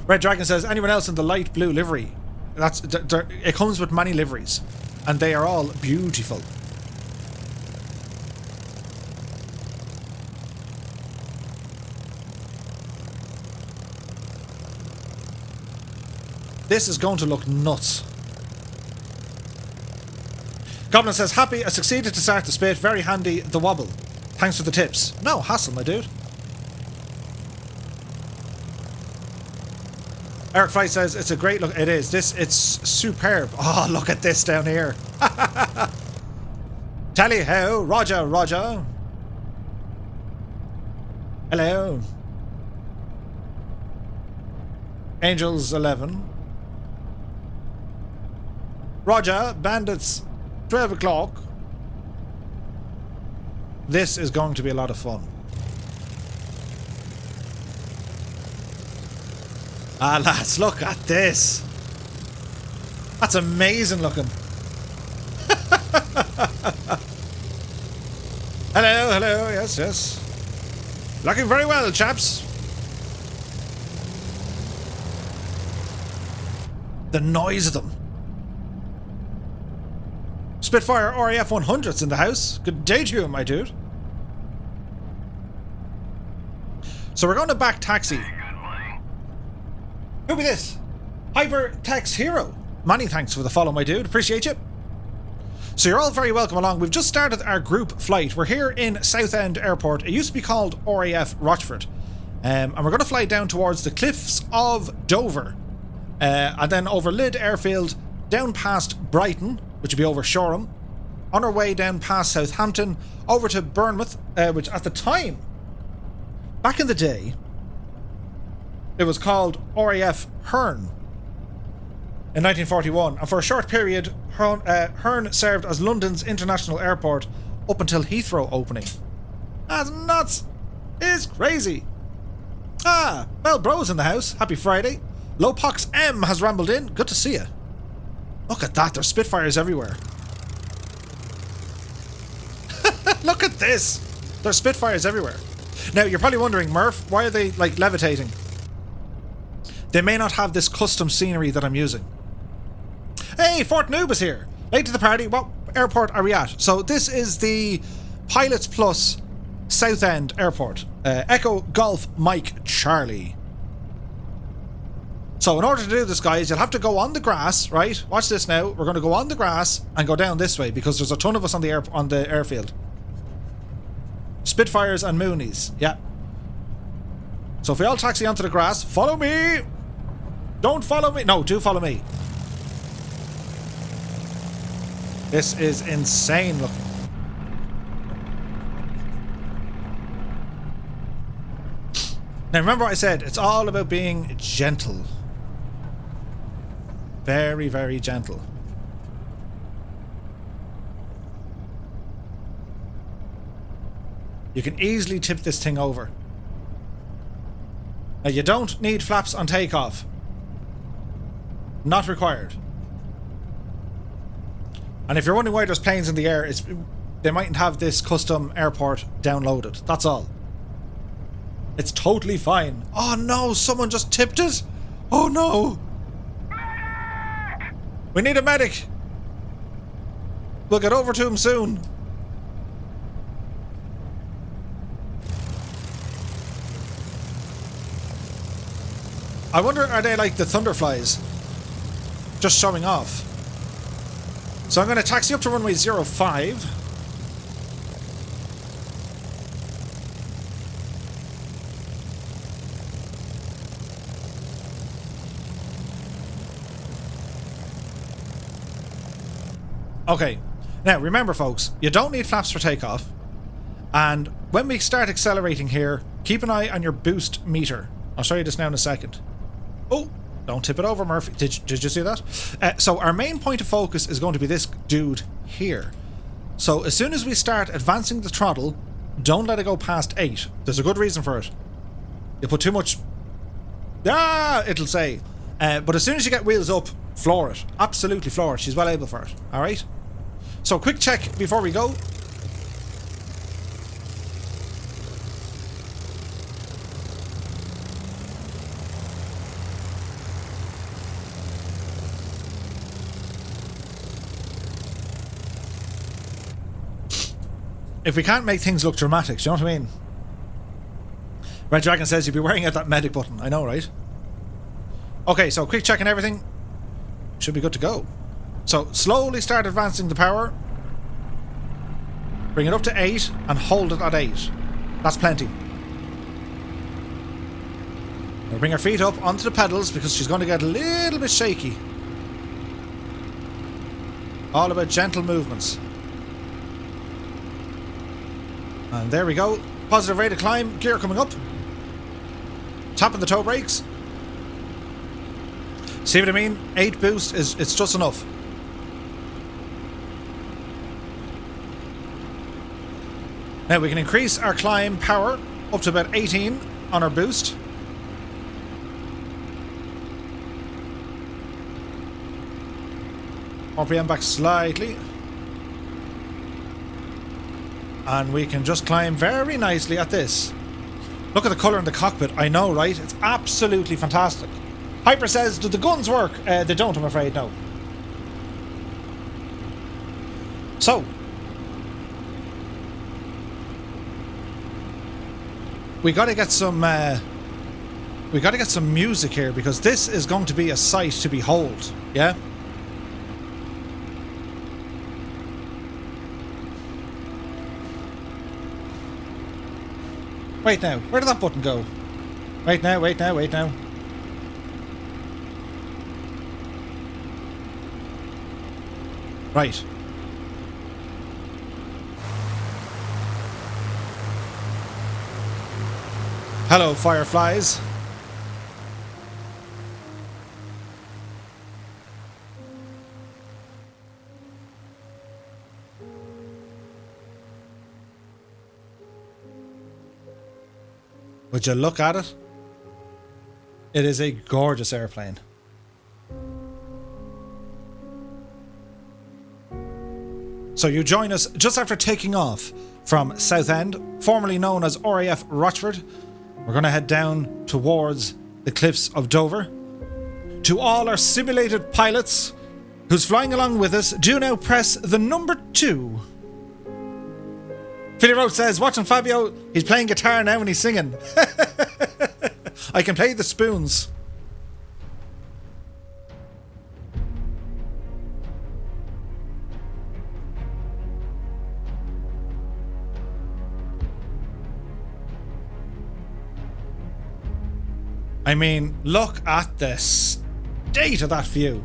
Red Dragon says, anyone else in the light blue livery? It comes with many liveries, and they are all beautiful. This is going to look nuts. Goblin says, happy I succeeded to start the Spit. Very handy, the wobble. Thanks for the tips. No hassle, my dude. Eric Flight says, it's a great look. It is. It's superb. Oh, look at this down here. Tally ho, Roger, Roger. Hello. Angels 11. Roger, bandits 12 o'clock. This is going to be a lot of fun. Ah, lads, look at this. That's amazing looking. Hello, hello, yes, yes. Looking very well, chaps. The noise of them. Spitfire RAF 100's in the house. Good day to you, my dude. So we're going to back taxi. Who'll be this? Hyper Tax Hero. Many thanks for the follow, my dude. Appreciate you. So you're all very welcome along. We've just started our group flight. We're here in Southend Airport. It used to be called RAF Rochford. And we're going to fly down towards the cliffs of Dover. And then over Lydd Airfield, down past Brighton, which would be over Shoreham. On our way down past Southampton, over to Bournemouth, which at the time, back in the day, it was called RAF Herne in 1941, and for a short period, Herne served as London's international airport up until Heathrow opening. That's nuts! It's crazy! Ah, well, bro's in the house. Happy Friday. Lowpox M has rambled in. Good to see you. Look at that, there's Spitfires everywhere. Look at this! There's Spitfires everywhere. Now, you're probably wondering, Murph, why are they, like, levitating? They may not have this custom scenery that I'm using. Hey, Fort Noob is here. Late to the party. What airport are we at? So this is the Pilots Plus Southend Airport. Echo Golf Mike Charlie. So in order to do this, guys, you'll have to go on the grass, right? Watch this now. We're going to go on the grass and go down this way because there's a ton of us on the airfield. Spitfires and Moonies. Yeah. So if we all taxi onto the grass, follow me! Don't follow me! No, do follow me. This is insane looking. Now remember what I said, it's all about being gentle. Very, very gentle. You can easily tip this thing over. Now you don't need flaps on takeoff. Not required. And if you're wondering why there's planes in the air, they mightn't have this custom airport downloaded. That's all. It's totally fine. Oh no, someone just tipped it? Oh no. We need a medic. We'll get over to him soon. I wonder, are they like the Thunderflies? Just showing off. So I'm going to taxi up to runway 05. Okay. Now, remember, folks, you don't need flaps for takeoff. And when we start accelerating here, keep an eye on your boost meter. I'll show you this now in a second. Oh, don't tip it over, Murphy. Did you see that? So our main point of focus is going to be this dude here. So as soon as we start advancing the throttle, Don't let it go past 8. There's a good reason for it. You put too much... Ah, it'll say. But as soon as you get wheels up, floor it. Absolutely floor it. She's well able for it. Alright? So quick check before we go. If we can't make things look dramatic, do you know what I mean? Red Dragon says you'd be wearing out that medic button. I know, right? Okay, so quick check and everything. Should be good to go. So slowly start advancing the power. Bring it up to 8 and hold it at 8. That's plenty. Now bring her feet up onto the pedals because she's going to get a little bit shaky. All about gentle movements. And there we go. Positive rate of climb. Gear coming up. Tapping the toe brakes. See what I mean? 8 boost is it's just enough. Now we can increase our climb power up to about 18 on our boost. RPM back slightly. And we can just climb very nicely at this. Look at the colour in the cockpit. I know, right? It's absolutely fantastic. Hyper says, do the guns work? They don't, I'm afraid, no. So. We gotta get some music here because this is going to be a sight to behold. Yeah? Wait now, where did that button go? Wait now, wait now, wait now. Right. Hello, fireflies. Would you look at it? It is a gorgeous airplane. So you join us just after taking off from Southend, formerly known as RAF Rochford. We're going to head down towards the cliffs of Dover. To all our simulated pilots who's flying along with us, do now press the number 2. Philly Road says, watching Fabio, he's playing guitar now and he's singing. I can play the spoons. I mean, look at the state of that view.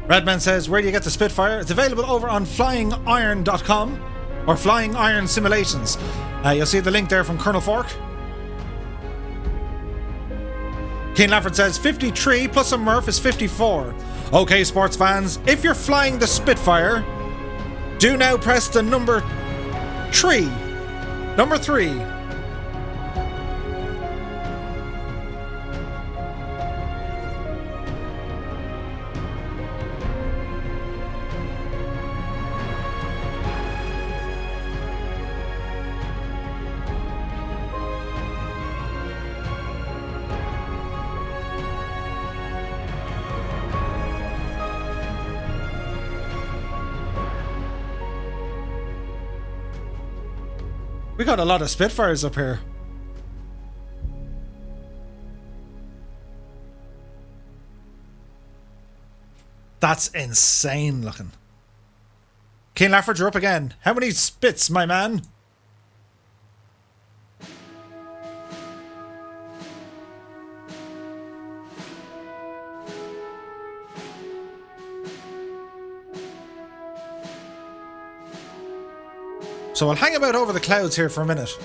Redman says, where do you get the Spitfire? It's available over on flyingiron.com or Flying Iron Simulations. You'll see the link there from Colonel Fork. Keen Lafford says, 53 plus a Murph is 54. Okay, sports fans, if you're flying the Spitfire, do now press the number 3. Number 3. We got a lot of Spitfires up here. That's insane looking. Keen Lafford, you're up again. How many spits, my man? So I'll hang about over the clouds here for a minute.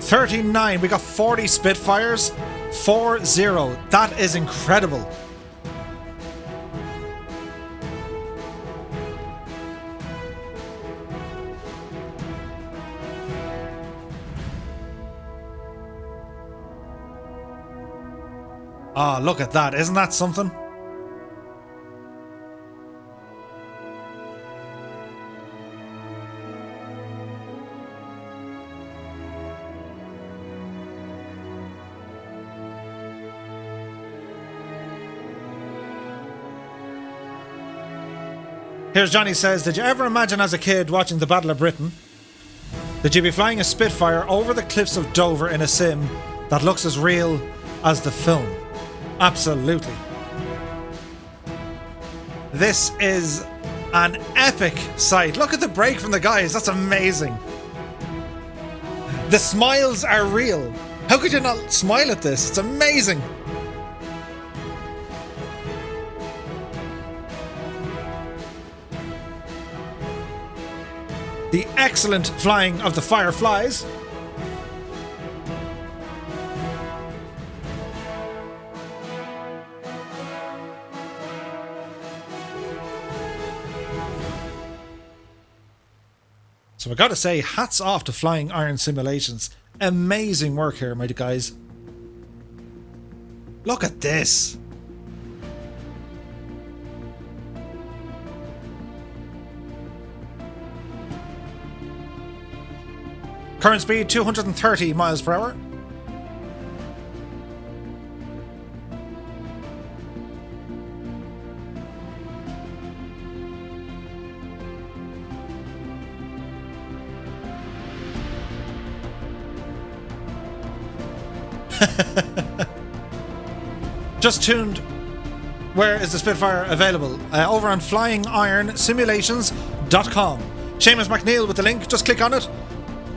$39. We got 40 Spitfires. 40. That is incredible. Ah, look at that. Isn't that something? Here's Johnny says, did you ever imagine as a kid watching the Battle of Britain that you'd be flying a Spitfire over the cliffs of Dover in a sim that looks as real as the film? Absolutely. This is an epic sight. Look at the break from the guys. That's amazing. The smiles are real. How could you not smile at this? It's amazing. The excellent flying of the Fireflies. So I gotta say, hats off to Flying Iron Simulations. Amazing work here, my guys. Look at this. Current speed 230 miles per hour. Just tuned. Where is the Spitfire available? Over on flyingironsimulations.com. Seamus McNeil with the link. Just click on it.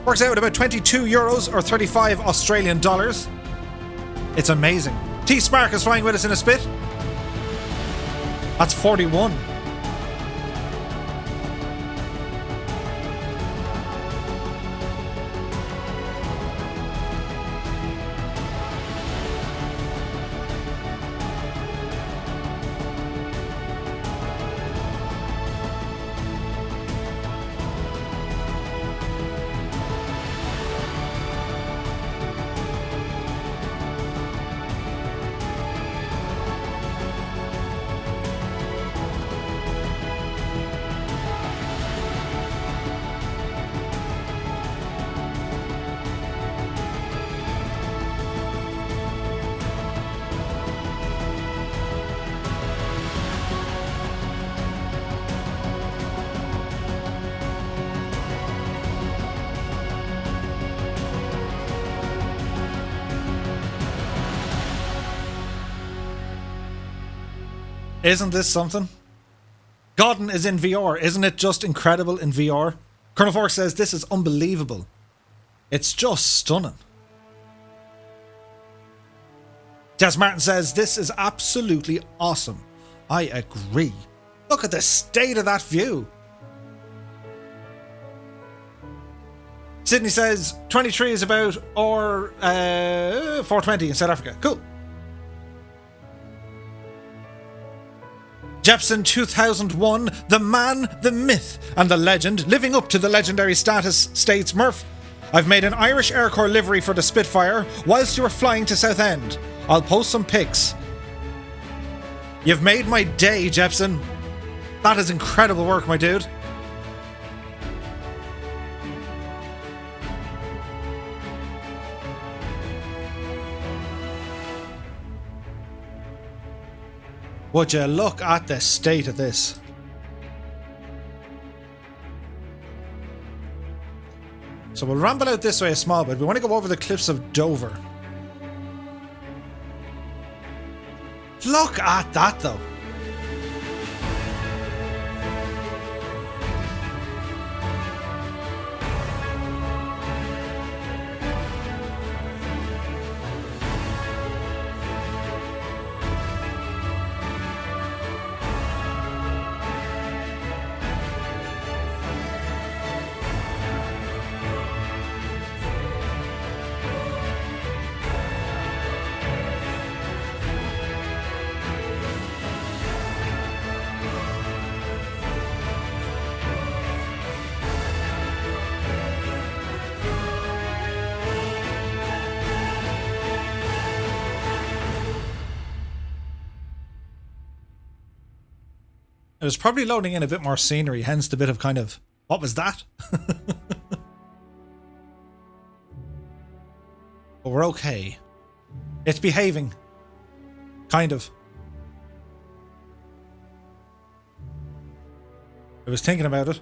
Works out at about €22 or 35 Australian dollars. It's amazing. T Spark is flying with us in a Spit. That's 41. Isn't this something? Godden is in VR. Isn't it just incredible in VR? Colonel Fork says this is unbelievable. It's just stunning. Jess Martin says this is absolutely awesome. I agree. Look at the state of that view. Sydney says 23 is about or 420 in South Africa. Cool. Jepson 2001, the man, the myth, and the legend, living up to the legendary status, states Murph. I've made an Irish Air Corps livery for the Spitfire whilst you were flying to Southend. I'll post some pics. You've made my day, Jepson. That is incredible work, my dude. Would you look at the state of this? So we'll ramble out this way a small bit. We want to go over the cliffs of Dover. Look at that though. It was probably loading in a bit more scenery, hence the bit of kind of, what was that? But we're okay. It's behaving. Kind of. I was thinking about it.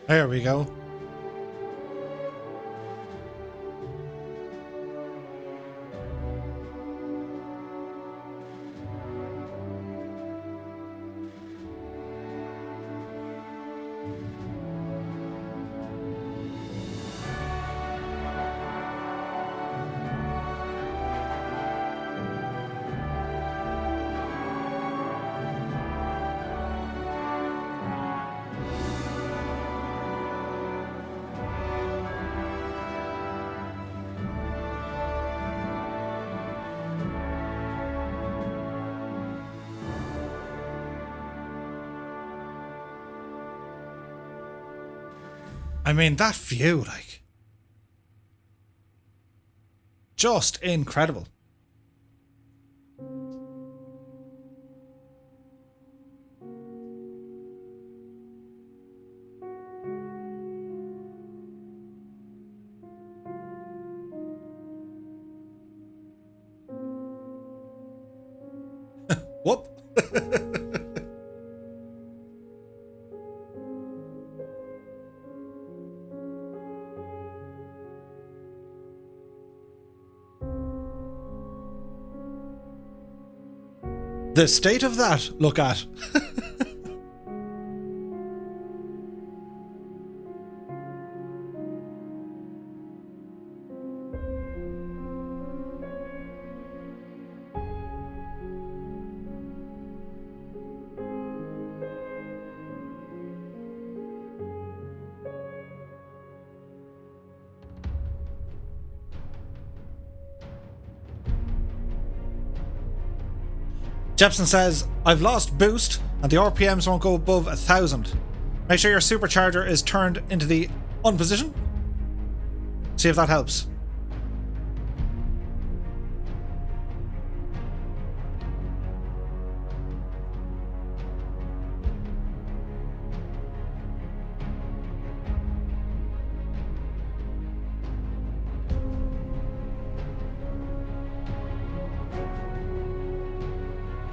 There we go. I mean, that view, like, just incredible. Whoop. The state of that, look at. Jepson says, I've lost boost and the RPMs won't go above 1,000. Make sure your supercharger is turned into the on position. See if that helps.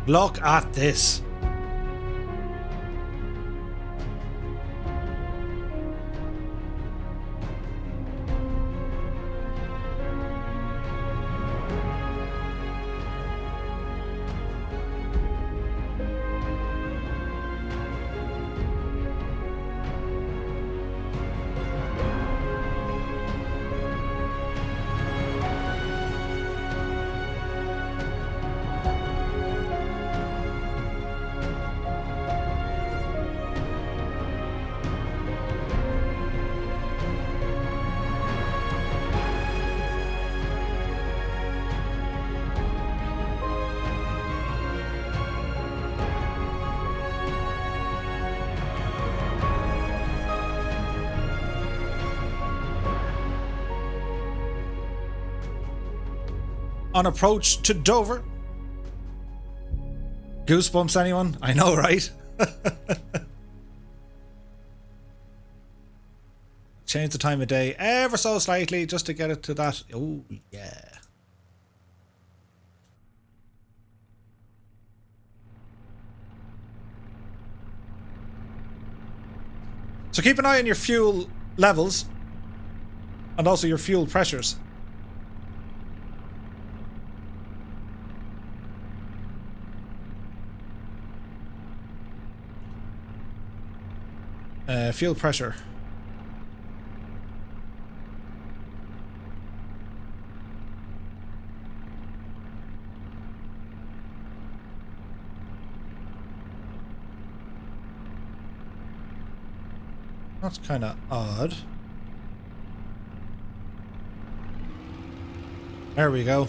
Look at this. On approach to Dover. Goosebumps, anyone? I know, right? Change the time of day ever so slightly just to get it to that. Oh, yeah. So keep an eye on your fuel levels and also your fuel pressures. Fuel pressure. That's kind of odd. There we go.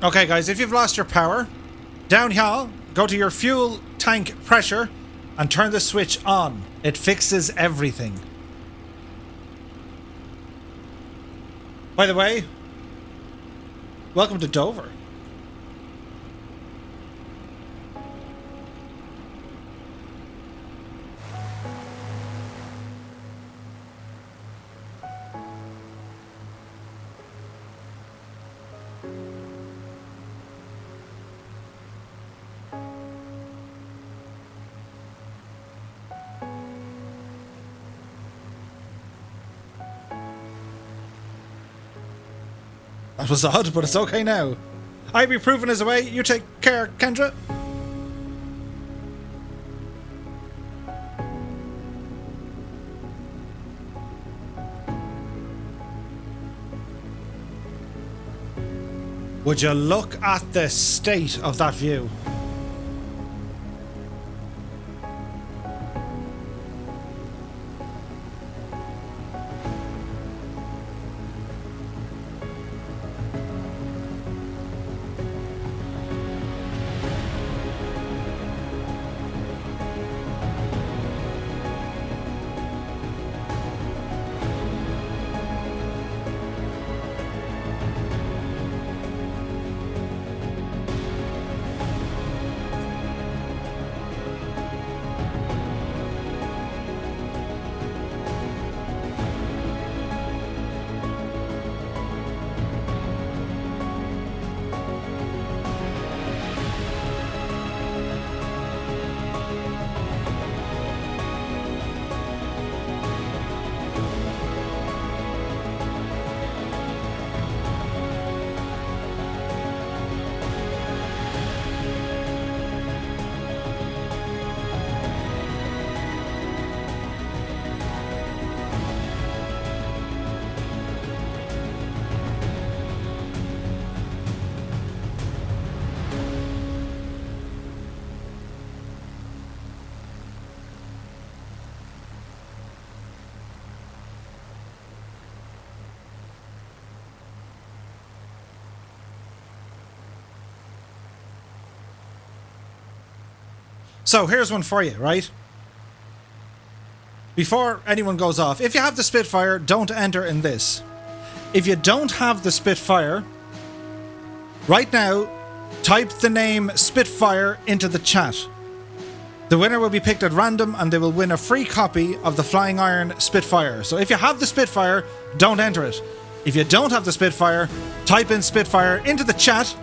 Okay, guys, if you've lost your power, down here, go to your fuel tank pressure and turn the switch on. It fixes everything. By the way, welcome to Dover. That was odd, but it's okay now. I be proven his away. You take care, Kendra. Would you look at the state of that view? So here's one for you, right? Before anyone goes off, if you have the Spitfire, don't enter in this. If you don't have the Spitfire, right now, type the name Spitfire into the chat. The winner will be picked at random and they will win a free copy of the Flying Iron Spitfire. So if you have the Spitfire, don't enter it. If you don't have the Spitfire, type in Spitfire into the chat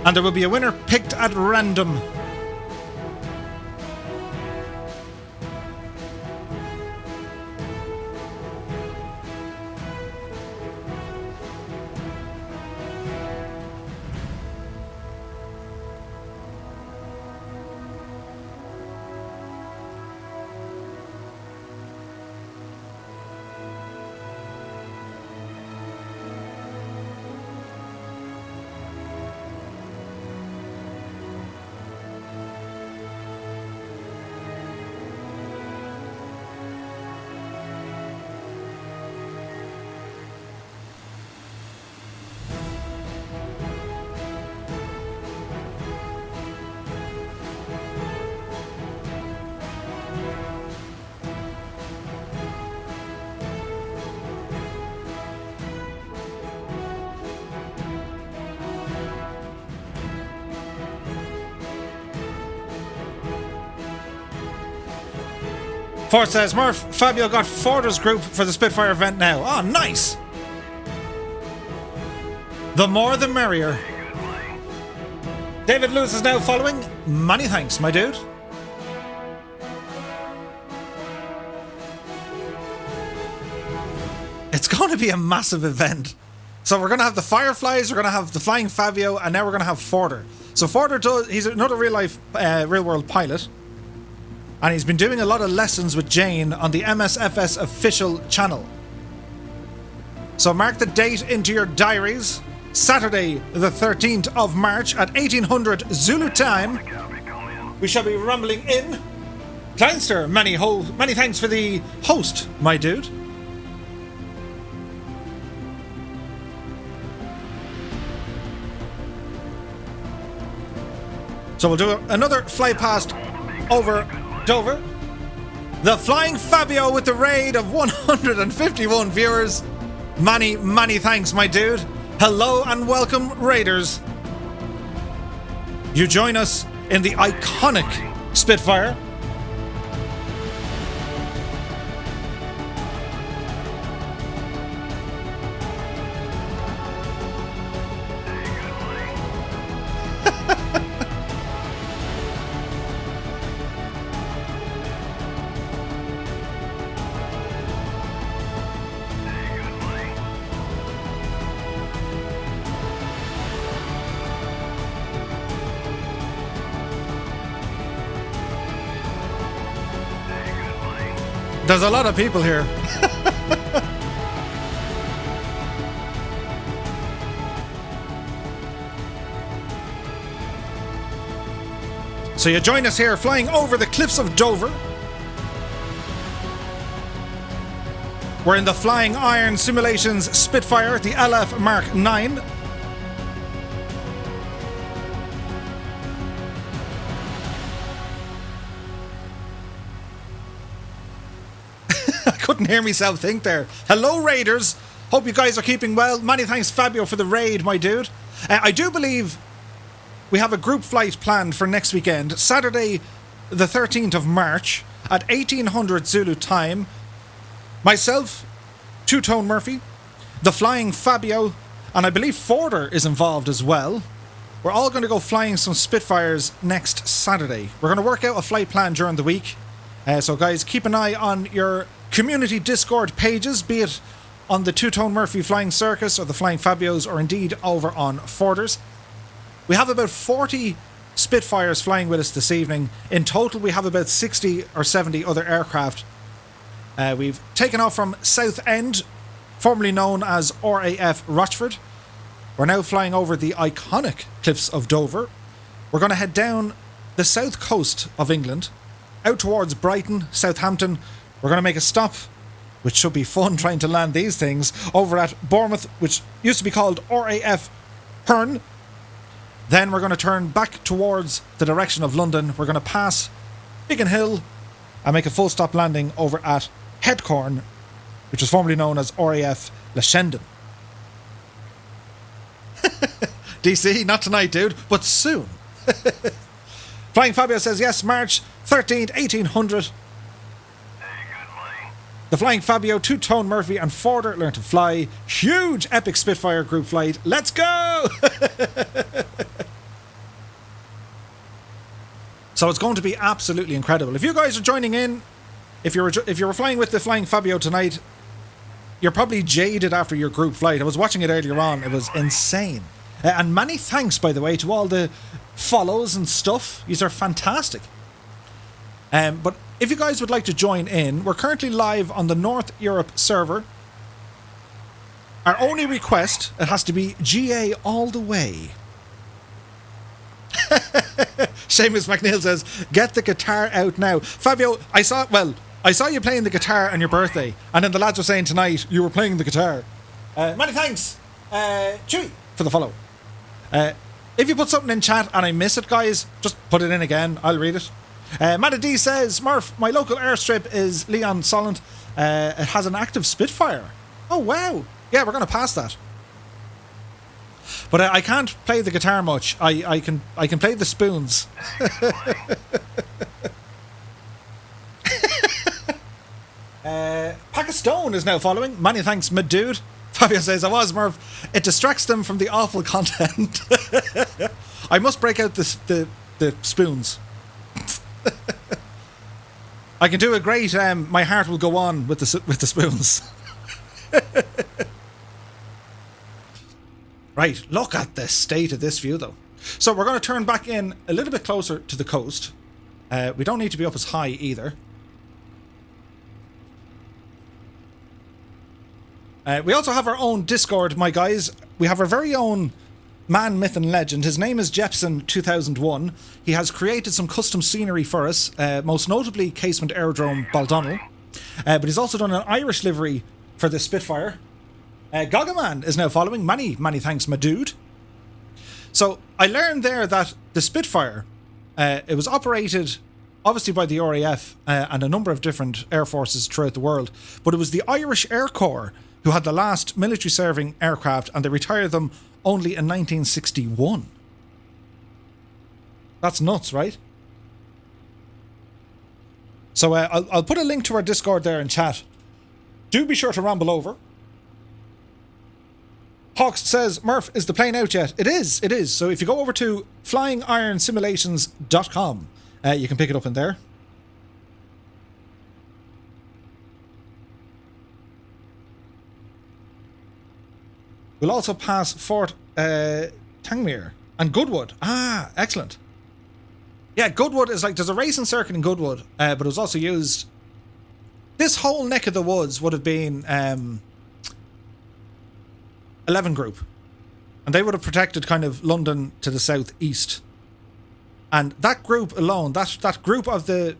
and there will be a winner picked at random. Fort says, Murph, Fabio got Forder's group for the Spitfire event now. Oh, nice! The more the merrier. David Lewis is now following. Many thanks, my dude. It's going to be a massive event. So we're going to have the Fireflies, we're going to have the Flying Fabio, and now we're going to have Forder. So Forder he's another real world pilot. And he's been doing a lot of lessons with Jane on the MSFS official channel. So mark the date into your diaries. Saturday the 13th of March at 1800 Zulu time. We shall be rumbling in. Kleinster, many thanks for the host, my dude. So we'll do another fly past over Dover. The Flying Fabio with the raid of 151 viewers. Many thanks, my dude. Hello and welcome, Raiders. You join us in the iconic Spitfire. There's a lot of people here. So you join us here flying over the cliffs of Dover. We're in the Flying Iron Simulations Spitfire, the LF Mark 9. Couldn't hear myself think there. Hello, Raiders. Hope you guys are keeping well. Many thanks, Fabio, for the raid, my dude. I do believe we have a group flight planned for next weekend, Saturday the 13th of March at 1800 Zulu time. Myself, Two-Tone Murphy, the Flying Fabio, and I believe Forder is involved as well. We're all going to go flying some Spitfires next Saturday. We're going to work out a flight plan during the week. So guys, keep an eye on your community Discord pages, be it on the Two-Tone Murphy Flying Circus or the Flying Fabios, or indeed over on Forders. We have about 40 Spitfires flying with us this evening. In total, we have about 60 or 70 other aircraft. We've taken off from Southend, formerly known as RAF Rochford. We're now flying over the iconic cliffs of Dover. We're going to head down the south coast of England, out towards Brighton, Southampton. We're going to make a stop, which should be fun trying to land these things, over at Bournemouth, which used to be called RAF Herne. Then we're going to turn back towards the direction of London. We're going to pass Biggin Hill and make a full stop landing over at Headcorn, which was formerly known as RAF Leshendon. DC, not tonight, dude, but soon. Flying Fabio says, yes, March 13th, 1800. The Flying Fabio, Two-Tone Murphy and Forder learn to fly. Huge epic Spitfire group flight. Let's go! So it's going to be absolutely incredible. If you guys are joining in, if you were flying with the Flying Fabio tonight, you're probably jaded after your group flight. I was watching it earlier on. It was insane. And many thanks, by the way, to all the follows and stuff. These are fantastic. But if you guys would like to join in, we're currently live on the North Europe server. Our only request, it has to be GA all the way. Seamus McNeil says, get the guitar out now. Fabio, I saw you playing the guitar on your birthday, and then the lads were saying tonight you were playing the guitar. Many thanks, Chewy, for the follow. If you put something in chat and I miss it, guys, just put it in again. I'll read it. Matta D says, Murph, my local airstrip is Leon Solent. It has an active Spitfire. Oh, wow. Yeah, we're going to pass that. But I can't play the guitar much. I can play the spoons. Pack of Stone is now following. Many thanks, my dude. Fabio says, I was, Murph. It distracts them from the awful content. I must break out the spoons. I can do a great My Heart Will Go On with the spoons. Right, look at the state of this view though. So we're going to turn back in a little bit closer to the coast. We don't need to be up as high either. We also have our own Discord, my guys. we have our very own man, myth and legend. His name is Jepson2001. He has created some custom scenery for us, most notably Casement Aerodrome Baldonnel. But he's also done an Irish livery for the Spitfire. Gagaman is now following. Many thanks, my dude. So I learned there that the Spitfire, it was operated obviously by the RAF and a number of different air forces throughout the world, but it was the Irish Air Corps who had the last military serving aircraft, and they retired them only in 1961. That's nuts, right? So I'll put a link to our Discord there in chat. Do be sure to ramble over. Hawks says, Murph, is the plane out yet? It is. So if you go over to flyingironsimulations.com, you can pick it up in there. We'll also pass Fort Tangmere and Goodwood. Ah, excellent. Yeah, Goodwood is like, there's a racing circuit in Goodwood, but it was also used... This whole neck of the woods would have been 11 Group. And they would have protected kind of London to the southeast. And that group alone, that group of the,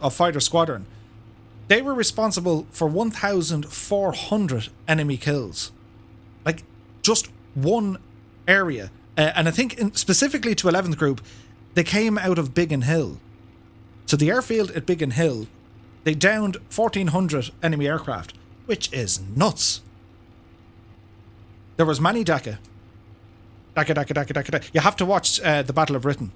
of fighter squadron, they were responsible for 1,400 enemy kills. Like, just one area. And I think specifically to 11th Group, they came out of Biggin Hill. So the airfield at Biggin Hill, they downed 1,400 enemy aircraft, which is nuts. There was many Daka. Daka. You have to watch the Battle of Britain.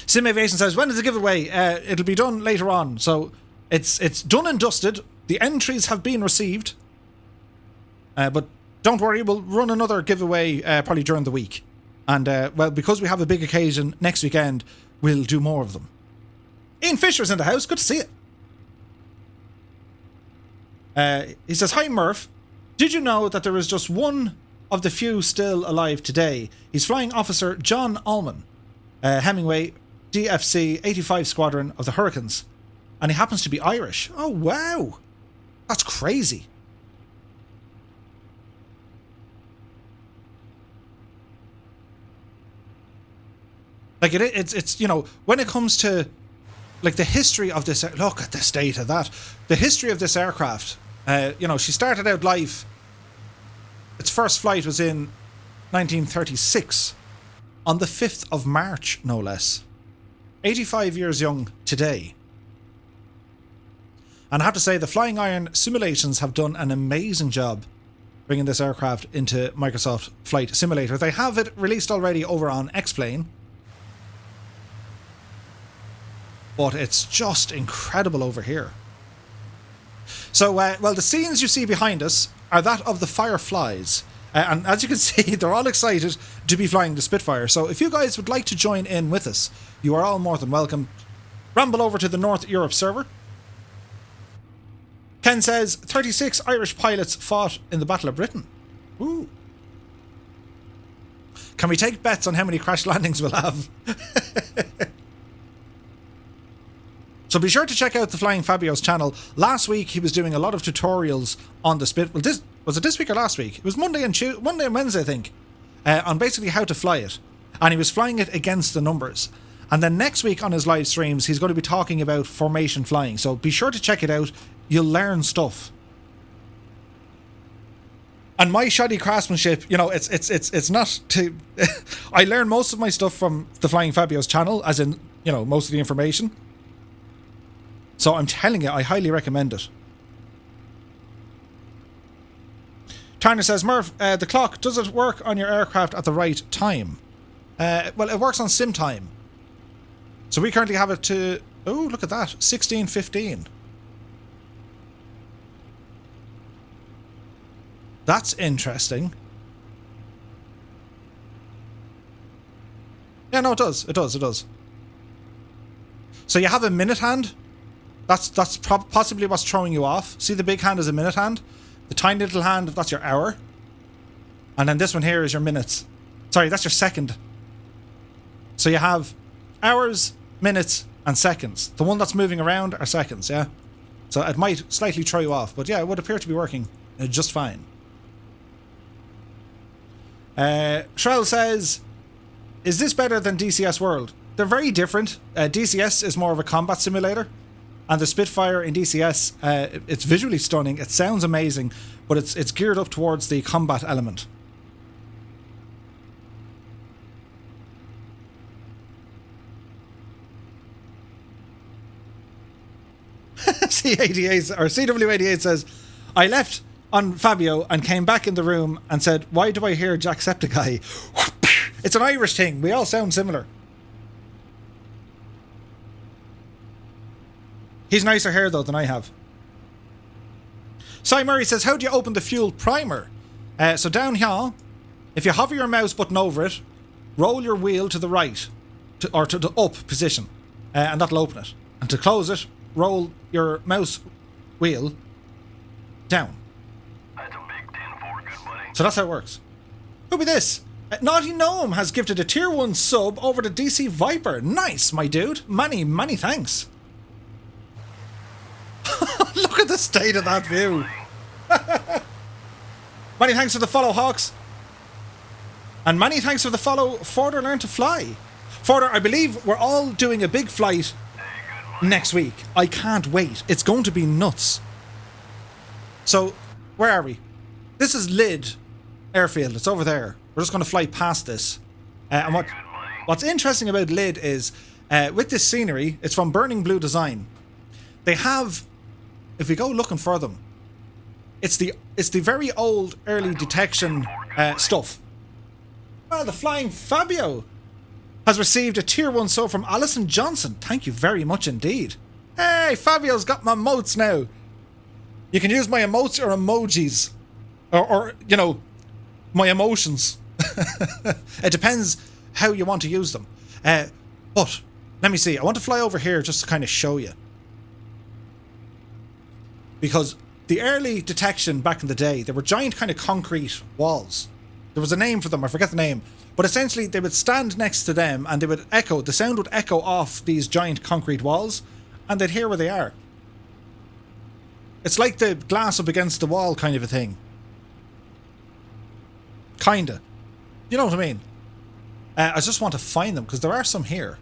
Sim Aviation says, when is the giveaway? It'll be done later on. So it's done and dusted. The entries have been received. But don't worry, we'll run another giveaway probably during the week. And, well, because we have a big occasion next weekend, we'll do more of them. Ian Fisher's in the house. Good to see you. He says, hi, Murph. Did you know that there is just one of the few still alive today? He's Flying Officer John Allman, Hemingway, DFC 85 Squadron of the Hurricanes. And he happens to be Irish. Oh, wow. That's crazy. Like, it's when it comes to, like, the history of this... Look at the state of that. The history of this aircraft. She started out life... Its first flight was in 1936. On the 5th of March, no less. 85 years young today. And I have to say, the Flying Iron Simulations have done an amazing job bringing this aircraft into Microsoft Flight Simulator. They have it released already over on X-Plane. But it's just incredible over here. So, well, the scenes you see behind us are that of the Fireflies. And as you can see, they're all excited to be flying the Spitfire. So if you guys would like to join in with us, you are all more than welcome. Ramble over to the North Europe server. Ken says, 36 Irish pilots fought in the Battle of Britain. Ooh. Can we take bets on how many crash landings we'll have? So be sure to check out the Flying Fabio's channel. Last week he was doing a lot of tutorials on the Spit. Well, was it this week or last week? It was Monday and Wednesday, I think, on basically how to fly it. And he was flying it against the numbers. And then next week on his live streams, he's going to be talking about formation flying. So be sure to check it out. You'll learn stuff. And my shoddy craftsmanship, it's not to... I learn most of my stuff from the Flying Fabio's channel, as in, most of the information. So I'm telling you, I highly recommend it. Turner says, Murph, the clock, does it work on your aircraft at the right time? Well, it works on sim time. So we currently have it to... Oh, look at that. 16:15. That's interesting. Yeah, no, it does. It does. So you have a minute hand. That's possibly what's throwing you off. See, the big hand is a minute hand. The tiny little hand, that's your hour. And then this one here is your minutes. Sorry, that's your second. So you have hours, minutes, and seconds. The one that's moving around are seconds, yeah? So it might slightly throw you off. But yeah, it would appear to be working just fine. Shrell says, is this better than DCS World? They're very different. DCS is more of a combat simulator, and the Spitfire in DCS, it's visually stunning, it sounds amazing, but it's geared up towards the combat element. C88 or CW88 says, I left on Fabio and came back in the room and said, why do I hear Jacksepticeye? It's an Irish thing. We all sound similar. He's nicer hair though than I have. Cy Murray says, how do you open the fuel primer? So down here, if you hover your mouse button over it, roll your wheel to the right, or to the up position, and that'll open it. And to close it, roll your mouse wheel down. That's a big 10-4, good buddy. So that's how it works. Who'll be this? Naughty Gnome has gifted a tier 1 sub over to DC Viper. Nice, my dude. Many, many thanks. Look at the state of that view. Many thanks for the follow, Hawks. And many thanks for the follow, Forder Learn to Fly. Forder, I believe we're all doing a big flight next week. I can't wait. It's going to be nuts. So, where are we? This is Lyd Airfield. It's over there. We're just going to fly past this. And what's interesting about Lyd is, with this scenery, it's from Burning Blue Design. They have, if we go looking for them, it's the very old early detection stuff. Well, the Flying Fabio has received a tier 1 sub from Alison Johnson. Thank you very much indeed. Hey, Fabio's got my emotes now. You can use my emotes or emojis. Or you know, my emotions. It depends how you want to use them. But, let me see. I want to fly over here just to kind of show you. Because the early detection back in the day, there were giant kind of concrete walls. There was a name for them, I forget the name. But essentially, they would stand next to them and they would echo, the sound would echo off these giant concrete walls, and they'd hear where they are. It's like the glass up against the wall kind of a thing. Kinda. You know what I mean? I just want to find them, because there are some here.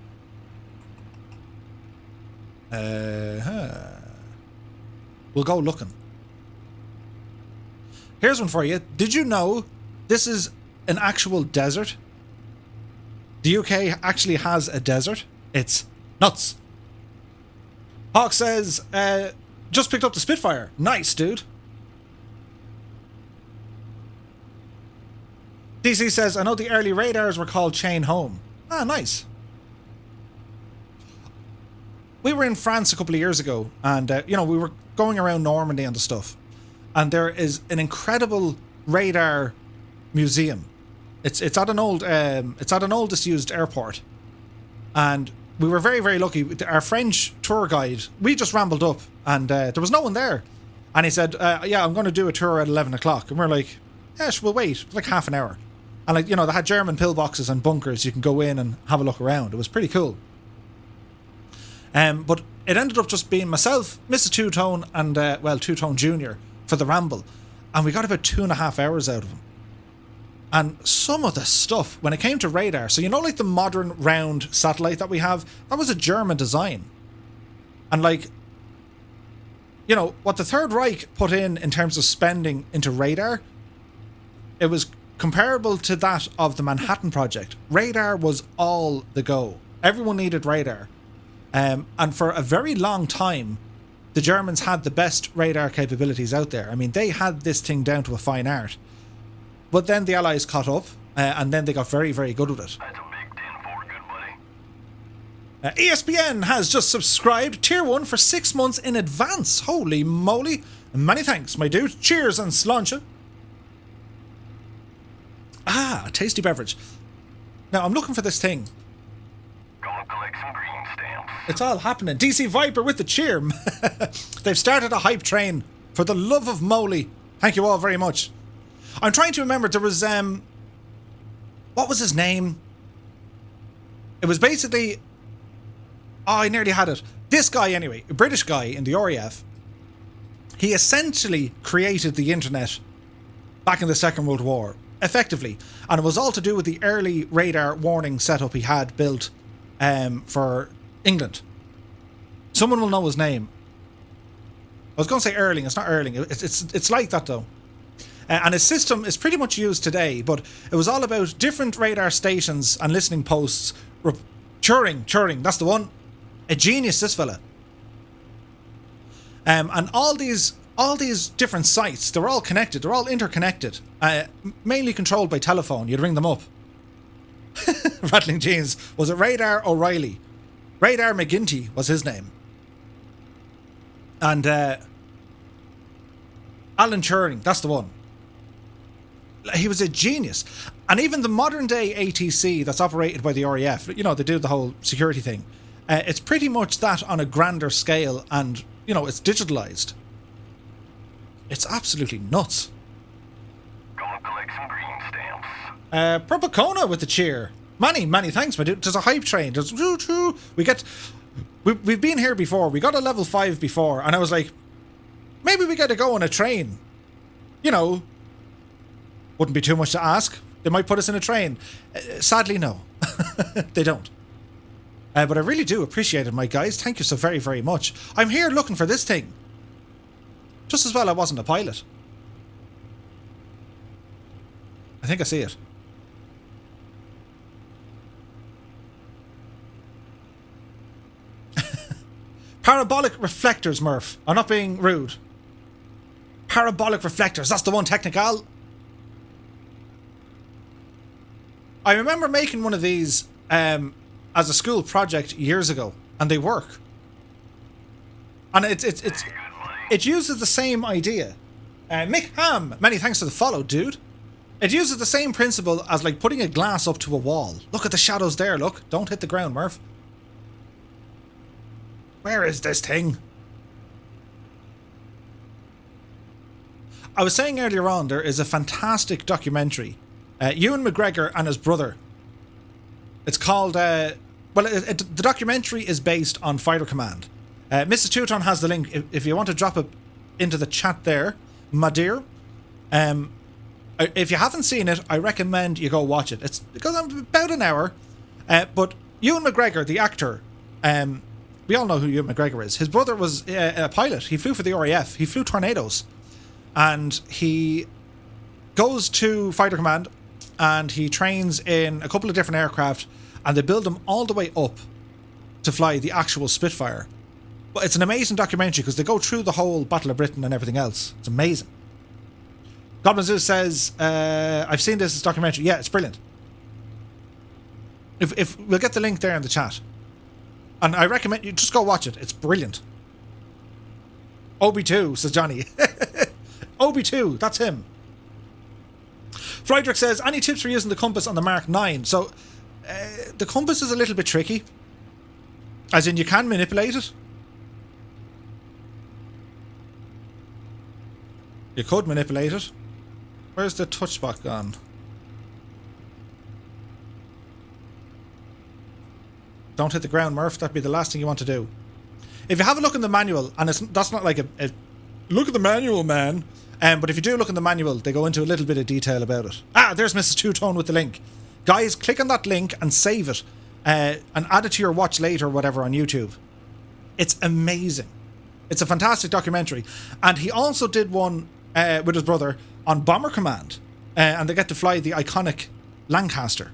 We'll go looking. Here's one for you. Did you know this is an actual desert? The UK actually has a desert. It's nuts. Hawk says, just picked up the Spitfire. Nice, dude. DC says, I know the early radars were called Chain Home. Ah, nice. We were in France a couple of years ago, and you know, we were going around Normandy and the stuff, and there is an incredible radar museum. It's at an old disused airport, and we were very, very lucky. Our French tour guide, we just rambled up, and there was no one there, and he said, "Yeah, I'm going to do a tour at 11 o'clock," and we're like, "Yeah, we'll wait." It was like half an hour, and like, you know, they had German pillboxes and bunkers. You can go in and have a look around. It was pretty cool. But it ended up just being myself, Mrs. Two-Tone, and, Two-Tone Jr. for the ramble. And we got about 2.5 hours out of him. And some of the stuff, when it came to radar, so you know, like the modern round satellite that we have, that was a German design. And like, you know, what the Third Reich put in terms of spending into radar, it was comparable to that of the Manhattan Project. Radar was all the go. Everyone needed radar. And for a very long time, the Germans had the best radar capabilities out there. I mean, they had this thing down to a fine art. But then the Allies caught up, and then they got very, very good with it. That's a big 10-4, good buddy. ESPN has just subscribed Tier 1 for 6 months in advance. Holy moly. Many thanks, my dude. Cheers and sláinte. Ah, a tasty beverage. Now, I'm looking for this thing. Gonna collect some green stamps. It's all happening. DC Viper with the cheer. They've started a hype train. For the love of moly. Thank you all very much. I'm trying to remember, there was, what was his name? It was basically, oh, I nearly had it. This guy anyway, a British guy in the RAF. He essentially created the internet back in the Second World War, effectively. And it was all to do with the early radar warning setup he had built for England. Someone will know his name. I was going to say Erling. It's not Erling. It's like that, though. And his system is pretty much used today, but it was all about different radar stations and listening posts. Turing, that's the one. A genius, this fella. And all these different sites, they're all connected. They're all interconnected. Mainly controlled by telephone. You'd ring them up. Rattling Jeans. Was it Radar O'Reilly? Radar McGinty was his name. And Alan Turing, that's the one. He was a genius. And even the modern day ATC that's operated by the RAF, you know, they do the whole security thing. It's pretty much that on a grander scale, and, you know, it's digitalized. It's absolutely nuts. Go and collect some green stamps. Propacona with the cheer. Many thanks, my dude. There's a hype train. We've been here before. We got a level 5 before, and I was like, maybe we got to go on a train. You know, wouldn't be too much to ask. They might put us in a train. Sadly, no. They don't. But I really do appreciate it, my guys. Thank you so very, very much. I'm here looking for this thing. Just as well I wasn't a pilot. I think I see it. Parabolic reflectors, Murph. I'm not being rude. Parabolic reflectors. That's the one, Technical. I remember making one of these as a school project years ago, and they work. And it uses the same idea. Mick Ham, many thanks for the follow, dude. It uses the same principle as like putting a glass up to a wall. Look at the shadows there, look. Don't hit the ground, Murph. Where is this thing? I was saying earlier on, there is a fantastic documentary. Ewan McGregor and his brother. It's called... the documentary is based on Fighter Command. Mrs. Teuton has the link. If you want to drop it into the chat there, my dear. If you haven't seen it, I recommend you go watch it. It's because I'm about an hour. But Ewan McGregor, the actor... we all know who Ewan McGregor is. His brother was a pilot. He flew for the RAF. He flew Tornadoes. And he goes to Fighter Command and he trains in a couple of different aircraft, and they build him all the way up to fly the actual Spitfire. But it's an amazing documentary because they go through the whole Battle of Britain and everything else. It's amazing. Goblin Zeus says, I've seen this documentary. Yeah, it's brilliant. If we'll get the link there in the chat. And I recommend you just go watch it. It's brilliant. OB2, says Johnny. OB2, that's him. Friedrich says, any tips for using the compass on the Mark 9? So, the compass is a little bit tricky. As in, you can manipulate it. You could manipulate it. Where's the touch spot gone? Don't hit the ground, Murph. That'd be the last thing you want to do. If you have a look in the manual, and that's not like a look at the manual, man. But if you do look in the manual, they go into a little bit of detail about it. Ah, there's Mrs. Two-Tone with the link. Guys, click on that link and save it. And add it to your watch later or whatever on YouTube. It's amazing. It's a fantastic documentary. And he also did one with his brother on Bomber Command. And they get to fly the iconic Lancaster.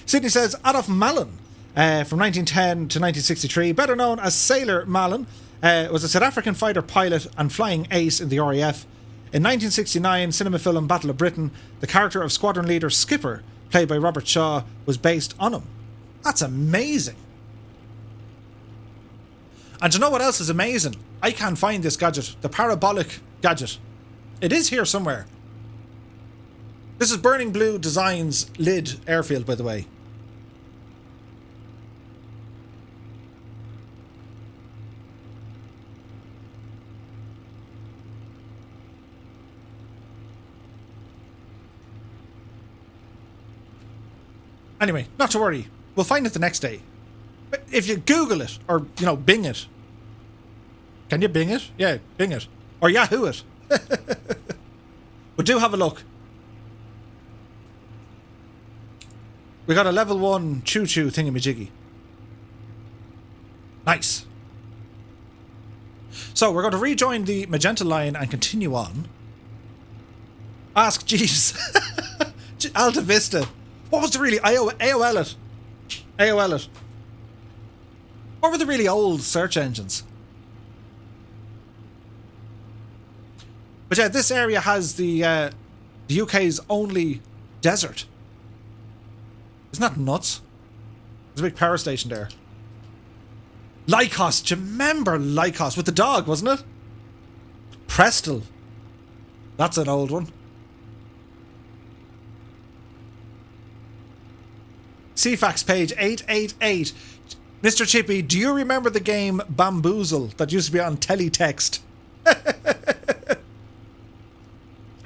Sydney says, Adolf Malin, from 1910 to 1963, better known as Sailor Malin, was a South African fighter pilot and flying ace in the RAF. In 1969, cinema film Battle of Britain, the character of squadron leader Skipper, played by Robert Shaw, was based on him. That's amazing. And do you know what else is amazing? I can't find this gadget, the parabolic gadget. It is here somewhere. This is Burning Blue Designs Lid Airfield, by the way. Anyway, not to worry. We'll find it the next day. If you Google it, or, Bing it, Can you Bing it? Yeah, Bing it. Or Yahoo it. But do have a look. We got a level 1 choo-choo thingamajiggy. Nice. So we're going to rejoin the magenta line and continue on. Ask Jeeves. Alta Vista. What was the really... AOL it. AOL it. What were the really old search engines? But yeah, this area has the UK's only desert. Isn't that nuts? There's a big power station there. Lycos. Do you remember Lycos? With the dog, wasn't it? Prestel. That's an old one. CFAX page 888. Mr. Chippy, do you remember the game Bamboozle that used to be on Teletext?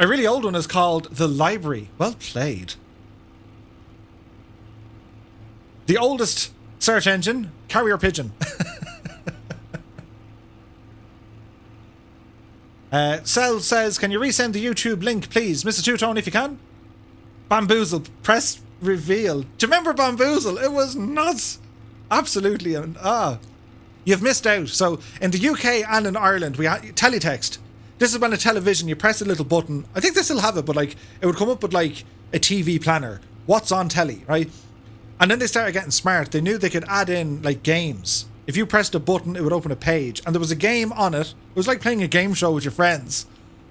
A really old one is called The Library. Well played. The oldest search engine, Carrier Pigeon. Cell says, can you resend the YouTube link, please? Mr. Two-Tone, if you can. Bamboozle, press reveal. Do you remember Bamboozle? It was nuts. Absolutely. You've missed out. So, in the UK and in Ireland, we had teletext. This is when a television, you press a little button. I think they still have it, but like, it would come up with like a TV planner. What's on telly, right? And then they started getting smart. They knew they could add in like games. If you pressed a button, it would open a page. And there was a game on it. It was like playing a game show with your friends.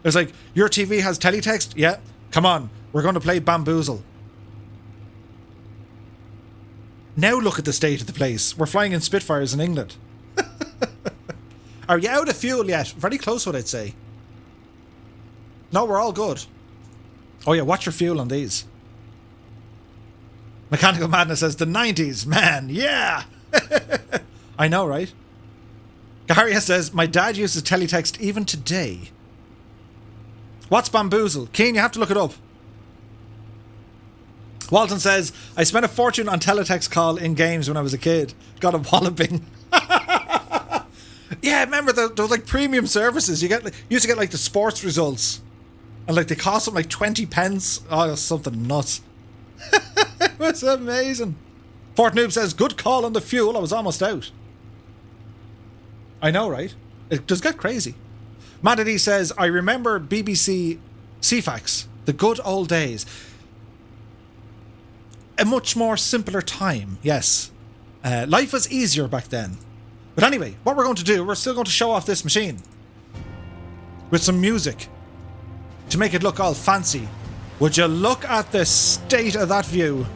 It was like, your TV has teletext? Yeah. Come on. We're going to play Bamboozle. Now look at the state of the place. We're flying in Spitfires in England. Are you out of fuel yet? Very close, what I'd say. No, we're all good. Oh yeah, watch your fuel on these. Mechanical Madness says, the 90s, man, yeah! I know, right? Gaharia says, my dad uses teletext even today. What's Bamboozle? Keen, you have to look it up. Walton says, I spent a fortune on teletext call in games when I was a kid. Got a walloping. Yeah, remember those like premium services. You used to get like the sports results. And like they cost them like 20 pence. Oh, that's something nuts. It was amazing. Fort Noob says, good call on the fuel. I was almost out. I know, right? It does get crazy. Madady says, I remember BBC CFAX. The good old days. A much more simpler time, yes. Life was easier back then. But anyway, what we're going to do, we're still going to show off this machine. With some music. To make it look all fancy. Would you look at the state of that view?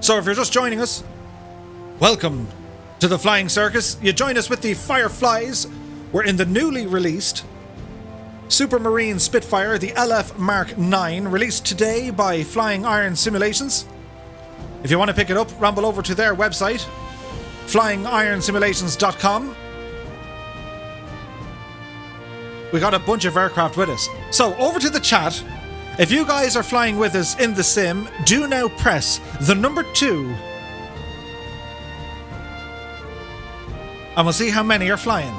So if you're just joining us, welcome to the Flying Circus. You join us with the Fireflies. We're in the newly released Supermarine Spitfire, the LF Mark 9, released today by Flying Iron Simulations. If you want to pick it up, ramble over to their website, flyingironsimulations.com. We got a bunch of aircraft with us. So, over to the chat. If you guys are flying with us in the sim, do now press the number 2. And we'll see how many are flying.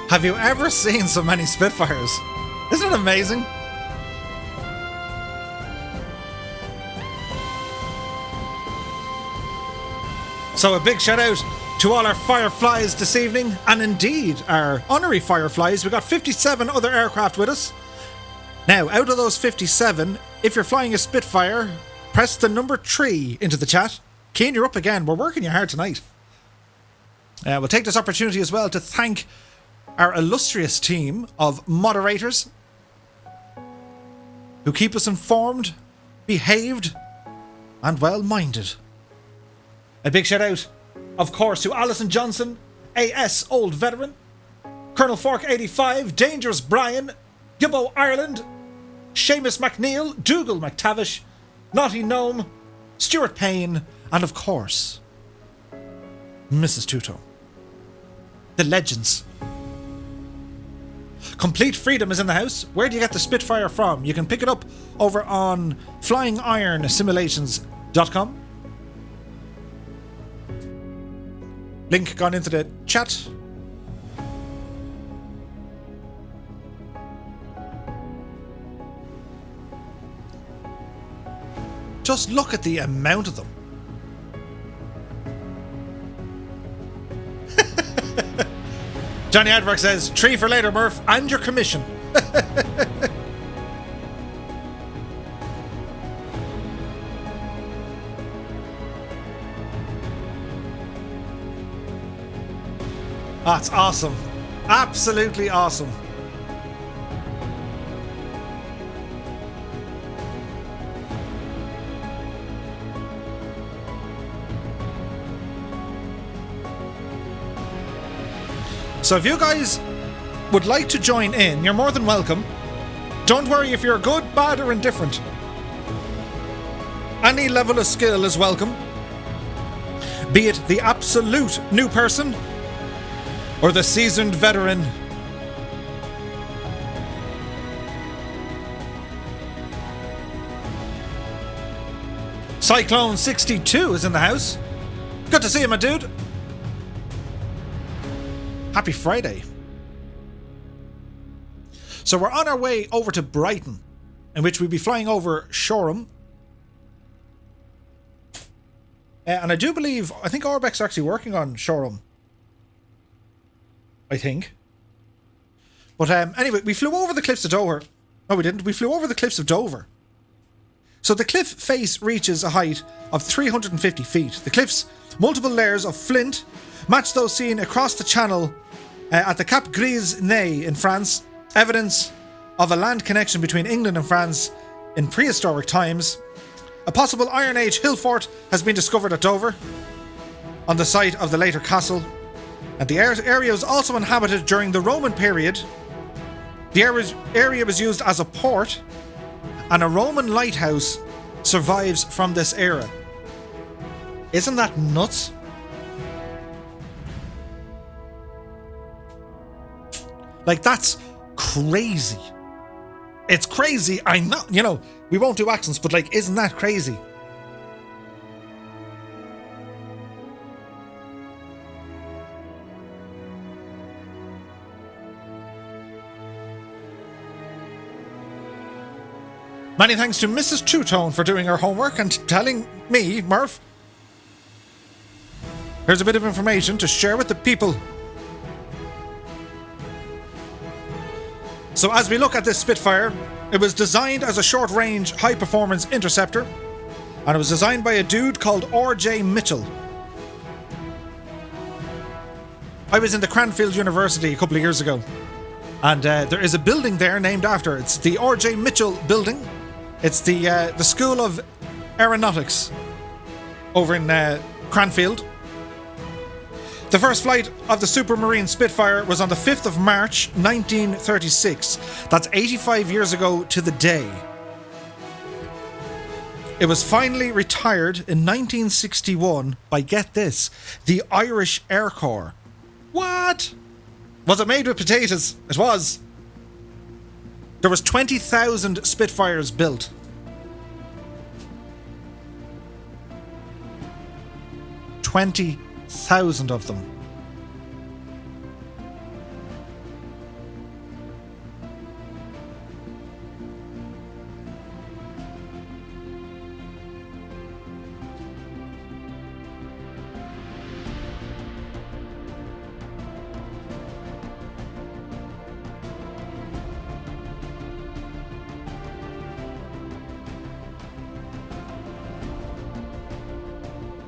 Have you ever seen so many Spitfires? Isn't it amazing? So a big shout out to all our Fireflies this evening, and indeed our honorary Fireflies. We've got 57 other aircraft with us. Now, out of those 57, if you're flying a Spitfire, press the number 3 into the chat. Keen, you're up again. We're working you hard tonight. We'll take this opportunity as well to thank our illustrious team of moderators who keep us informed, behaved, and well-minded. A big shout out, of course, to Alison Johnson, AS Old Veteran, Colonel Fork 85, Dangerous Brian, Gibbo Ireland, Seamus McNeil, Dougal McTavish, Naughty Gnome, Stuart Payne, and of course, Mrs. Tuto. The legends. Complete Freedom is in the house. Where do you get the Spitfire from? You can pick it up over on flyingironsimulations.com. Link gone into the chat. Just look at the amount of them. Johnny Adverk says, 3 for later, Murph, and your commission. That's awesome. Absolutely awesome. So if you guys would like to join in, you're more than welcome. Don't worry if you're good, bad, or indifferent. Any level of skill is welcome. Be it the absolute new person or the seasoned veteran. Cyclone 62 is in the house. Good to see you, my dude. Happy Friday. So we're on our way over to Brighton, in which we'll be flying over Shoreham. And I do believe, I think Orbex's actually working on Shoreham. I think. But anyway, we flew over the cliffs of Dover. No, we didn't. We flew over the cliffs of Dover. So the cliff face reaches a height of 350 feet. The cliff's multiple layers of flint match those seen across the channel at the Cap Gris-Nez in France, evidence of a land connection between England and France in prehistoric times. A possible Iron Age hill fort has been discovered at Dover, on the site of the later castle, and the area was also inhabited during the Roman period. The area was used as a port, and a Roman lighthouse survives from this era. Isn't that nuts? Like, that's crazy. It's crazy. I'm not, you know, we won't do accents, but like, isn't that crazy? Many thanks to Mrs. Two-Tone for doing her homework and telling me, Murph. Here's a bit of information to share with the people. So as we look at this Spitfire, it was designed as a short-range, high-performance interceptor, and it was designed by a dude called R.J. Mitchell. I was in the Cranfield University a couple of years ago, and there is a building there named after. It's the R.J. Mitchell building. It's the School of Aeronautics over in Cranfield. The first flight of the Supermarine Spitfire was on the 5th of March 1936. That's 85 years ago to the day. It was finally retired in 1961 by, get this, the Irish Air Corps. What? Was it made with potatoes? It was. There was 20,000 Spitfires built. 20,000 of them.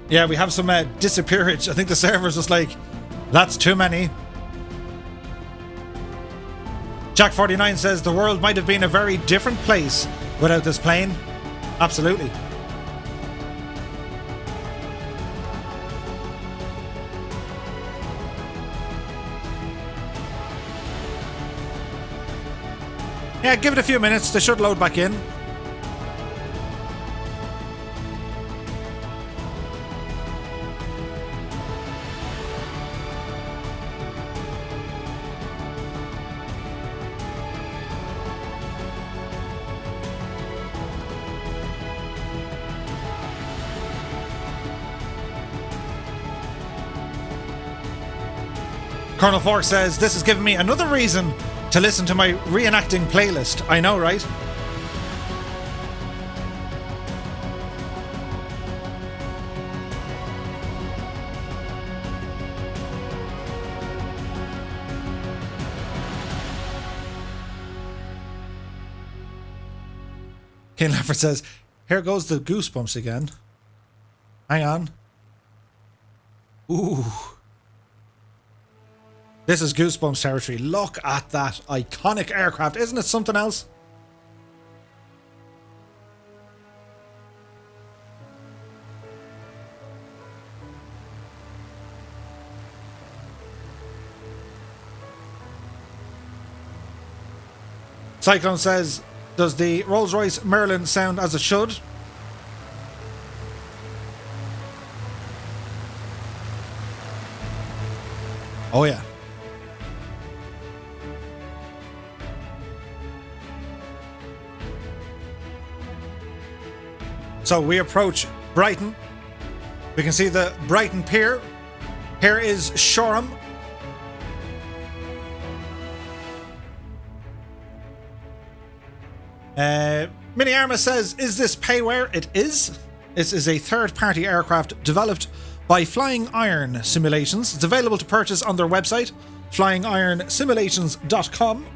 Yeah, we have some disappearage. I think the server's just like, that's too many. Jack49 says the world might have been a very different place without this plane. Absolutely. Yeah, give it a few minutes. They should load back in. Colonel Fork says, this has given me another reason to listen to my reenacting playlist. I know, right? Kane Lafford says, here goes the goosebumps again. Hang on. Ooh. This is Goosebumps territory. Look at that iconic aircraft. Isn't it something else? Cyclone says, does the Rolls-Royce Merlin sound as it should? Oh yeah. So we approach Brighton. We can see the Brighton Pier. Here is Shoreham. Mini Arma says, is this payware? It is. This is a third-party aircraft developed by Flying Iron Simulations. It's available to purchase on their website, flyingironsimulations.com.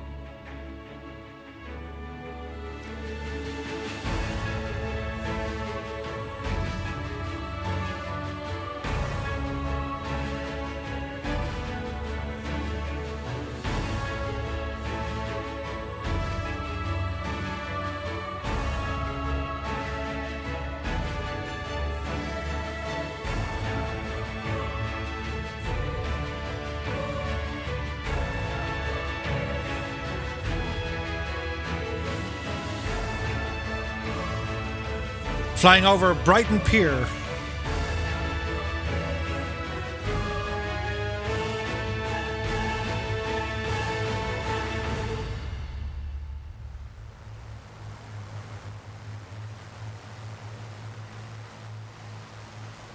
Flying over Brighton Pier.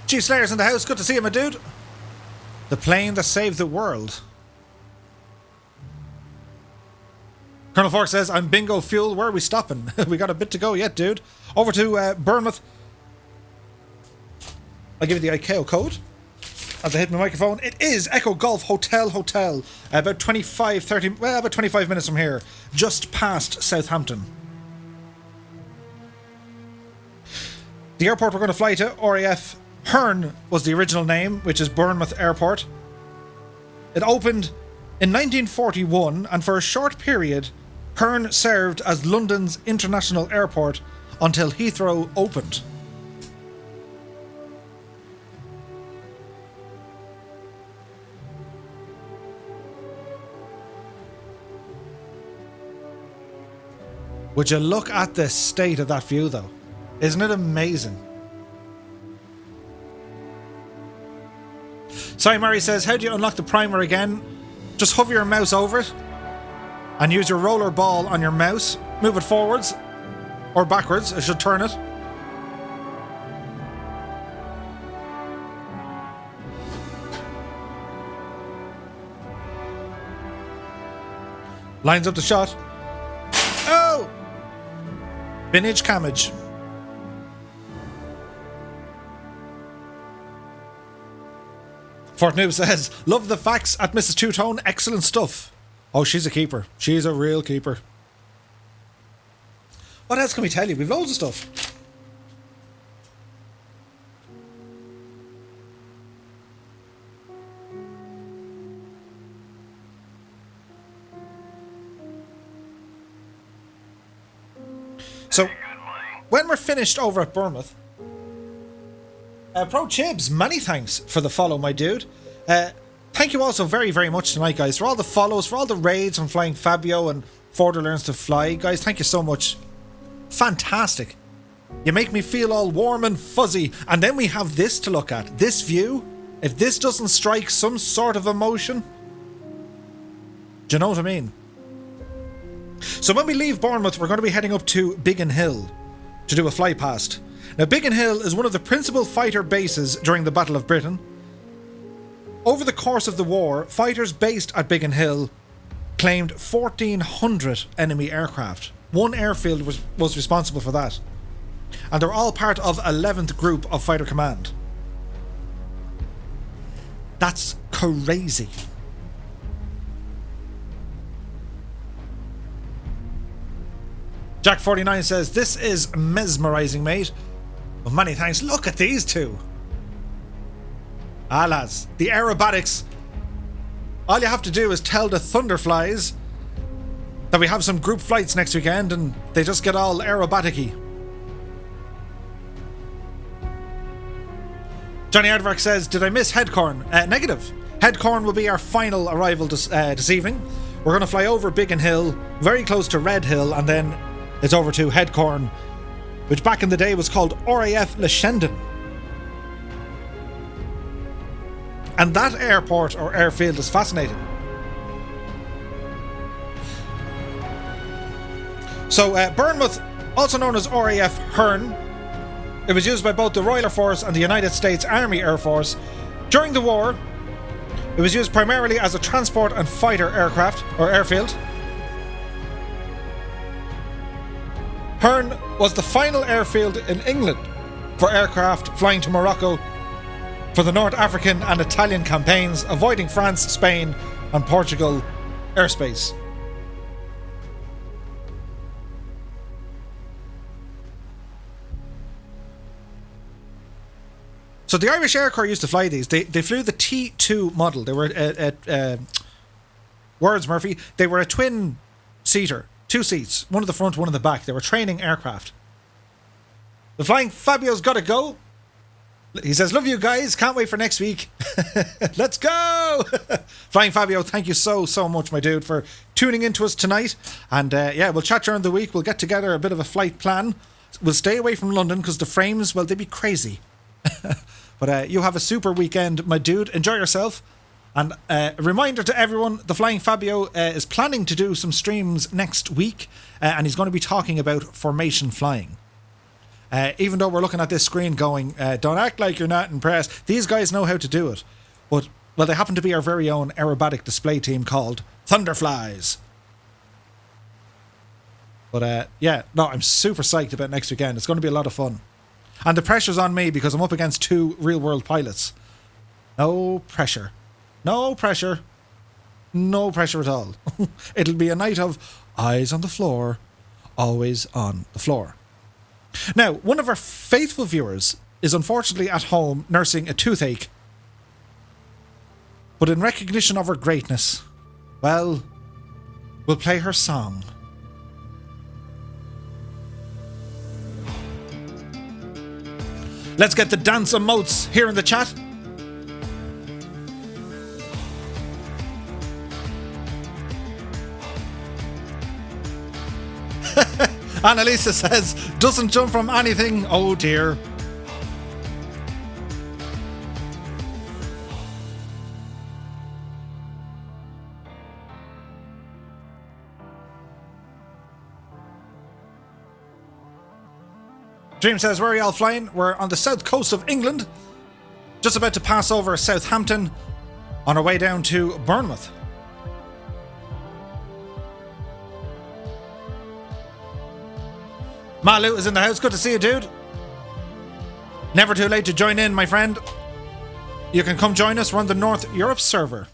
Chief Slayer's in the house. Good to see you, my dude. The plane that saved the world. Colonel Fork says, I'm bingo fuel. Where are we stopping? We got a bit to go yet, dude. Over to Bournemouth. I'll give you the ICAO code as I hit my microphone. It is Echo Golf Hotel Hotel. About 25 minutes from here. Just past Southampton. The airport we're going to fly to, RAF Hearn was the original name, which is Bournemouth Airport. It opened in 1941, and for a short period, Hearn served as London's international airport until Heathrow opened. Would you look at the state of that view, though? Isn't it amazing? Sorry, Murray says, how do you unlock the primer again? Just hover your mouse over it and use your roller ball on your mouse. Move it forwards or backwards. It should turn it. Lines up the shot. Oh! Vintage Camage. Fort Noob says, love the facts at Mrs. Two-Tone. Excellent stuff. Oh, she's a keeper. She's a real keeper. What else can we tell you? We've loads of stuff. when we're finished over at Bournemouth, Pro Chibs, many thanks for the follow, my dude. Thank you all so very, very much tonight, guys, for all the follows, for all the raids on Flying Fabio and Forder Learns to Fly. Guys, thank you so much. Fantastic. You make me feel all warm and fuzzy. And then we have this to look at. This view. If this doesn't strike some sort of emotion, do you know what I mean? So when we leave Bournemouth, we're going to be heading up to Biggin Hill to do a fly past. Now, Biggin Hill is one of the principal fighter bases during the Battle of Britain. Over the course of the war, fighters based at Biggin Hill claimed 1,400 enemy aircraft. One airfield was responsible for that. And they're all part of 11th Group of Fighter Command. That's crazy. Jack49 says, this is mesmerising, mate. Well, many thanks. Look at these two. Ah, lads. The aerobatics. All you have to do is tell the Thunderflies that we have some group flights next weekend and they just get all aerobatic-y. Johnny Advark says, did I miss Headcorn? Negative. Headcorn will be our final arrival this evening. We're going to fly over Biggin Hill, very close to Red Hill, and then it's over to Headcorn, which back in the day was called RAF Le Shendon. And that airport or airfield is fascinating. So Bournemouth, also known as RAF Hearn, it was used by both the Royal Air Force and the United States Army Air Force. During the war, it was used primarily as a transport and fighter aircraft or airfield. Hearn was the final airfield in England for aircraft flying to Morocco for the North African and Italian campaigns, avoiding France, Spain and Portugal airspace. So the Irish Air Corps used to fly these. They flew the T2 model. They were words Murphy. They were a twin seater, 2 seats, one at the front, one in the back. They were training aircraft. The Flying Fabio's got to go. He says, love you guys. Can't wait for next week. Let's go. Flying Fabio, thank you so much, my dude, for tuning into us tonight. And yeah, we'll chat during the week. We'll get together a bit of a flight plan. We'll stay away from London because the frames, well, they'd be crazy. But you have a super weekend, my dude. Enjoy yourself. And a reminder to everyone, the Flying Fabio is planning to do some streams next week. And he's going to be talking about formation flying. Even though we're looking at this screen going, don't act like you're not impressed. These guys know how to do it. But, well, they happen to be our very own aerobatic display team called Thunderflies. But yeah, no, I'm super psyched about next weekend. It's going to be a lot of fun. And the pressure's on me because I'm up against 2 real-world pilots. No pressure. No pressure. No pressure at all. It'll be a night of eyes on the floor, always on the floor. Now, one of our faithful viewers is unfortunately at home nursing a toothache. But in recognition of her greatness, well, we'll play her song. Let's get the dance emotes here in the chat. Annalisa says, doesn't jump from anything. Oh dear. Dream says, where are y'all flying? We're on the south coast of England. Just about to pass over Southampton on our way down to Bournemouth. Malu is in the house. Good to see you, dude. Never too late to join in, my friend. You can come join us. We're on the North Europe server.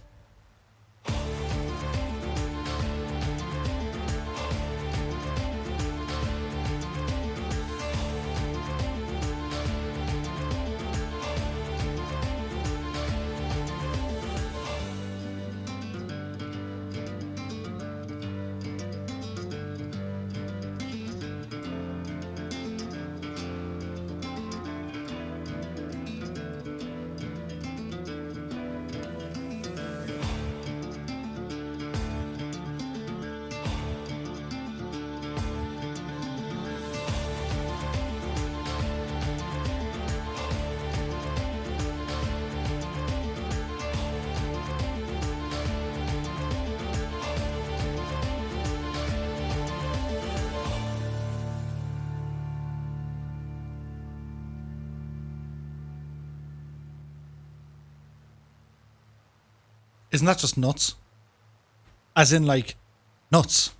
Isn't that just nuts? As in, like, nuts.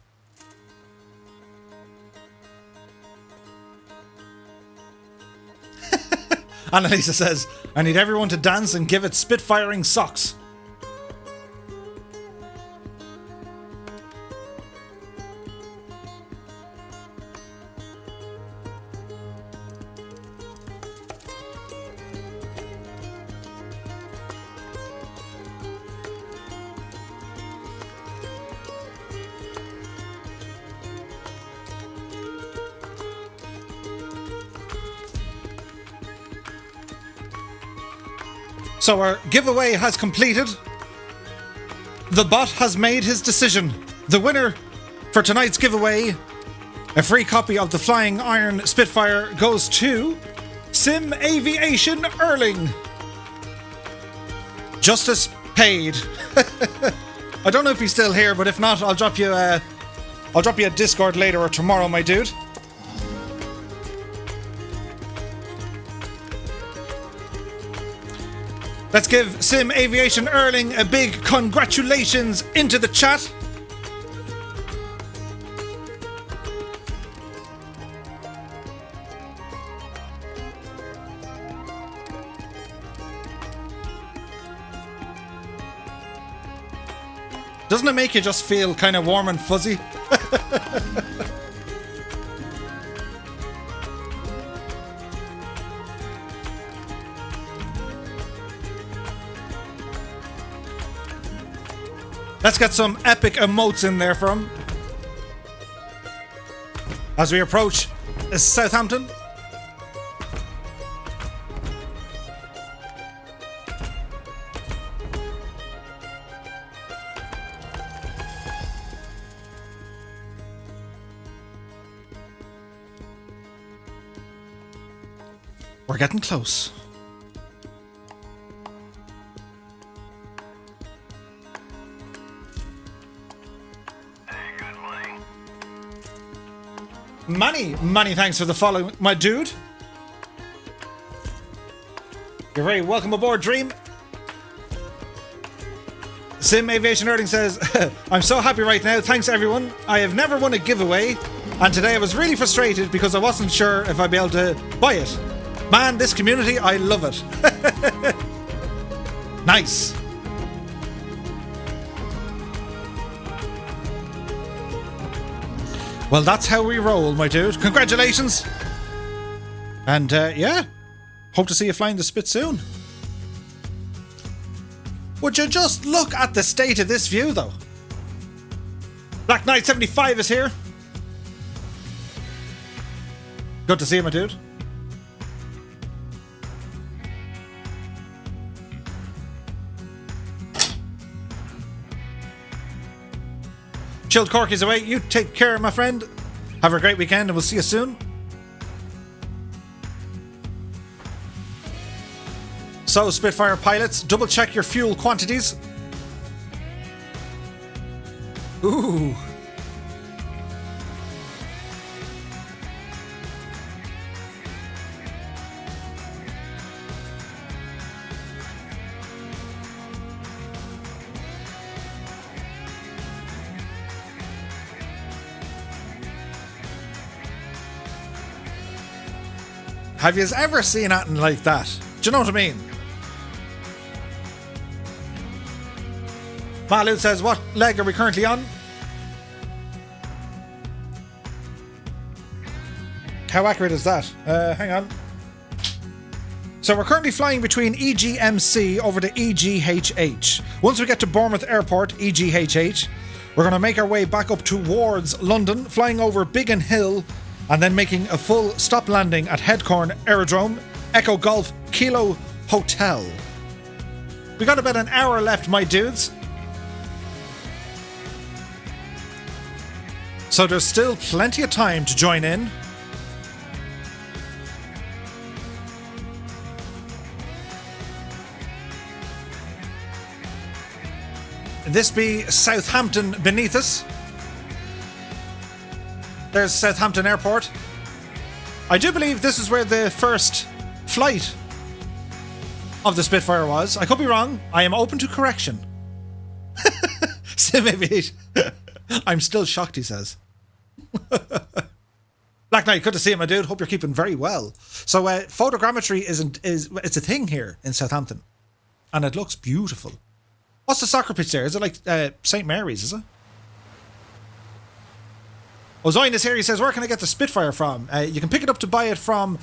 Annalisa says, I need everyone to dance and give it spitfiring socks. So our giveaway has completed. The bot has made his decision. The winner for tonight's giveaway, a free copy of the Flying Iron Spitfire, goes to Sim Aviation Erling. Justice paid. I don't know if he's still here, but if not, I'll drop you a Discord later or tomorrow, my dude. Let's give Sim Aviation Erling a big congratulations into the chat. Doesn't it make you just feel kind of warm and fuzzy? Let's get some epic emotes in there for him as we approach Southampton. We're getting close. Many thanks for the follow, my dude. You're very welcome aboard, Dream. Sim Aviation Erling says, I'm so happy right now. Thanks, everyone. I have never won a giveaway, and today I was really frustrated because I wasn't sure if I'd be able to buy it. Man, this community, I love it. Nice. Well, that's how we roll, my dude. Congratulations. And, yeah. Hope to see you flying the Spit soon. Would you just look at the state of this view, though? Black Knight 75 is here. Good to see you, my dude. Chilled Corky's away. You take care, my friend. Have a great weekend and we'll see you soon. So, Spitfire pilots, double check your fuel quantities. Ooh. Have you ever seen anything like that? Do you know what I mean? Malu says, what leg are we currently on? How accurate is that? Hang on. So we're currently flying between EGMC over to EGHH. Once we get to Bournemouth Airport, EGHH, we're going to make our way back up towards London, flying over Biggin Hill, and then making a full stop landing at Headcorn Aerodrome, Echo Golf Kilo Hotel. We got about an hour left, my dudes. So there's still plenty of time to join in. This be Southampton beneath us. There's Southampton Airport. I do believe this is where the first flight of the Spitfire was. I could be wrong. I am open to correction. Sim Aviation. I'm still shocked, he says. Black Knight, good to see you, my dude. Hope you're keeping very well. So, photogrammetry it's a thing here in Southampton, and it looks beautiful. What's the soccer pitch there? Is it like St. Mary's? Is it? Oh, Zoin is here. He says, "Where can I get the Spitfire from?" You can pick it up to buy it from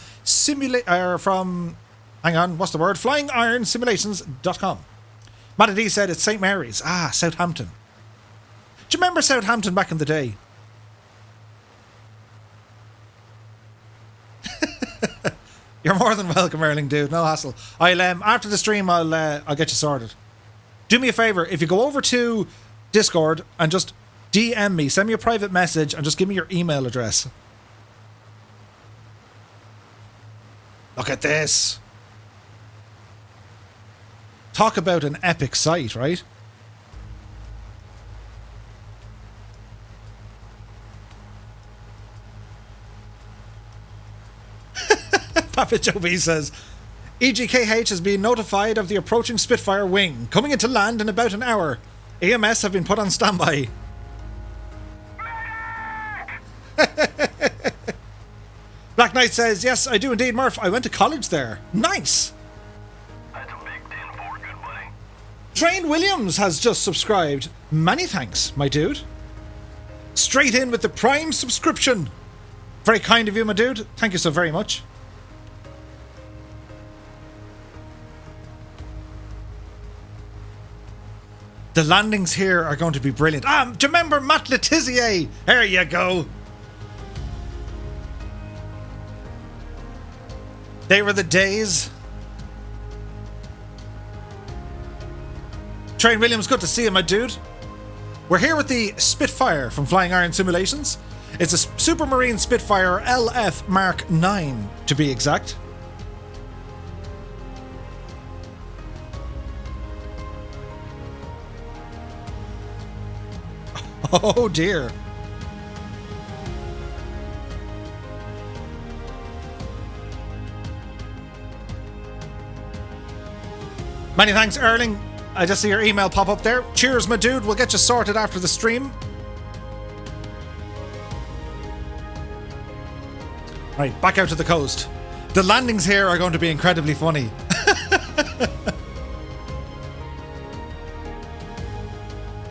hang on, what's the word? FlyingIronSimulations.com. Matty D said it's St. Mary's. Ah, Southampton. Do you remember Southampton back in the day? You're more than welcome, Erling, dude. No hassle. I'll after the stream, I'll get you sorted. Do me a favor, if you go over to Discord and just DM me, send me a private message, and just give me your email address. Look at this. Talk about an epic sight, right? Papa Joe B says, EGKH has been notified of the approaching Spitfire wing, coming into land in about an hour. EMS have been put on standby. Black Knight says, yes, I do indeed, Murph. I went to college there. Nice. That's a big 10-4, good buddy. Train Williams has just subscribed. Many thanks, my dude. Straight in with the Prime subscription. Very kind of you, my dude. Thank you so very much. The landings here are going to be brilliant. Do you remember Matt Letizier? There you go. They were the days. Train Williams, good to see you, my dude. We're here with the Spitfire from Flying Iron Simulations. It's a Supermarine Spitfire LF Mark 9, to be exact. Oh dear. Many thanks, Erling. I just see your email pop up there. Cheers, my dude. We'll get you sorted after the stream. Right, back out to the coast. The landings here are going to be incredibly funny.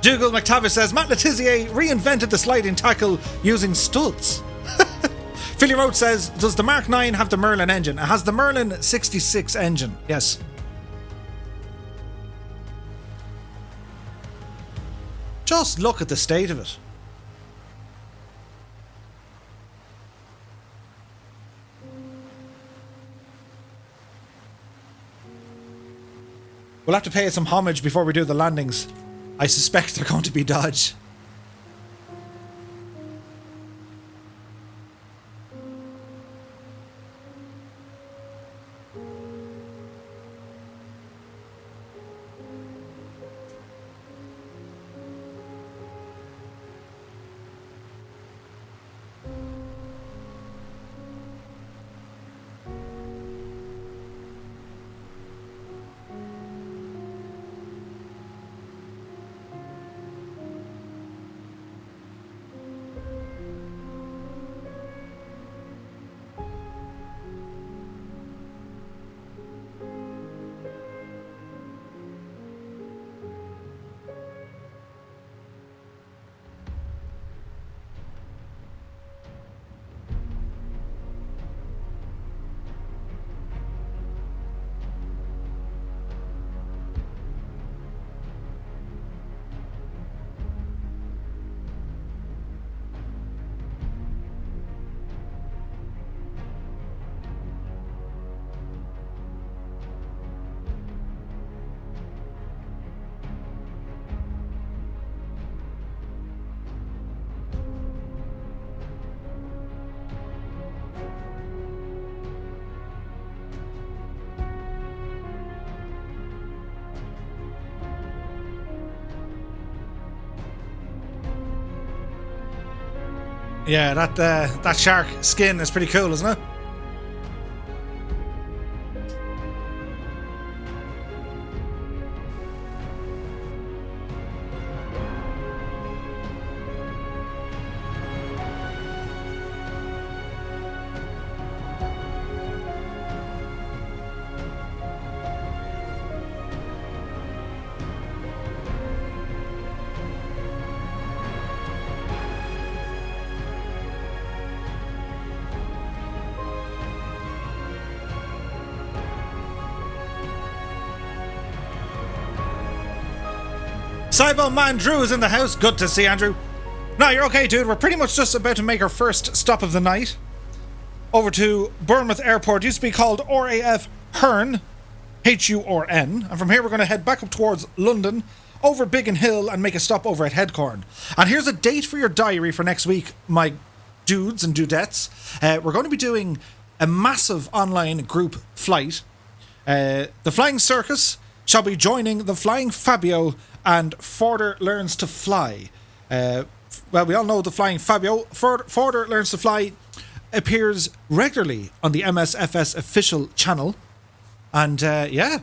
Dougal McTavish says, Matt Letizier reinvented the sliding tackle using studs. Philly Road says, does the Mark 9 have the Merlin engine? It has the Merlin 66 engine, yes. Just look at the state of it. We'll have to pay it some homage before we do the landings. I suspect they're going to be Dodge. Yeah, that shark skin is pretty cool, isn't it? Cybo Man Drew is in the house. Good to see Andrew. No, you're okay, dude. We're pretty much just about to make our first stop of the night. Over to Bournemouth Airport. Used to be called RAF Hurn. Hurn. And from here we're going to head back up towards London, over Biggin Hill, and make a stop over at Headcorn. And here's a date for your diary for next week, my dudes and dudettes. We're going to be doing a massive online group flight. The Flying Circus shall be joining the Flying Fabio and Forder Learns to Fly. Well, we all know the Flying Fabio. Forder Learns to Fly appears regularly on the MSFS official channel. And yeah,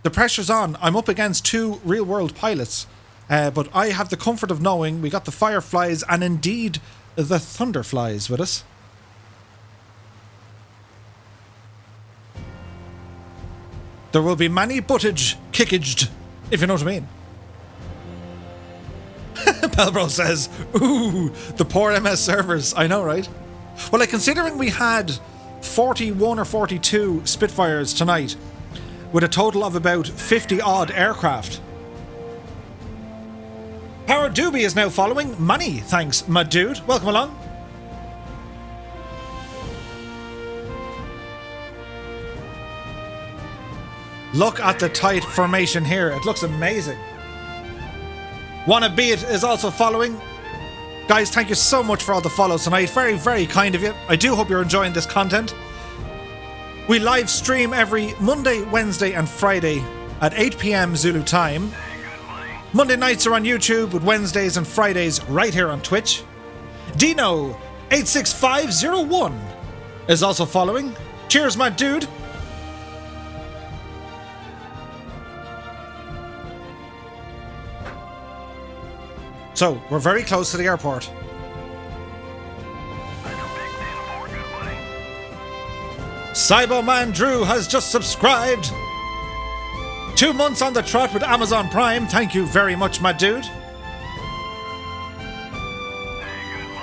the pressure's on. I'm up against two real-world pilots. But I have the comfort of knowing we got the Fireflies and indeed the Thunderflies with us. There will be many buttage kickaged, if you know what I mean. Pelbro says, ooh, the poor MS servers. I know, right? Well, like, considering we had 41 or 42 Spitfires tonight, with a total of about 50 odd aircraft. Power Doobie is now following. Many thanks, my dude. Welcome along. Look at the tight formation here. It looks amazing. Wanna Be It is also following. Guys, thank you so much for all the follows tonight. Very, very kind of you. I do hope you're enjoying this content. We live stream every Monday, Wednesday and Friday at 8 PM Zulu time. Monday nights are on YouTube, with Wednesdays and Fridays right here on Twitch. Dino86501 is also following. Cheers, my dude. So, we're very close to the airport. Cybo Man Drew has just subscribed. 2 months on the trot with Amazon Prime. Thank you very much, my dude.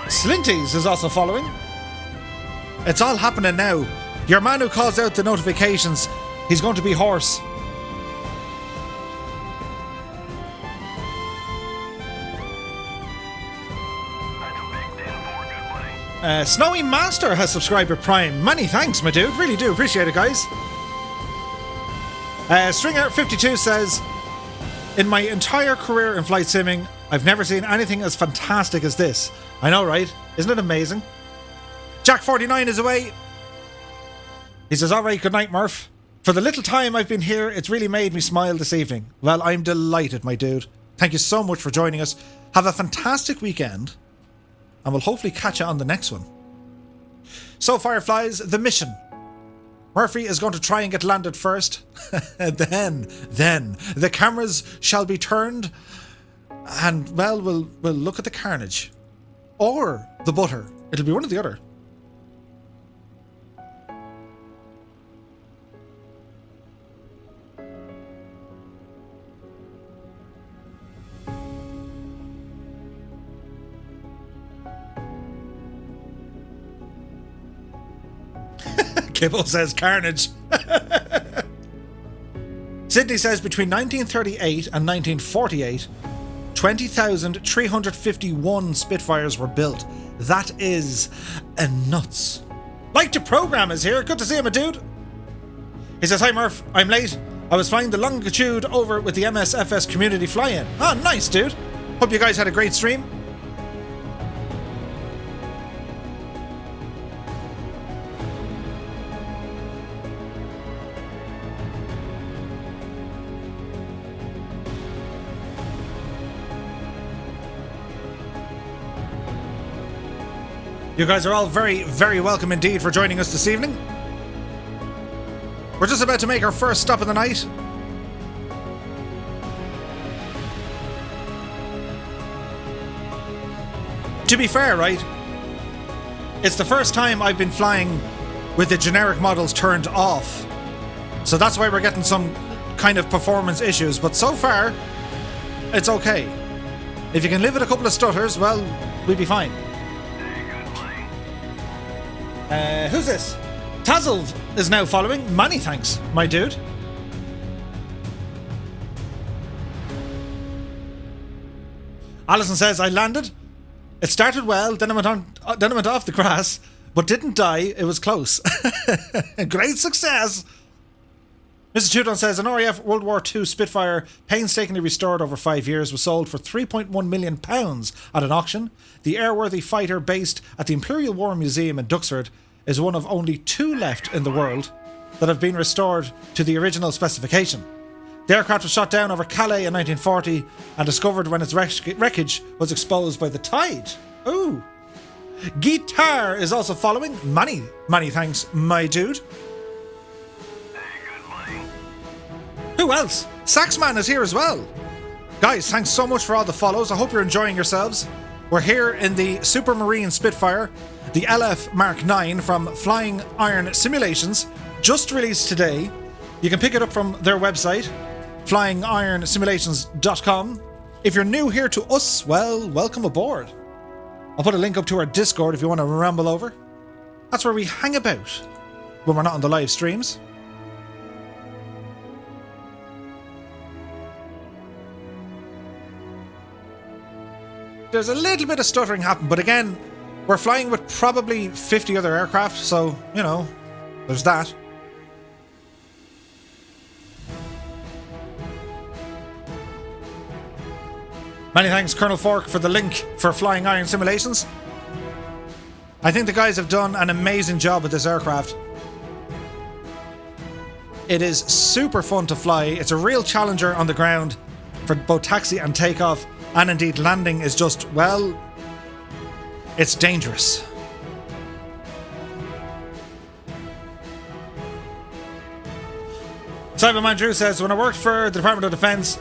Slinties is also following. It's all happening now. Your man who calls out the notifications, he's going to be hoarse. Snowy Master has subscribed with Prime. Many thanks, my dude. Really do appreciate it, guys. Stringer52 says, in my entire career in flight simming, I've never seen anything as fantastic as this. I know, right? Isn't it amazing? Jack49 is away. He says, alright, good night, Murph. For the little time I've been here, it's really made me smile this evening. Well, I'm delighted, my dude. Thank you so much for joining us. Have a fantastic weekend. And we'll hopefully catch you on the next one. So, Fireflies, the mission. Murphy is going to try and get landed first. then, the cameras shall be turned. And, well, we'll look at the carnage. Or the butter. It'll be one or the other. Kibble says carnage. Sydney says between 1938 and 1948, 20,351 Spitfires were built. That is nuts. Like to Program is here. Good to see him, a dude. He says, hi Murph, I'm late. I was flying the longitude over with the MSFS community fly-in. Oh, nice, dude. Hope you guys had a great stream. You guys are all very, very welcome indeed for joining us this evening. We're just about to make our first stop of the night. To be fair, right? It's the first time I've been flying with the generic models turned off. So that's why we're getting some kind of performance issues. But so far, it's okay. If you can live with a couple of stutters, well, we'll be fine. Who's this? Tazilv is now following. Many thanks, my dude. Alison says, I landed. It started well, then it went off the grass, but didn't die. It was close. Great success. Mr. Tudon says, an RAF World War II Spitfire, painstakingly restored over 5 years, was sold for £3.1 million at an auction. The airworthy fighter, based at the Imperial War Museum in Duxford, is one of only 2 left in the world that have been restored to the original specification. The aircraft was shot down over Calais in 1940 and discovered when its wreckage was exposed by the tide. Ooh. Guitar is also following. Many thanks, my dude. Who else? Saxman is here as well. Guys, thanks so much for all the follows. I hope you're enjoying yourselves. We're here in the Supermarine Spitfire, the LF Mark 9 from Flying Iron Simulations, just released today. You can pick it up from their website, flyingironsimulations.com. If you're new here to us, well, welcome aboard. I'll put a link up to our Discord if you want to ramble over. That's where we hang about when we're not on the live streams. There's a little bit of stuttering happening, but again, we're flying with probably 50 other aircraft, so, you know, there's that. Many thanks, Colonel Fork, for the link for Flying Iron Simulations. I think the guys have done an amazing job with this aircraft. It is super fun to fly. It's a real challenger on the ground for both taxi and takeoff. And indeed, landing is just, well, it's dangerous. Cyberman Drew says, when I worked for the Department of Defense,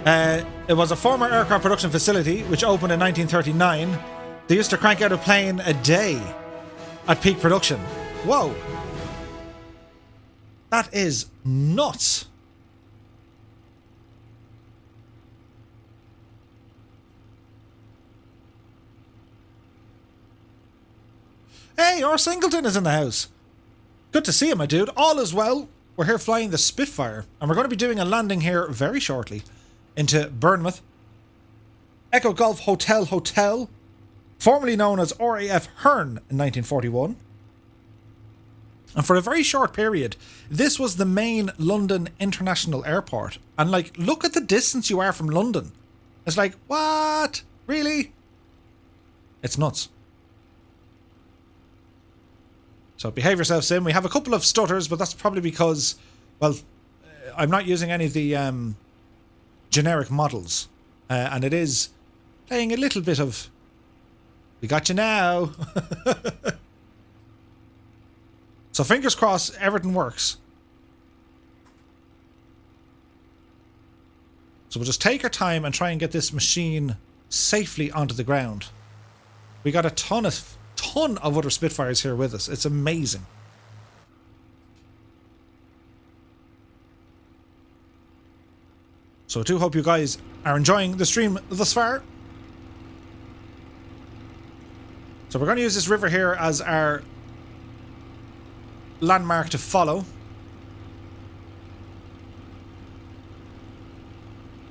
it was a former aircraft production facility which opened in 1939. They used to crank out a plane a day at peak production. Whoa. That is nuts. Hey, R. Singleton is in the house. Good to see you, my dude. All is well. We're here flying the Spitfire, and we're going to be doing a landing here very shortly into Bournemouth. Echo Golf Hotel, formerly known as RAF Hearn in 1941. And for a very short period, this was the main London International Airport. And like, look at the distance you are from London. It's like, what? Really? It's nuts. So behave yourself, Sim. We have a couple of stutters, but that's probably because, well, I'm not using any of the generic models. And it is playing a little bit of, we got you now. So fingers crossed, everything works. So we'll just take our time and try and get this machine safely onto the ground. We got a ton of other Spitfires here with us. It's amazing. So I do hope you guys are enjoying the stream thus far. So we're going to use this river here as our landmark to follow.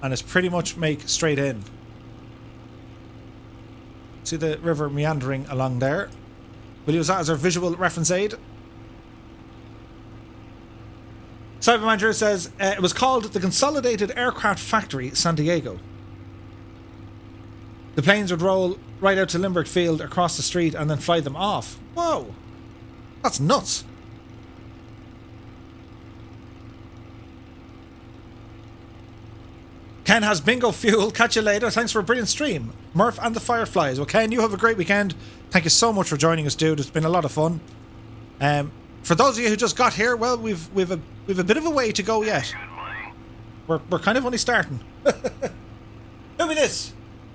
And it's pretty much make straight in. See the river meandering along there. We'll use that as our visual reference aid. Cyberman Drew says, it was called the Consolidated Aircraft Factory, San Diego. The planes would roll right out to Limburg Field across the street and then fly them off. Whoa. That's nuts. Ken has bingo fuel. Catch you later. Thanks for a brilliant stream. Murph and the Fireflies. Well, Ken, you have a great weekend. Thank you so much for joining us, dude. It's been a lot of fun. For those of you who just got here, well, we've a bit of a way to go yet. We're kind of only starting. Look at this.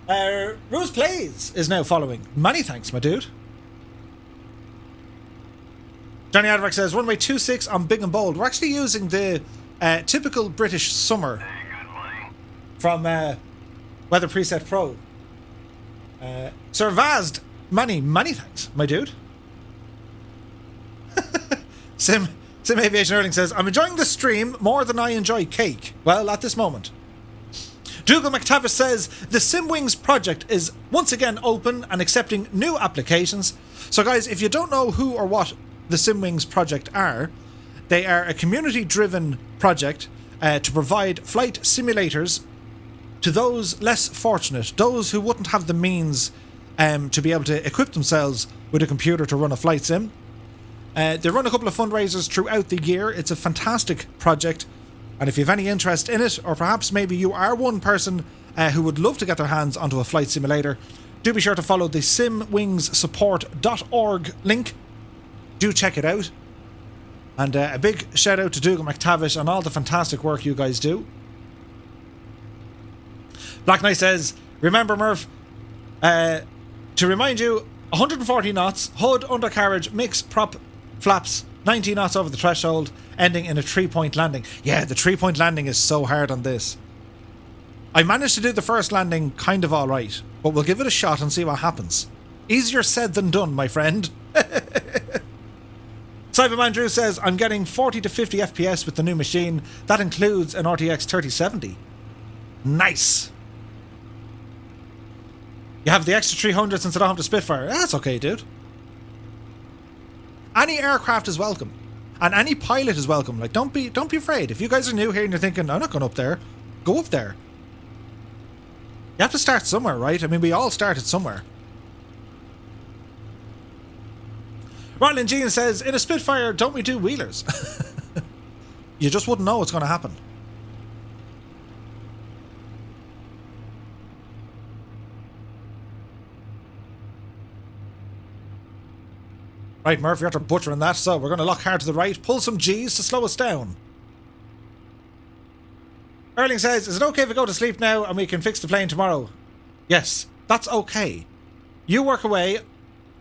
Rose Plays is now following. Many thanks, my dude. Johnny Adverk says, runway 26 on Big and Bold. We're actually using the typical British summer from Weather Preset Pro. Sir Vazd, many thanks, my dude. Sim Aviation Erling says, I'm enjoying the stream more than I enjoy cake. Well, at this moment. Dougal McTavish says the SimWings project is once again open and accepting new applications. So guys, if you don't know who or what the SimWings project are, they are a community-driven project to provide flight simulators to those less fortunate, those who wouldn't have the means to be able to equip themselves with a computer to run a flight sim. They run a couple of fundraisers throughout the year. It's a fantastic project, and if you have any interest in it, or perhaps maybe you are one person who would love to get their hands onto a flight simulator, do be sure to follow the simwingsupport.org link. Do check it out. And a big shout out to Dougal McTavish and all the fantastic work you guys do. Black Knight says, remember Murph, to remind you, 140 knots, hood, undercarriage, mix, prop, flaps, 90 knots over the threshold, ending in a 3-point landing. Yeah, the 3-point landing is so hard on this. I managed to do the first landing kind of alright, but we'll give it a shot and see what happens. Easier said than done, my friend. Cyberman Drew says, I'm getting 40 to 50 FPS with the new machine. That includes an RTX 3070. Nice. You have the extra 300s instead of the Spitfire. That's okay, dude. Any aircraft is welcome. And any pilot is welcome. Like, don't be afraid. If you guys are new here and you're thinking, I'm not going up there, go up there. You have to start somewhere, right? I mean, we all started somewhere. Ryland Jean says, in a Spitfire, don't we do wheelers? You just wouldn't know what's going to happen. Right, Murph, you're after butchering that, so we're going to lock hard to the right, pull some G's to slow us down. Erling says, is it okay if we go to sleep now and we can fix the plane tomorrow? Yes, that's okay. You work away.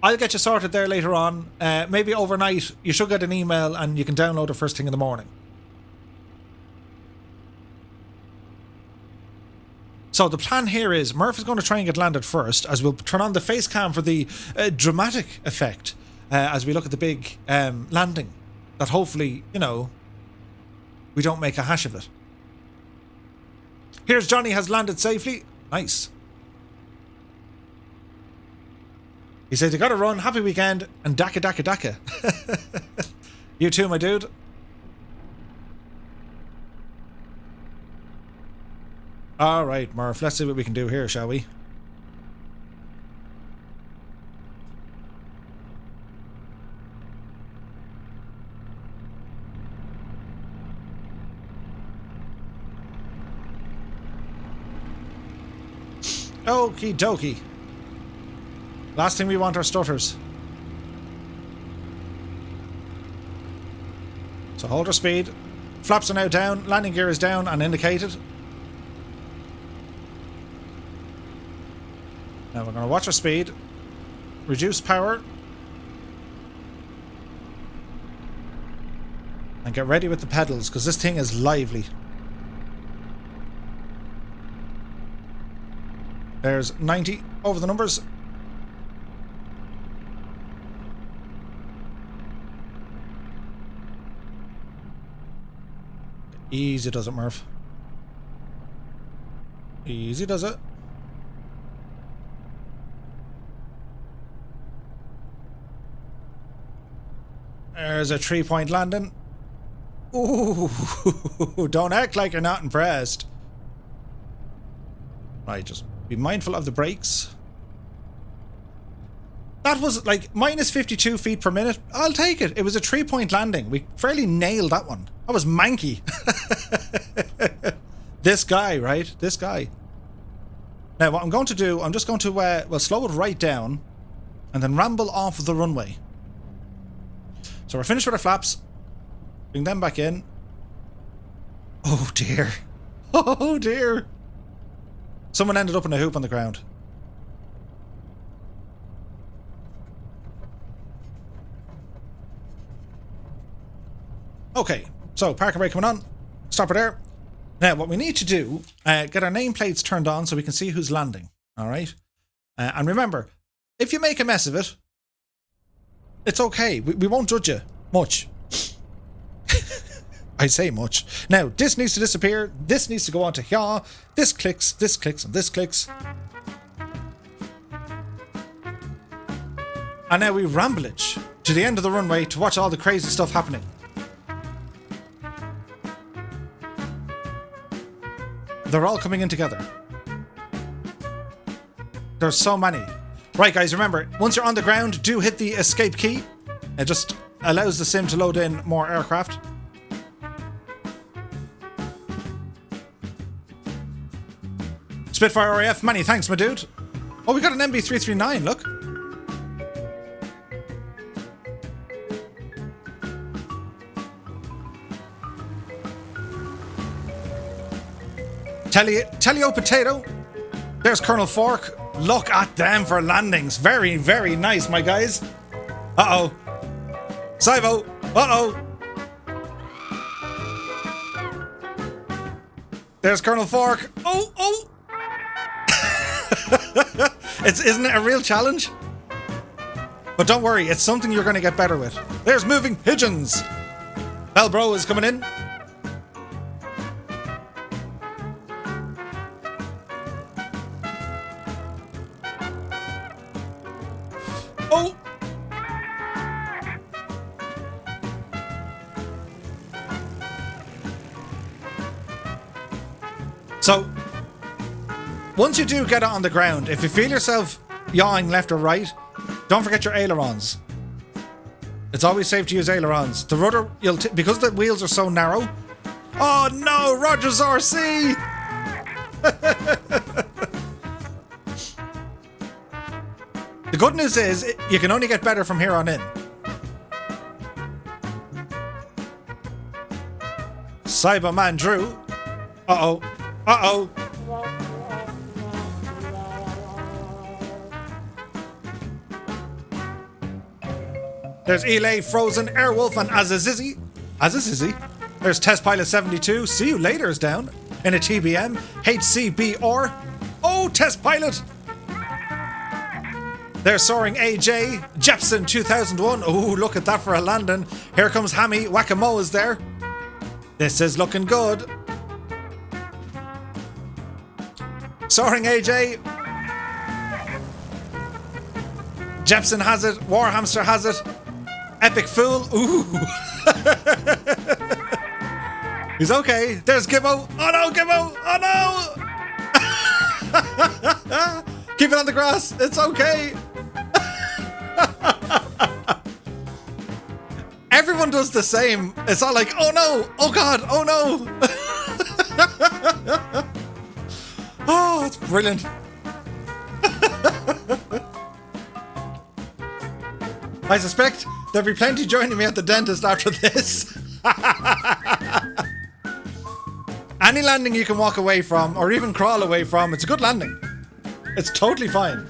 I'll get you sorted there later on. Maybe overnight you should get an email and you can download it first thing in the morning. So the plan here is Murph is going to try and get landed first, as we'll turn on the face cam for the dramatic effect as we look at the big landing. That hopefully, you know, we don't make a hash of it. Here's Johnny has landed safely. Nice. He says, you gotta run, happy weekend, and daka daka daka. You too, my dude. Alright, Murph, let's see what we can do here, shall we? Okie dokie. Last thing we want are stutters. So hold our speed. Flaps are now down. Landing gear is down and indicated. Now we're going to watch our speed. Reduce power. And get ready with the pedals, because this thing is lively. There's 90 over the numbers. Easy does it, Murph. Easy does it. There's a 3-point landing. Ooh, don't act like you're not impressed. Right, just be mindful of the brakes. That was like minus 52 feet per minute. I'll take it. It was a 3-point landing. We fairly nailed that one. That was manky. This guy, right? This guy. Now, what I'm going to do, I'm just going to, well, slow it right down and then ramble off of the runway. So we're finished with our flaps. Bring them back in. Oh, dear. Oh, dear. Someone ended up in a hoop on the ground. Okay, so park and brake coming on. Stop her there. Now, what we need to do, get our nameplates turned on so we can see who's landing. All right? And remember, if you make a mess of it, it's okay. We won't judge you much. I say much. Now, this needs to disappear. This needs to go on to here. This clicks, and this clicks. And now we ramblage to the end of the runway to watch all the crazy stuff happening. They're all coming in together. There's so many. Right, guys, remember, once you're on the ground, do hit the escape key. It just allows the sim to load in more aircraft. Spitfire RAF, many thanks, my dude. Oh, we got an MB339, look. Telio Potato. There's Colonel Fork. Look at them for landings. Very, very nice, my guys. Uh-oh. Sivo. Uh-oh. There's Colonel Fork. Oh, oh. Isn't it a real challenge? But don't worry, it's something you're going to get better with. There's Moving Pigeons. Bro is coming in. Oh! So, once you do get it on the ground, if you feel yourself yawing left or right, don't forget your ailerons. It's always safe to use ailerons. The rudder, because the wheels are so narrow. Oh no, Rogers RC! The good news is, you can only get better from here on in. Cyberman Drew. Uh-oh. Uh-oh. There's Elay, Frozen, Airwolf, and Azazizzy. There's Test Pilot 72. See you later is down. In a TBM. HCBR. Oh, Test Pilot. There's Soaring AJ. Jepson 2001. Oh, look at that for a landing. Here comes Hammy. Whack-a-Mo is there. This is looking good. Soaring AJ. Jepson has it. Warhamster has it. Epic Fool. Ooh. He's okay. There's Gibbo. Oh no, Gibbo. Oh no. Keep it on the grass. It's okay. Everyone does the same. It's all like, oh no. Oh god. Oh no. Oh, it's brilliant. I suspect there'll be plenty joining me at the dentist after this. Any landing you can walk away from, or even crawl away from, it's a good landing. It's totally fine.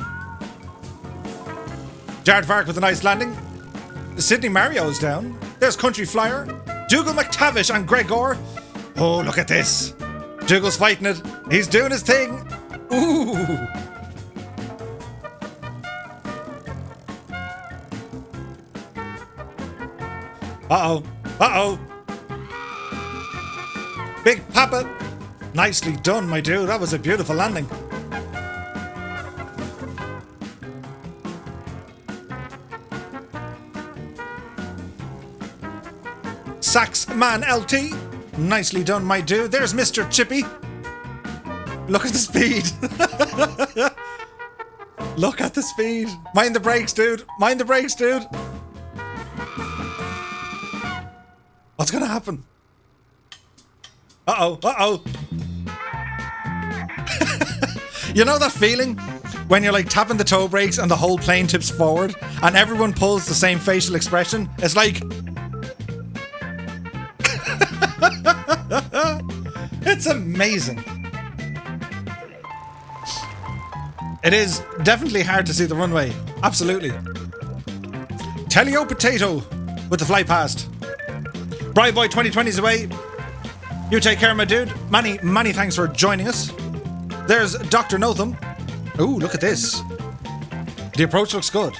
Jared Vark with a nice landing. Sydney Mario's down. There's Country Flyer. Dougal McTavish and Gregor. Oh, look at this. Dougal's fighting it. He's doing his thing. Ooh. Uh-oh. Uh-oh. Big Papa. Nicely done, my dude. That was a beautiful landing. Sax Man LT. Nicely done, my dude. There's Mr. Chippy. Look at the speed. Look at the speed. Mind the brakes, dude. Mind the brakes, dude. What's gonna happen? Uh-oh, uh-oh. You know that feeling when you're like tapping the toe brakes and the whole plane tips forward and everyone pulls the same facial expression? It's like... It's amazing. It is definitely hard to see the runway. Absolutely. Telio Potato with the fly past. Bright Boy 2020 is away. You take care, my dude. Many thanks for joining us. There's Dr. Notham. Ooh, look at this. The approach looks good.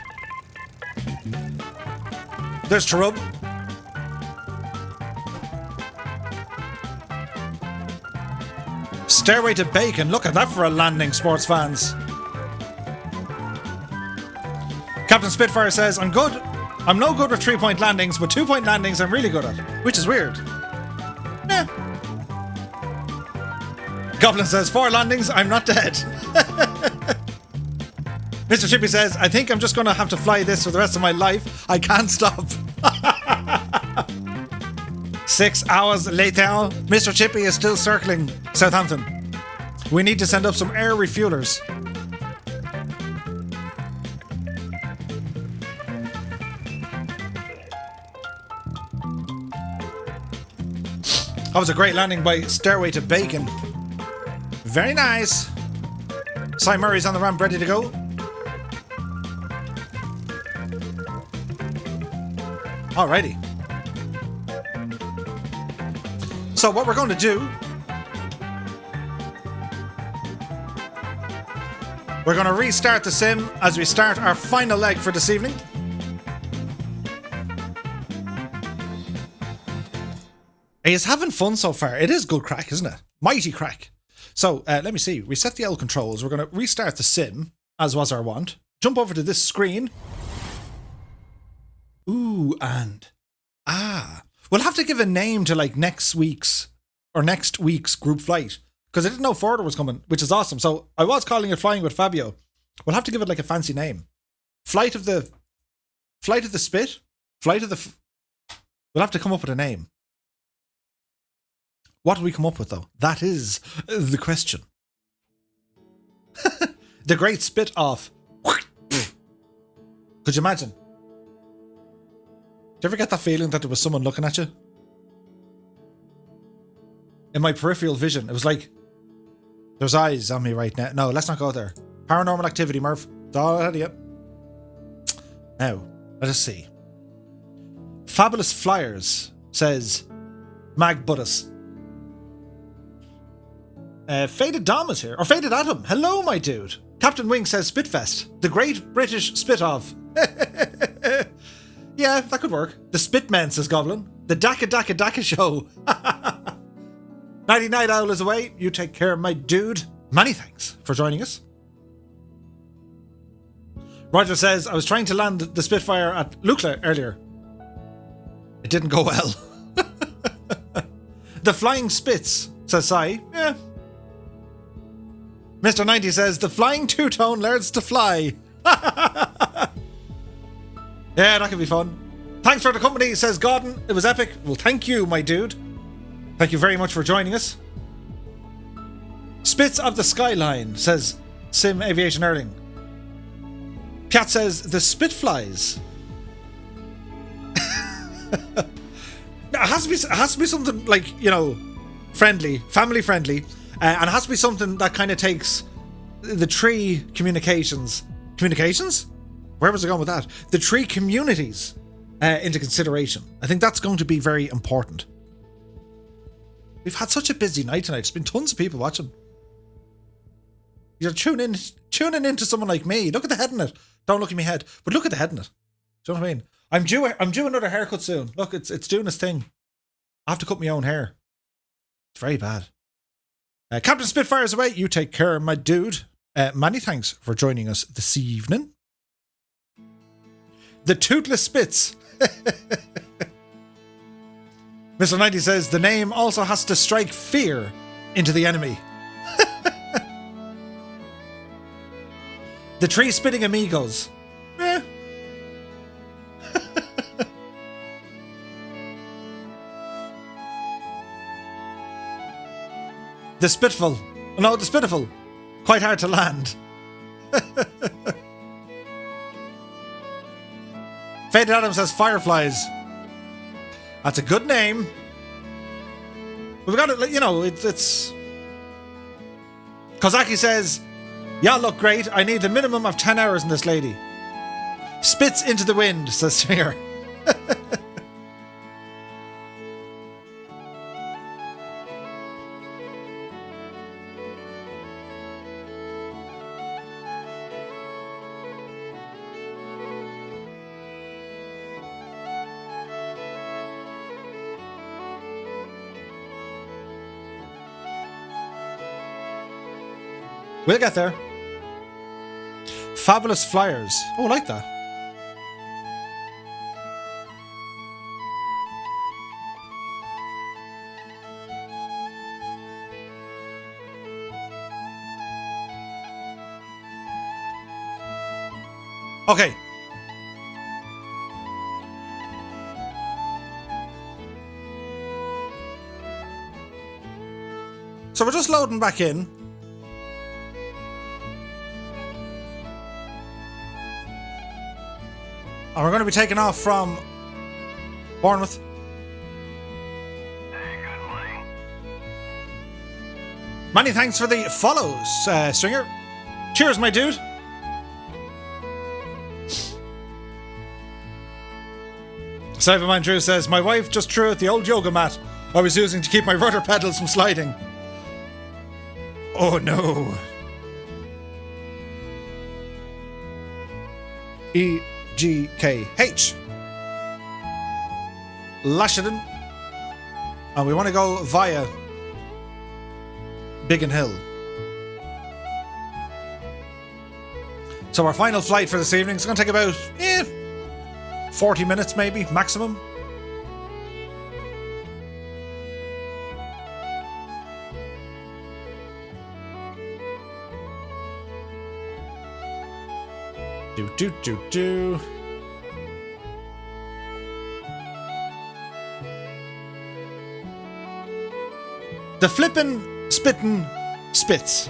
There's Cherub. Stairway to Bacon. Look at that for a landing, sports fans. Captain Spitfire says, I'm good. I'm no good with 3-point landings, but 2-point landings I'm really good at. Which is weird. Yeah. Goblin says, 4 landings, I'm not dead. Mr. Chippy says, I think I'm just going to have to fly this for the rest of my life. I can't stop. 6 hours later, Mr. Chippy is still circling Southampton. We need to send up some air refuelers. That was a great landing by Stairway to Bacon. Very nice. Cy Murray's on the ramp, ready to go. Alrighty. So what we're going to do, we're going to restart the sim as we start our final leg for this evening. He is having fun so far. It is good crack, isn't it? Mighty crack. So let me see. We set the L controls. We're going to restart the sim, as was our want. Jump over to this screen. Ooh, and... We'll have to give a name to like next week's group flight. Because I didn't know Forder was coming, which is awesome. So I was calling it Flying with Fabio. We'll have to give it like a fancy name. Flight of the Spit? We'll have to come up with a name. What do we come up with, though? That is the question. The Great Spit Off. Could you imagine? Do you ever get that feeling that there was someone looking at you? In my peripheral vision, it was like, there's eyes on me right now. No, let's not go there. Paranormal Activity, Murph. It's all ahead of you. Now, let us see. Fabulous Flyers says, Mag Buddhas. Faded Dom is here. Or Faded Adam. Hello, my dude. Captain Wing says Spitfest. The Great British Spit-Off. Yeah, that could work. The Spitmen, says Goblin. The Daka Daka Daka Show. 99 Owl is away. You take care, my dude. Many thanks for joining us. Roger says, I was trying to land the Spitfire at Lukla earlier. It didn't go well. The Flying Spits, says Sai. Yeah. Mr. 90 says, the Flying Two-Tone learns to fly. Yeah, that could be fun. Thanks for the company, says Gordon. It was epic. Well, thank you, my dude. Thank you very much for joining us. Spits of the Skyline, says Sim Aviation Erling. Piat says, the Spitflies. It has to be something like, you know, friendly, family friendly, and it has to be something that kind of takes the tree communications. Where was I going with that? The tree communities into consideration. I think that's going to be very important. We've had such a busy night tonight. There's been tons of people watching. You're tuning into someone like me. Look at the head in it. Don't look at my head, but look at the head in it. Do you know what I mean? I'm due another haircut soon. Look, it's doing its thing. I have to cut my own hair. It's very bad. Captain Spitfire's away. You take care, my dude. Many thanks for joining us this evening. The Toothless Spits. Mr. 90 says, the name also has to strike fear into the enemy. The Tree Spitting Amigos. Eh. The Spitful. No, the Spitiful. Quite hard to land. Faded Adam says Fireflies. That's a good name. We've got it, you know, it's... Kozaki says, y'all look great. I need a minimum of 10 hours in this lady. Spits into the wind, says Singer. We'll get there. Fabulous flyers. Oh, I like that. Okay. So we're just loading back in. And we're going to be taking off from Bournemouth. Hey, good morning. Many thanks for the follows, Stringer. Cheers, my dude. Cyberman Drew says, my wife just threw out the old yoga mat I was using to keep my rudder pedals from sliding. Oh no. EGKH. Lashenden. And we want to go via Biggin Hill. So our final flight for this evening is going to take about 40 minutes maybe, maximum. Do. The flippin', spittin', spits.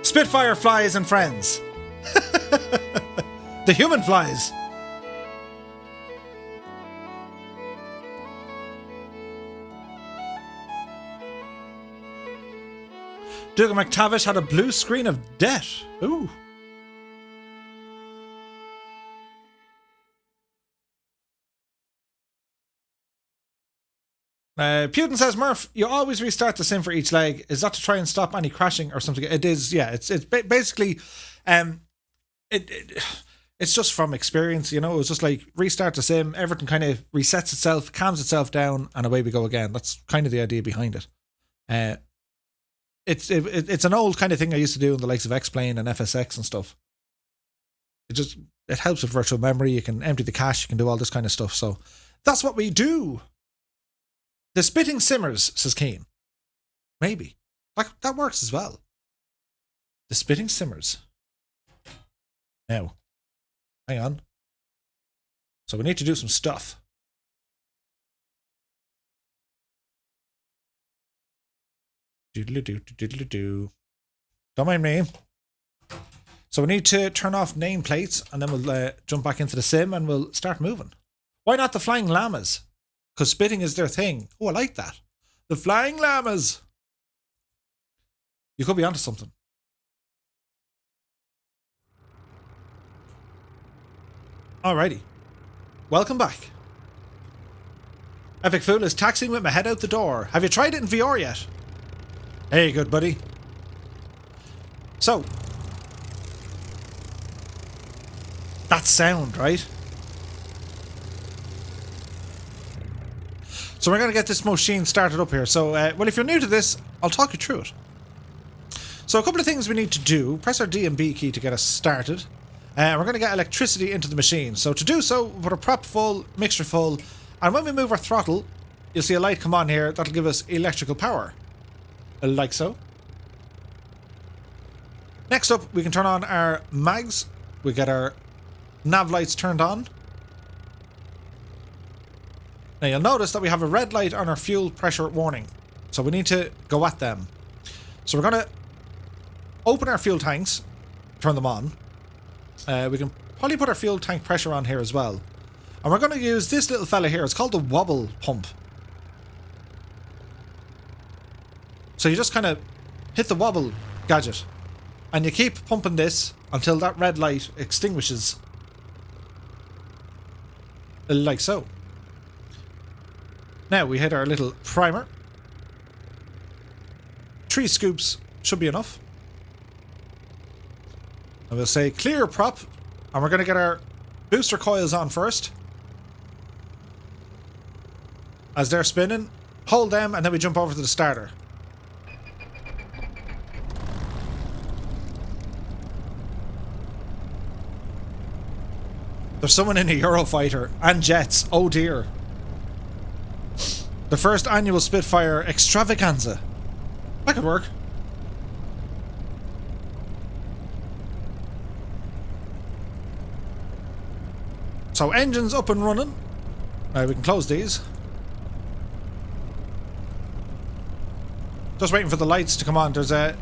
Spitfire flies and friends. The human flies. Dougal McTavish had a blue screen of death. Ooh. Putin says, Murph, you always restart the sim for each leg. Is that to try and stop any crashing or something? It is, yeah. It's basically, it's just from experience, you know. It's just like restart the sim, everything kind of resets itself, calms itself down, and away we go again. That's kind of the idea behind it. It's an old kind of thing I used to do in the likes of X-Plane and FSX and stuff. It helps with virtual memory. You can empty the cache, you can do all this kind of stuff. So that's what we do. The spitting simmers, says Keen. Maybe. That works as well. The spitting simmers. Now, hang on. So we need to do some stuff. Doodle-doo. Don't mind me. So we need to turn off nameplates and then we'll jump back into the sim and we'll start moving. Why not the flying llamas? Because spitting is their thing. Oh, I like that. The flying llamas. You could be onto something. Alrighty. Welcome back. Epic Fool is taxiing with my head out the door. Have you tried it in VR yet? Hey, good buddy. So. That sound, right? So we're going to get this machine started up here. So, well, if you're new to this, I'll talk you through it. So a couple of things we need to do. Press our D and B key to get us started. We're going to get electricity into the machine. So to do so, put a prop full, mixture full, and when we move our throttle, you'll see a light come on here. That'll give us electrical power. Like so. Next up, we can turn on our mags. We get our nav lights turned on. Now you'll notice that we have a red light on our fuel pressure warning. So we need to go at them. So we're going to open our fuel tanks, turn them on. We can probably put our fuel tank pressure on here as well. And we're going to use this little fella here. It's called the wobble pump. So you just kind of hit the wobble gadget. And you keep pumping this until that red light extinguishes. Like so. Now we hit our little primer. 3 scoops should be enough. And we'll say clear prop. And we're going to get our booster coils on first. As they're spinning, hold them and then we jump over to the starter. There's someone in a Eurofighter and jets. Oh dear. The first annual Spitfire extravaganza. That could work. So engines up and running. Now we can close these. Just waiting for the lights to come on. There's a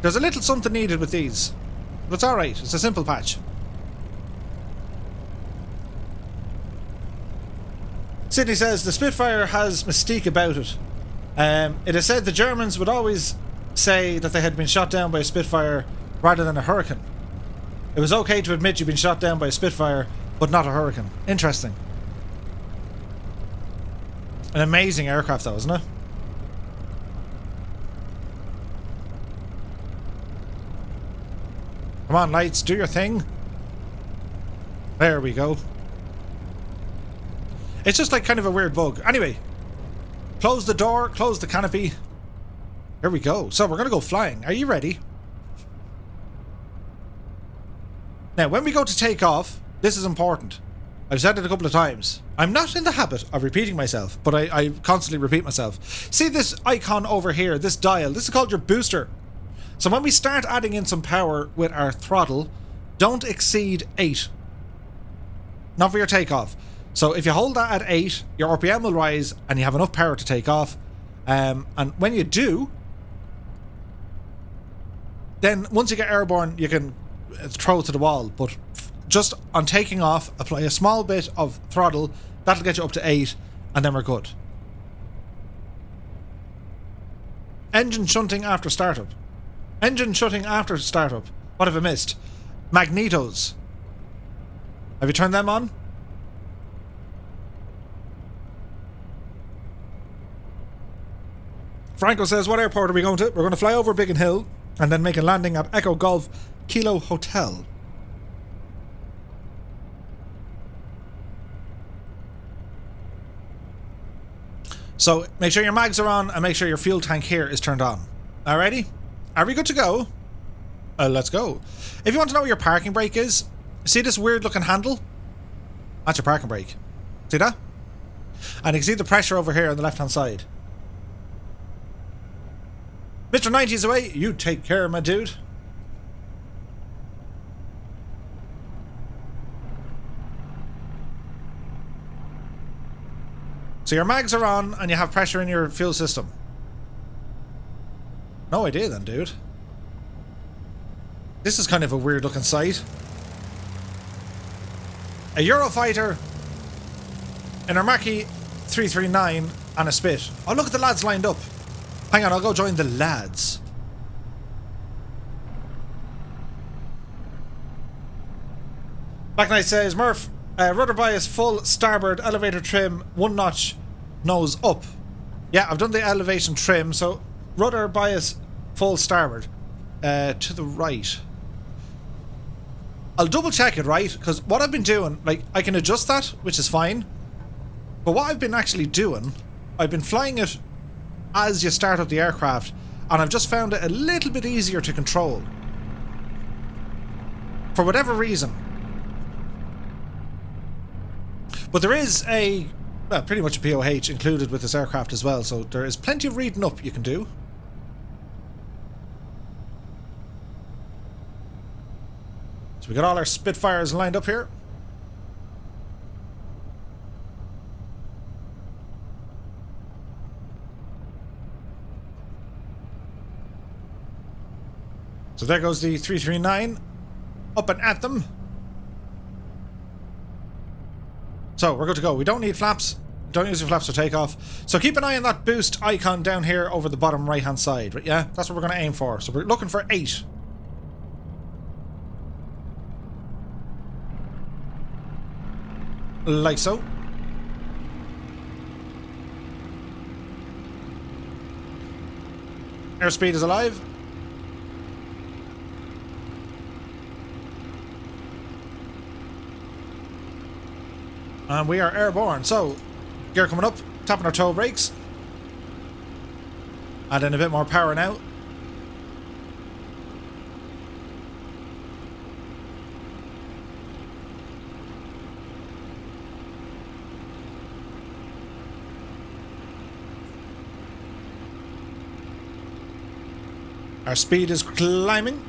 little something needed with these. But it's alright. It's a simple patch. Sydney says the Spitfire has mystique about it. It is said the Germans would always say that they had been shot down by a Spitfire rather than a Hurricane. It was okay to admit you've been shot down by a Spitfire, but not a Hurricane. Interesting. An amazing aircraft though, isn't it? Come on, lights, do your thing. There we go. It's just like kind of a weird bug. Anyway, close the door, close the canopy. Here we go. So we're going to go flying. Are you ready? Now, when we go to take off, this is important. I've said it a couple of times. I'm not in the habit of repeating myself, but I constantly repeat myself. See this icon over here, this dial? This is called your booster. So when we start adding in some power with our throttle, don't exceed 8. Not for your takeoff. So if you hold that at 8, your RPM will rise and you have enough power to take off. And when you do, then once you get airborne, you can throw it to the wall. But just on taking off, apply a small bit of throttle. That'll get you up to 8, and then we're good. Engine shunting after startup. Engine shutting after startup. What have I missed? Magnetos. Have you turned them on? Franco says, what airport are we going to? We're going to fly over Biggin Hill and then make a landing at Echo Golf Kilo Hotel. So make sure your mags are on and make sure your fuel tank here is turned on. Alrighty? Are we good to go? Let's go. If you want to know where your parking brake is, see this weird looking handle? That's your parking brake. See that? And you can see the pressure over here on the left hand side. Mr. 90's away. You take care, my dude. So your mags are on and you have pressure in your fuel system. No idea then, dude. This is kind of a weird looking sight. A Eurofighter, an Irmaki 339 and a Spit. Oh, look at the lads lined up. Hang on, I'll go join the lads. Black Knight says, Murph, rudder bias full starboard elevator trim, 1 notch nose up. Yeah, I've done the elevation trim, so rudder bias full starboard to the right. I'll double check it, right? Because what I've been doing, like, I can adjust that, which is fine. But what I've been actually doing, I've been flying it as you start up the aircraft, and I've just found it a little bit easier to control. For whatever reason. But there is a, well, pretty much a POH included with this aircraft as well, so there is plenty of reading up you can do. So we got all our Spitfires lined up here. So there goes the 339 up and at them. So we're good to go. We don't need flaps. Don't use your flaps for takeoff. So keep an eye on that boost icon down here over the bottom right hand side. Right? Yeah, that's what we're going to aim for. So we're looking for 8. Like so. Airspeed is alive. And we are airborne. So, gear coming up, tapping our toe brakes. Add in a bit more power now. Our speed is climbing.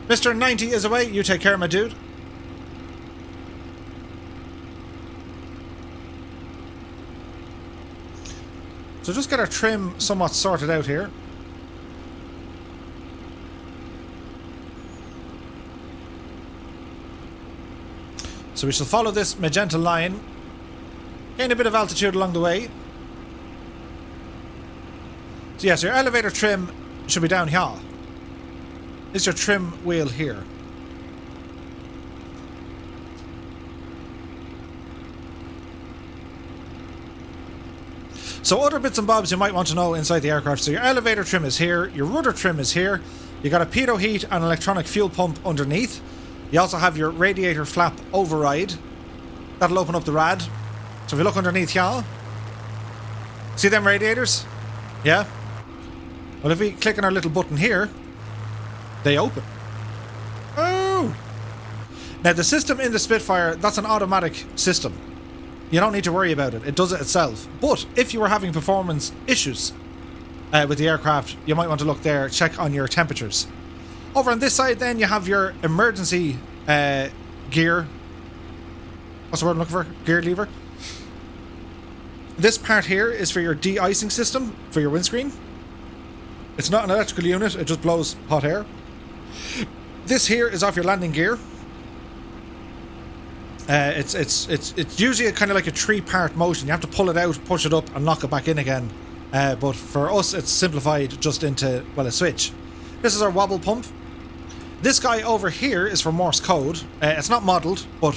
Mr. 90 is away. You take care, my dude. So just get our trim somewhat sorted out here. So we shall follow this magenta line. Gain a bit of altitude along the way. So yes, your elevator trim should be down here. This is your trim wheel here. So other bits and bobs you might want to know inside the aircraft. So your elevator trim is here, your rudder trim is here, you got a pitot heat and electronic fuel pump underneath. You also have your radiator flap override. That'll open up the rad. So if you look underneath here, see them radiators? Yeah? Well, if we click on our little button here, they open. Oh! Now the system in the Spitfire, that's an automatic system. You don't need to worry about it. It does it itself. But if you were having performance issues with the aircraft, you might want to look there, check on your temperatures. Over on this side then, you have your emergency gear. What's the word I'm looking for? Gear lever. This part here is for your de-icing system for your windscreen. It's not an electrical unit, it just blows hot air. This here is off your landing gear. It's usually kind of like a 3-part motion. You have to pull it out, push it up, and lock it back in again. But for us, it's simplified just into, well, a switch. This is our wobble pump. This guy over here is for Morse code. It's not modelled, but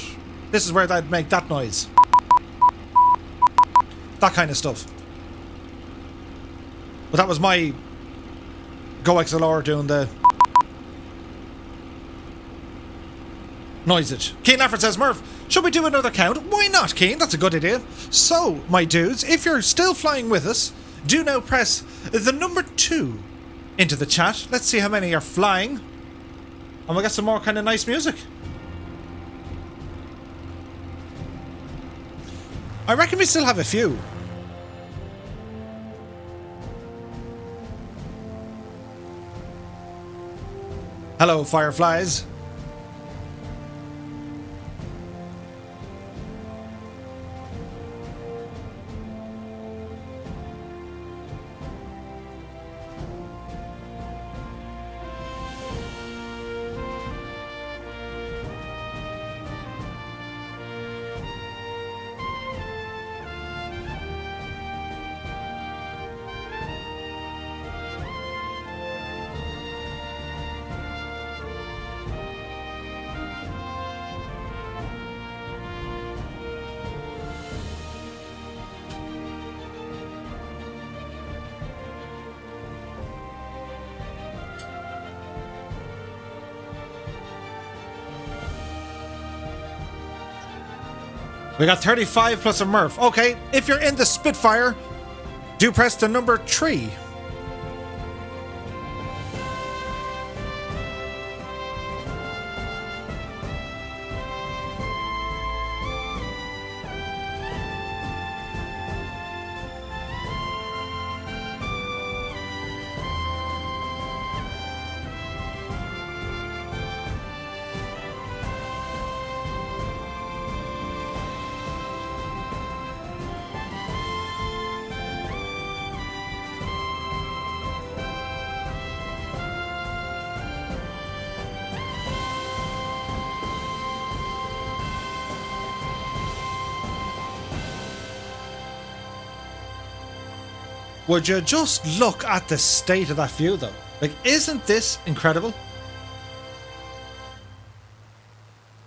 this is where they'd make that noise. That kind of stuff. But that was my Go XLR doing the noisage. Keen Lafford says, Murph, should we do another count? Why not, Keen? That's a good idea. So, my dudes, if you're still flying with us, do now press the number 2 into the chat. Let's see how many are flying. And we'll get some more kind of nice music. I reckon we still have a few. Hello, Fireflies. We got 35 plus a Murph. Okay, if you're in the Spitfire, do press the number 3. Would you just look at the state of that view, though? Like, isn't this incredible?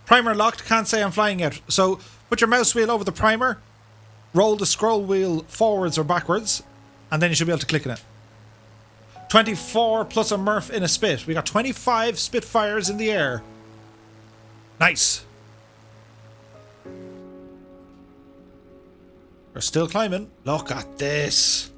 Primer locked, can't say I'm flying yet. So, put your mouse wheel over the primer, roll the scroll wheel forwards or backwards, and then you should be able to click on it. 24 plus a Murph in a Spit. We got 25 Spitfires in the air. Nice. We're still climbing. Look at this.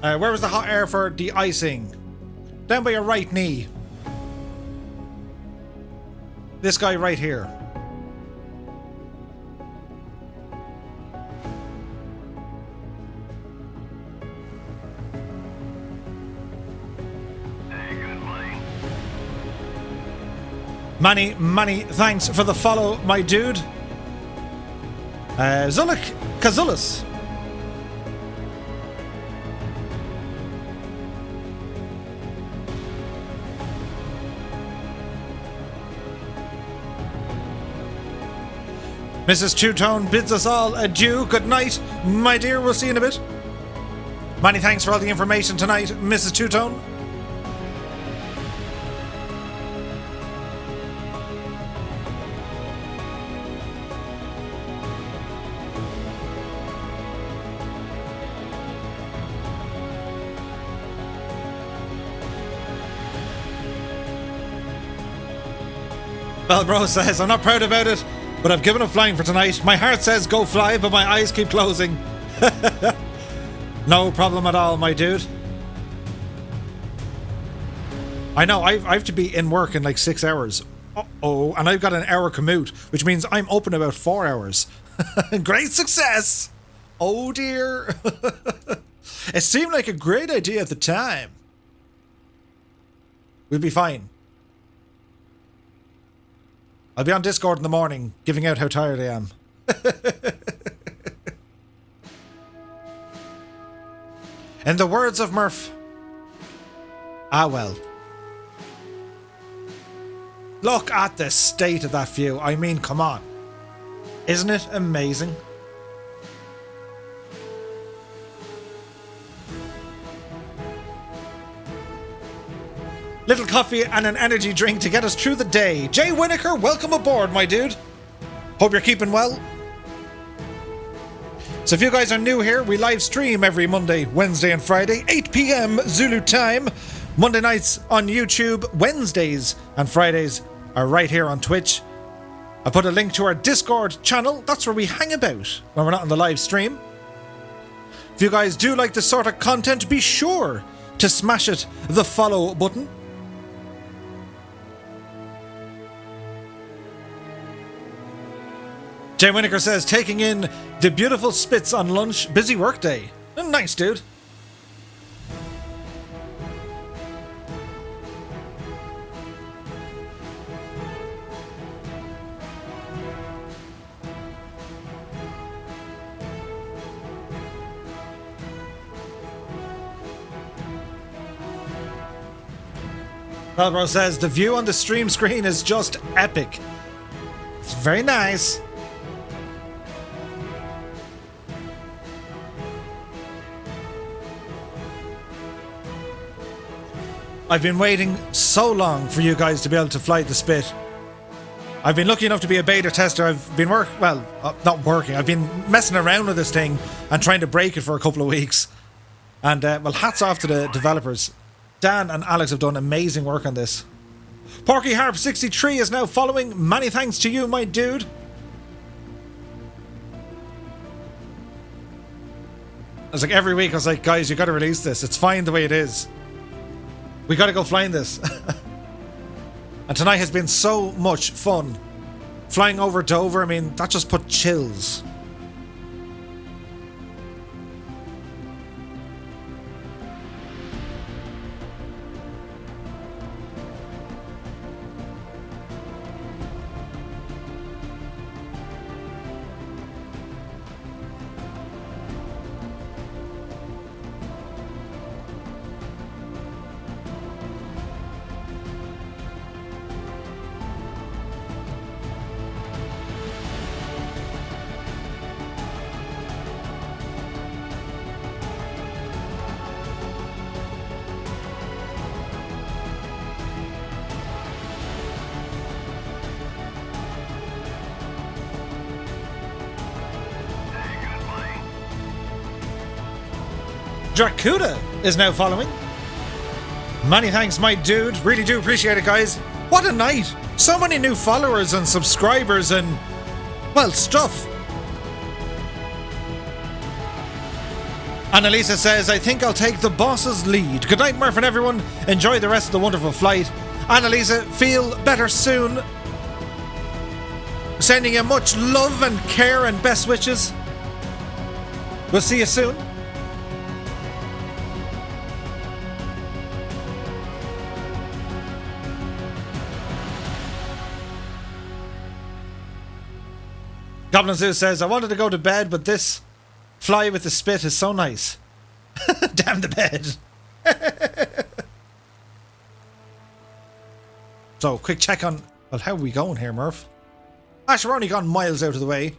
Where was the hot air for de-icing? Down by your right knee. This guy right here. Many thanks for the follow, my dude. Zulik Kazulis. Mrs. Two-Tone bids us all adieu. Good night, my dear. We'll see you in a bit. Many thanks for all the information tonight, Mrs. Two-Tone. Well, bro says, I'm not proud about it, but I've given up flying for tonight. My heart says go fly, but my eyes keep closing. No problem at all, my dude. I know, I have to be in work in like 6 hours. Uh-oh, and I've got an hour commute, which means I'm open about 4 hours. Great success! Oh dear. It seemed like a great idea at the time. We'll be fine. I'll be on Discord in the morning, giving out how tired I am. In the words of Murph, ah well. Look at the state of that view. I mean, come on. Isn't it amazing? Little coffee and an energy drink to get us through the day. Jay Winokur, welcome aboard, my dude. Hope you're keeping well. So if you guys are new here, we live stream every Monday, Wednesday and Friday, 8 p.m. Zulu time. Monday nights on YouTube, Wednesdays and Fridays are right here on Twitch. I put a link to our Discord channel. That's where we hang about when we're not on the live stream. If you guys do like this sort of content, be sure to smash the follow button. Jay Winokur says, taking in the beautiful spits on lunch. Busy work day. Nice, dude. Valbro says, the view on the stream screen is just epic. It's very nice. I've been waiting so long for you guys to be able to fly the Spit. I've been lucky enough to be a beta tester. I've been not working. I've been messing around with this thing and trying to break it for a couple of weeks. And, well, hats off to the developers. Dan and Alex have done amazing work on this. Porky Harp 63 is now following. Many thanks to you, my dude. I was like, every week I was like, guys, you got to release this. It's fine the way it is. We gotta go flying this. And tonight has been so much fun. Flying over Dover, I mean, that just put chills. Dracuda is now following. Many thanks, my dude. Really do appreciate it, guys. What a night. So many new followers and subscribers and, well, stuff. Annalisa says, I think I'll take the boss's lead. Good night, Murph and everyone. Enjoy the rest of the wonderful flight. Annalisa, feel better soon. Sending you much love and care and best wishes. We'll see you soon. Goblin Zoo says, I wanted to go to bed, but this fly with the spit is so nice. Damn the bed. So, quick check on... Well, how are we going here, Murph? Actually, we're only gone miles out of the way.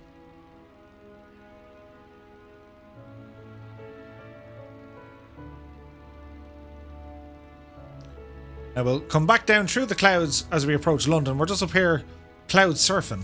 Now we'll come back down through the clouds as we approach London. We're just up here cloud surfing.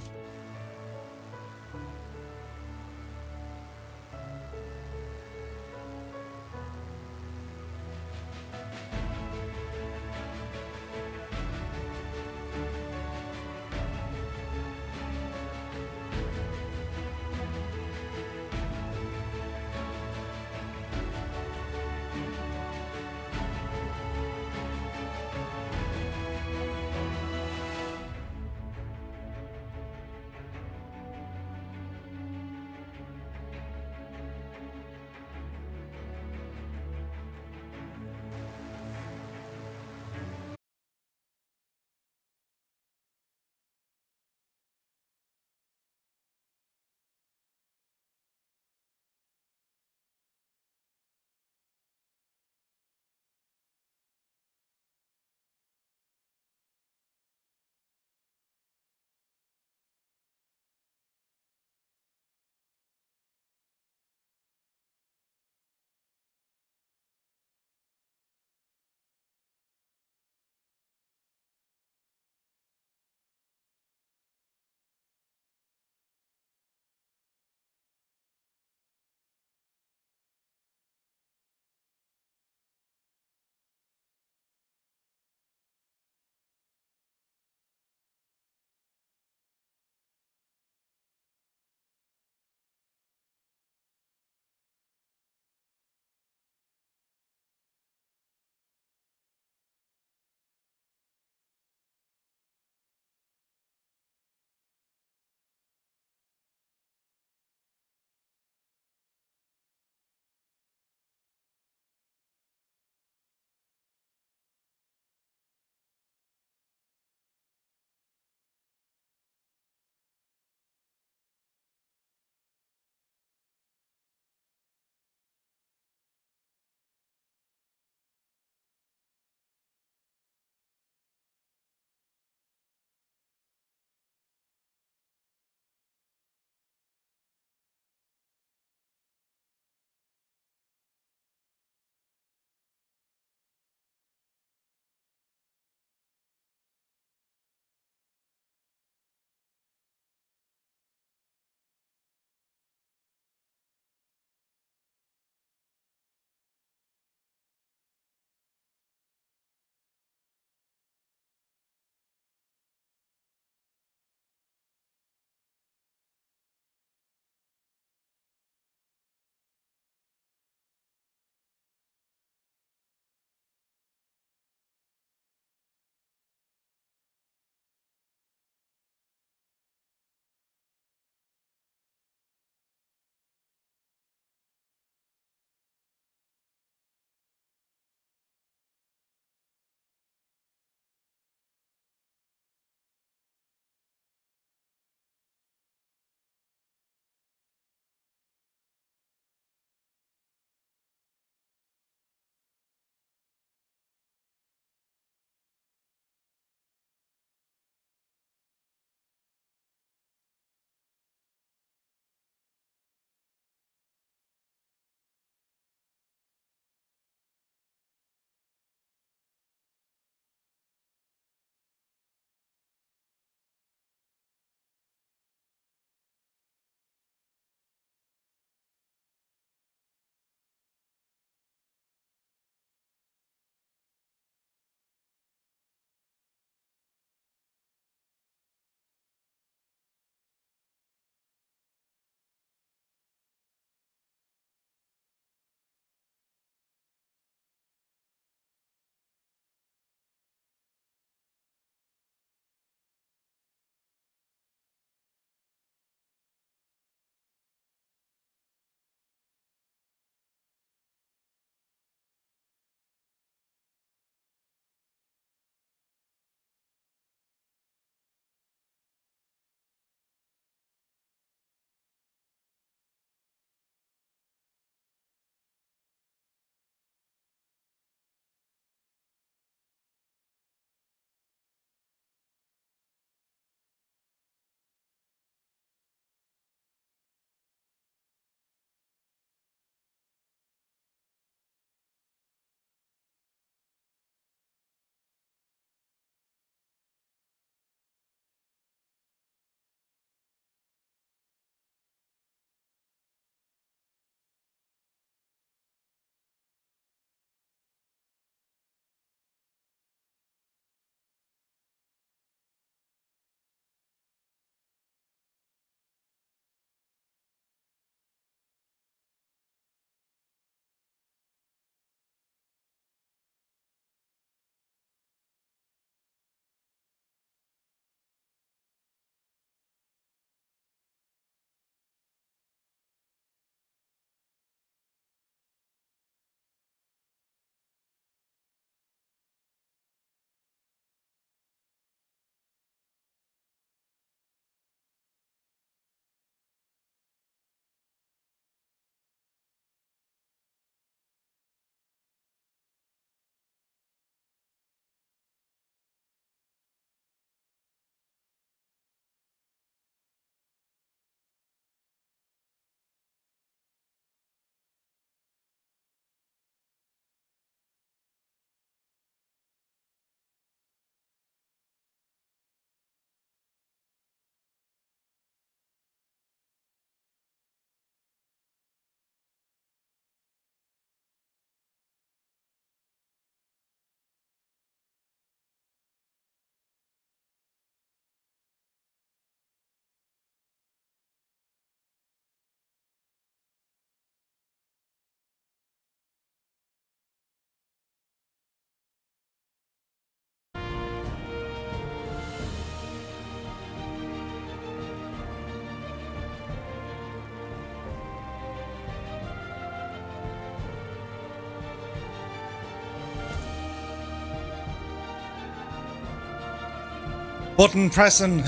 Button pressing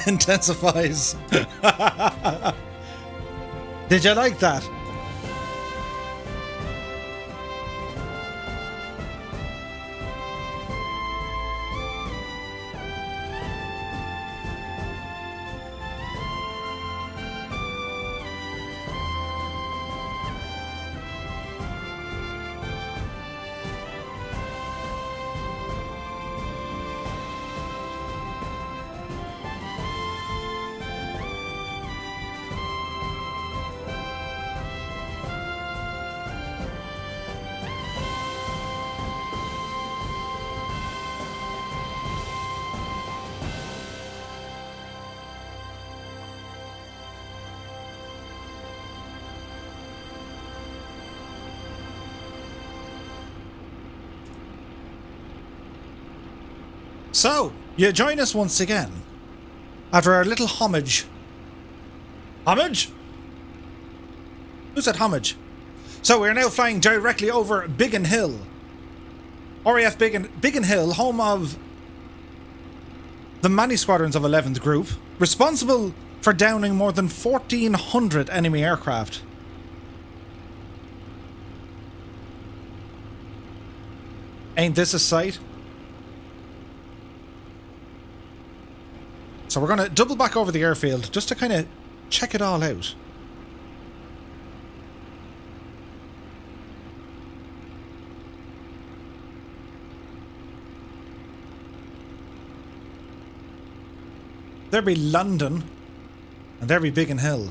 intensifies. Did you like that? So, you join us once again after our little homage. Homage? Who said homage? So we are now flying directly over Biggin Hill. RAF Biggin Hill, home of the many squadrons of 11th Group, responsible for downing more than 1,400 enemy aircraft. Ain't this a sight? So we're going to double back over the airfield just to kind of check it all out. There be London, and there be Biggin Hill.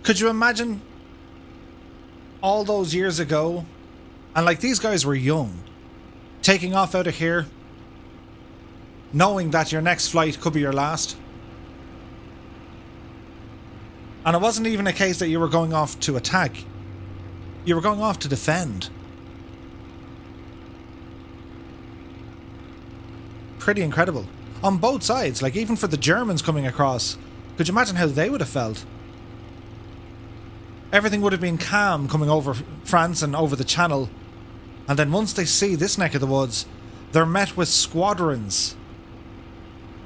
Could you imagine all those years ago, and like these guys were young, taking off out of here, knowing that your next flight could be your last? And it wasn't even a case that you were going off to attack. You were going off to defend. Pretty incredible. On both sides, like even for the Germans coming across, could you imagine how they would have felt? Everything would have been calm coming over France and over the Channel. And then once they see this neck of the woods, they're met with squadrons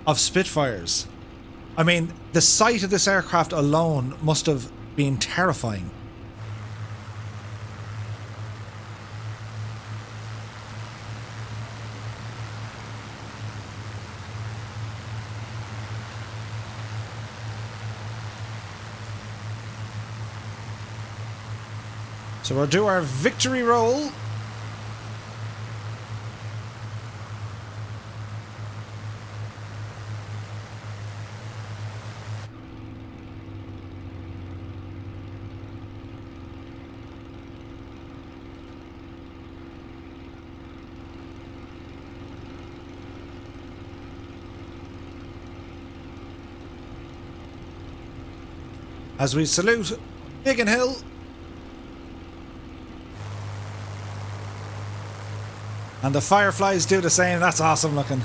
of Spitfires. I mean, the sight of this aircraft alone must have been terrifying. So we'll do our victory roll. As we salute Biggin Hill. And the Fireflies do the same. That's awesome looking.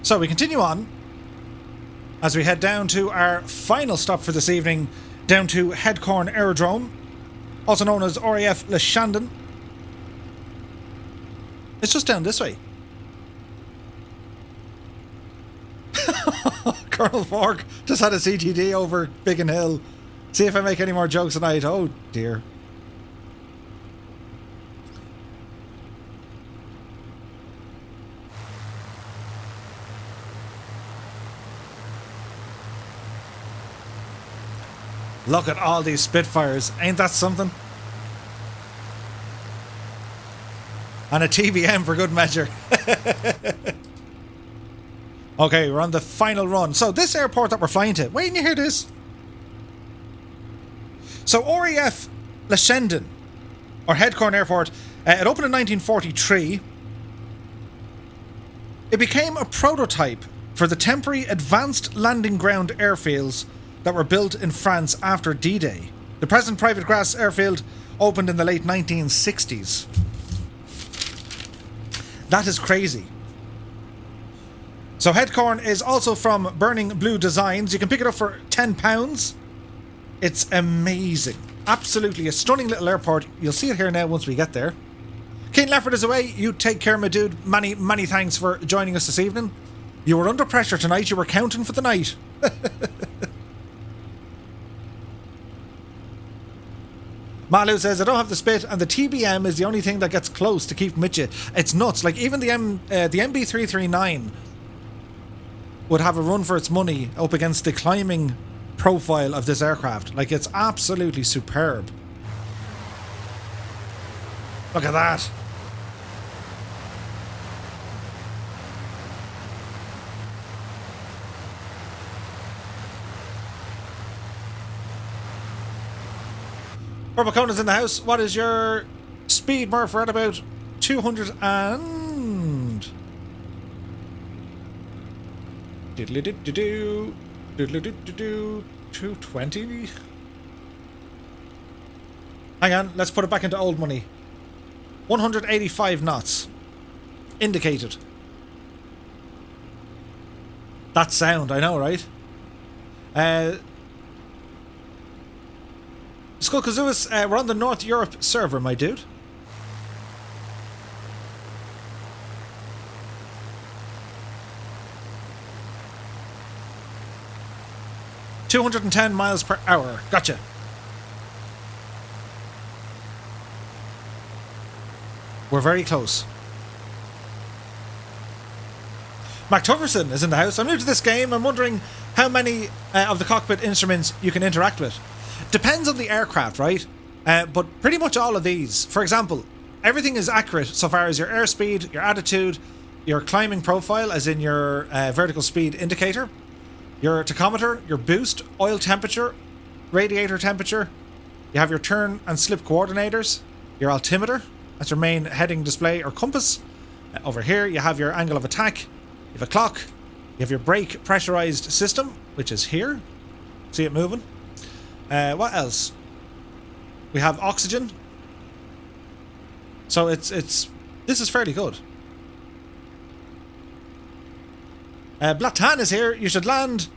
So we continue on as we head down to our final stop for this evening, down to Headcorn Aerodrome, also known as RAF Le Chandon. It's just down this way. Colonel Fork just had a CTD over Biggin Hill. See if I make any more jokes tonight. Oh dear. Look at all these Spitfires. Ain't that something? And a TBM for good measure. Okay, we're on the final run. So this airport that we're flying to, wait till you hear this. So RAF Le Chandon, or Headcorn Airport, it opened in 1943. It became a prototype for the temporary advanced landing ground airfields that were built in France after D-Day. The present private grass airfield opened in the late 1960s. That is crazy. So Headcorn is also from Burning Blue Designs. You can pick it up for £10. It's amazing. Absolutely a stunning little airport. You'll see it here now once we get there. Keen Lefford is away. You take care, my dude. Many, many thanks for joining us this evening. You were under pressure tonight. You were counting for the night. Malu says, I don't have the spit, and the TBM is the only thing that gets close to keep with you. It's nuts. Like, even the MB339 would have a run for its money up against the climbing profile of this aircraft. Like, it's absolutely superb. Look at that. Purple Conan's in the house. What is your speed, Murph? We're at about 200 and... Diddly-did-do-do. Diddly-did-do-do. 220. Hang on, let's put it back into old money. 185 knots. Indicated. That's sound, I know, right? Skullkazuas, we're on the North Europe server, my dude. $210 miles per hour. Gotcha. We're very close. Mac Tufferson is in the house. I'm new to this game. I'm wondering how many of the cockpit instruments you can interact with. Depends on the aircraft, right? But pretty much all of these. For example, everything is accurate so far as your airspeed, your attitude, your climbing profile, as in your vertical speed indicator, your tachometer, your boost, oil temperature, radiator temperature. You have your turn and slip coordinators, your altimeter, that's your main heading display or compass. Over here you have your angle of attack, you have a clock, you have your brake pressurized system, which is here. See it moving? What else? We have oxygen. So this is fairly good. Blatan is here. You should land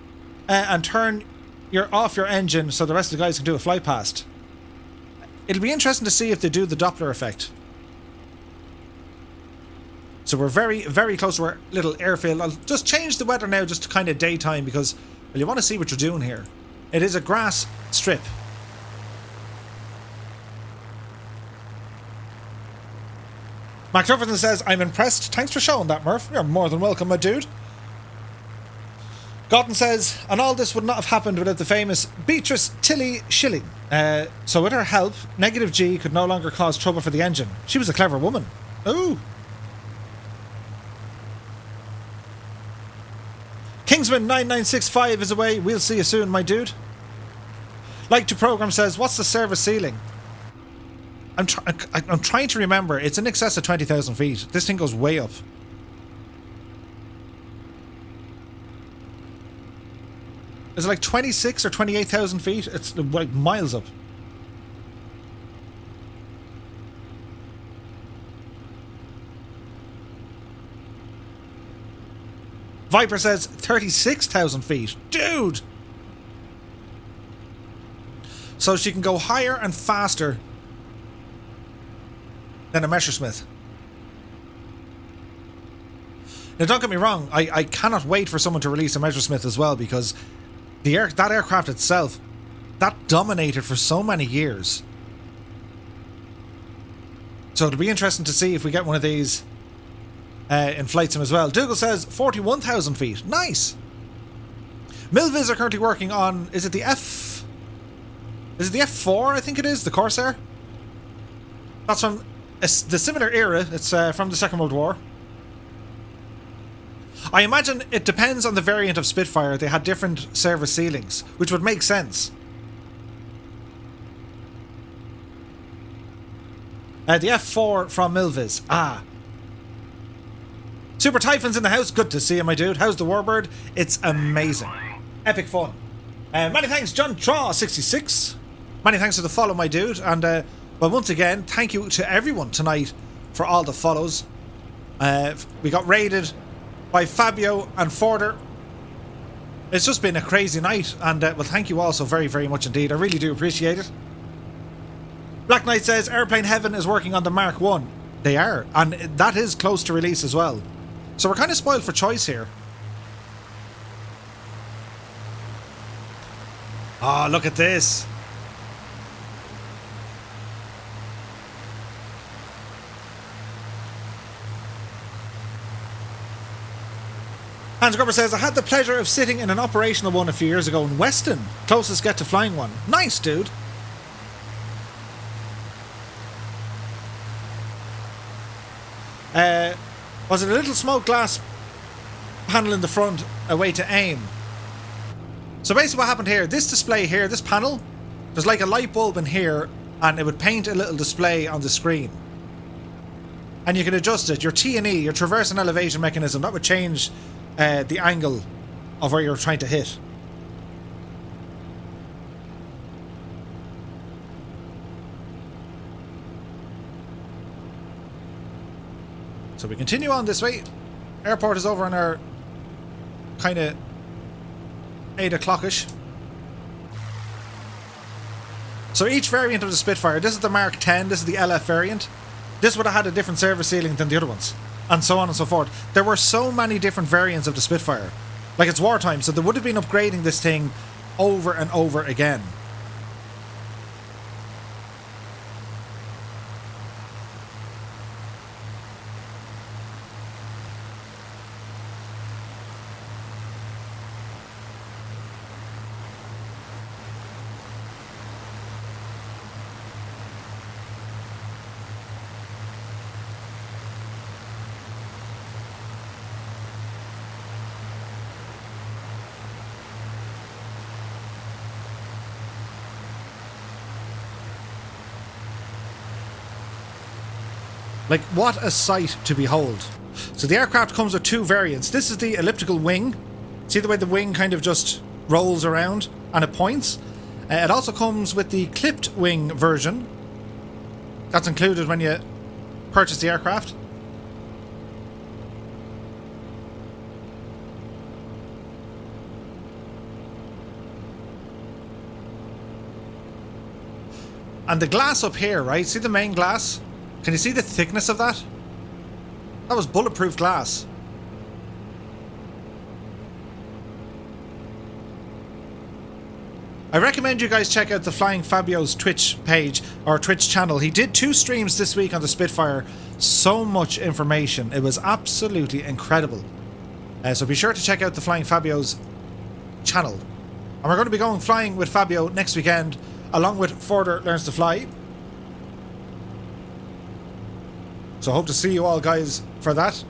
and turn off your engine so the rest of the guys can do a fly past. It'll be interesting to see if they do the Doppler effect. So we're very, very close to our little airfield. I'll just change the weather now just to kind of daytime because, well, you want to see what you're doing here. It is a grass strip. Mac Jefferson says, I'm impressed. Thanks for showing that, Murph. You're more than welcome, my dude. Gotten says, and all this would not have happened without the famous Beatrice Tilly Schilling. So with her help, negative G could no longer cause trouble for the engine. She was a clever woman. Ooh. Kingsman9965 is away. We'll see you soon, my dude. Like to program says, what's the service ceiling? I'm trying to remember. It's in excess of 20,000 feet. This thing goes way up. Is it like 26 or 28,000 feet? It's like miles up. Viper says 36,000 feet. Dude! So she can go higher and faster than a Messerschmitt. Now don't get me wrong, I cannot wait for someone to release a Messerschmitt as well, because that aircraft itself, that dominated for so many years. So it'll be interesting to see if we get one of these in flight sim as well. Dougal says 41,000 feet. Nice. Milviz are currently working on, is it the F4, I think it is, the Corsair? That's from the similar era. It's from the Second World War. I imagine it depends on the variant of Spitfire. They had different service ceilings, which would make sense. The F4 from Milviz. Ah. Super Typhon's in the house. Good to see you, my dude. How's the Warbird? It's amazing. Epic fun. Many thanks, John Traw66. Many thanks for the follow, my dude. And But once again, thank you to everyone tonight for all the follows. We got raided by Fabio and Forder. It's just been a crazy night, and well, thank you all so very, very much indeed. I really do appreciate it. Black Knight says Airplane Heaven is working on the Mark 1. They are, and that is close to release as well. So we're kind of spoiled for choice here. Oh, look at this. Hans Gruber says, I had the pleasure of sitting in an operational one a few years ago in Weston. Closest get to flying one. Nice, dude. Was it a little smoke glass panel in the front, a way to aim? So basically what happened here, this display here, this panel, there's like a light bulb in here, and it would paint a little display on the screen. And you can adjust it. Your T&E, your traverse and elevation mechanism, that would change the angle of where you're trying to hit. So we continue on this way. Airport is over on our kind of 8 o'clock-ish. So each variant of the Spitfire, this is the Mark 10, this is the LF variant. This would have had a different service ceiling than the other ones. And so on and so forth. There were so many different variants of the Spitfire. Like, it's wartime, so they would have been upgrading this thing over and over again. Like, what a sight to behold. So the aircraft comes with two variants. This is the elliptical wing. See the way the wing kind of just rolls around and it points? It also comes with the clipped wing version. That's included when you purchase the aircraft. And the glass up here, right? See the main glass? Can you see the thickness of that? That was bulletproof glass. I recommend you guys check out the Flying Fabio's Twitch page or Twitch channel. He did 2 streams this week on the Spitfire. So much information. It was absolutely incredible. So be sure to check out the Flying Fabio's channel. And we're going to be going flying with Fabio next weekend, along with Forder Learns to Fly. So I hope to see you all guys for that.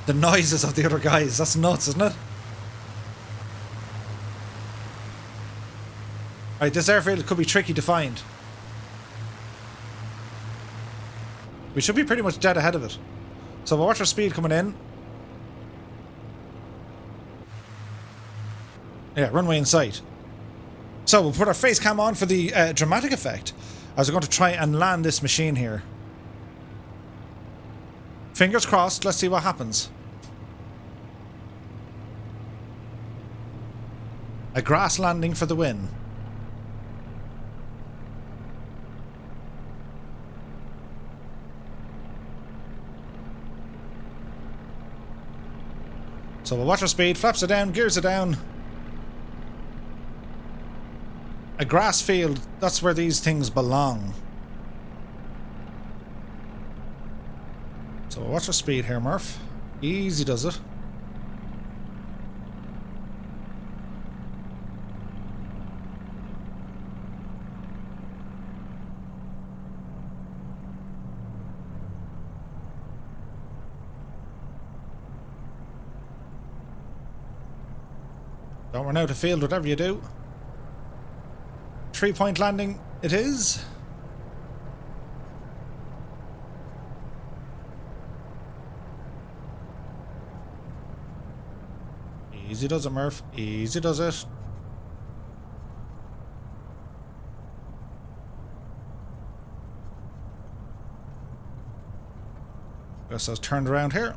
The noises of the other guys, that's nuts, isn't it? Right, this airfield could be tricky to find. We should be pretty much dead ahead of it. So we'll watch our speed coming in. Yeah, runway in sight. So we'll put our face cam on for the dramatic effect, as we're going to try and land this machine here. Fingers crossed, let's see what happens. A grass landing for the win. So we'll watch our speed, flaps are down, gears are down. A grass field, that's where these things belong. So we'll watch our speed here, Murph. Easy does it. Don't run out of field, whatever you do. 3-point landing it is. Easy does it, Murph. Easy does it. Gus has turned around here.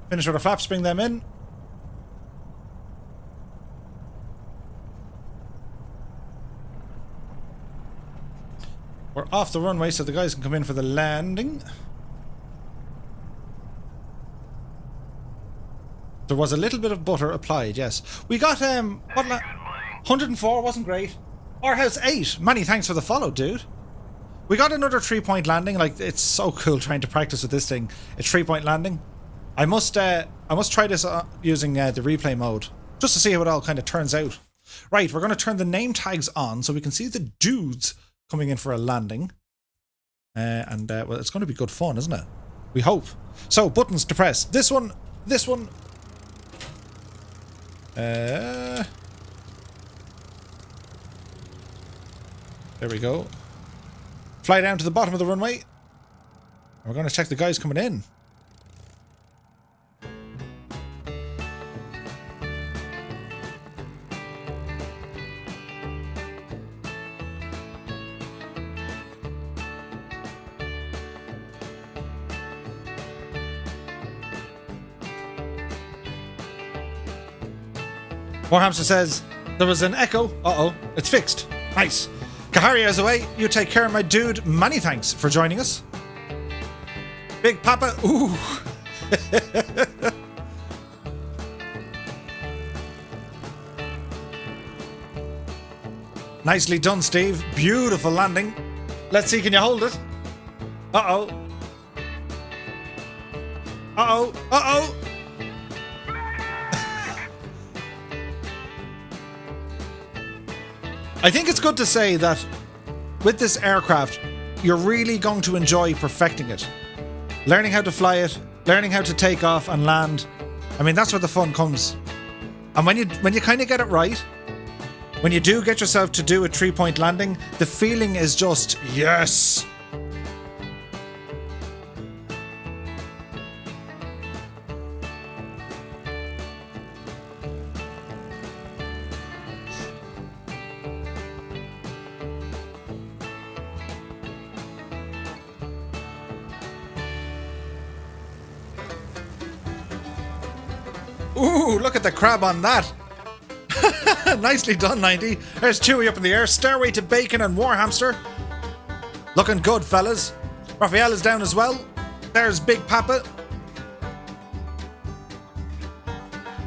Finish with the flaps, bring them in. We're off the runway so the guys can come in for the landing. There was a little bit of butter applied, yes. We got, 104, wasn't great. Our house 8. Many thanks for the follow, dude. We got another 3-point landing. Like, it's so cool trying to practice with this thing. It's 3-point landing. I must try this using the replay mode, just to see how it all kind of turns out. Right, we're going to turn the name tags on so we can see the dudes coming in for a landing. Well, it's going to be good fun, isn't it? We hope. So, buttons to press. This one. There we go. Fly down to the bottom of the runway. We're going to check the guys coming in. Warhamster says, there was an echo. Uh-oh, it's fixed. Nice. Kahari is away. You take care, my dude. Many thanks for joining us. Big Papa. Ooh. Nicely done, Steve. Beautiful landing. Let's see, can you hold it? Uh-oh. Uh-oh. Uh-oh. I think it's good to say that with this aircraft, you're really going to enjoy perfecting it. Learning how to fly it, learning how to take off and land. I mean, that's where the fun comes. And when you kind of get it right, when you do get yourself to do a 3-point landing, the feeling is just, yes! Ooh, look at the crab on that. Nicely done, 90. There's Chewie up in the air. Stairway to Bacon and Warhamster. Looking good, fellas. Raphael is down as well. There's Big Papa.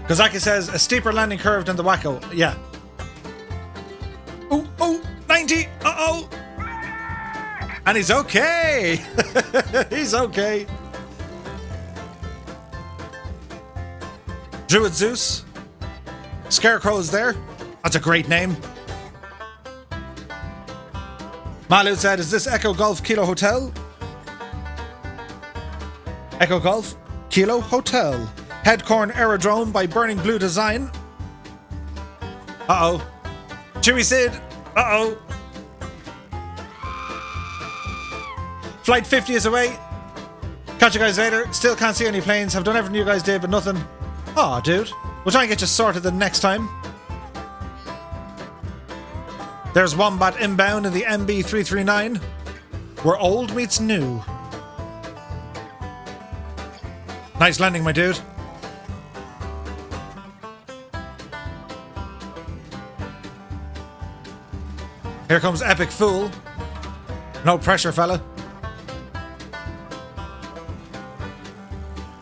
Kazaki says, a steeper landing curve than the Wacko. Yeah. Ooh, ooh, 90. Uh-oh. And he's okay. He's okay. Druid Zeus. Scarecrow's there. That's a great name. Malu said, is this Echo Golf Kilo Hotel? Echo Golf Kilo Hotel. Headcorn Aerodrome by Burning Blue Design. Uh-oh. Chewy Sid. Uh-oh. Flight 50 is away. Catch you guys later. Still can't see any planes. Have done everything you guys did, but nothing. Aw, dude. We'll try and get you sorted the next time. There's Wombat inbound in the MB339. Where old meets new. Nice landing, my dude. Here comes Epic Fool. No pressure, fella.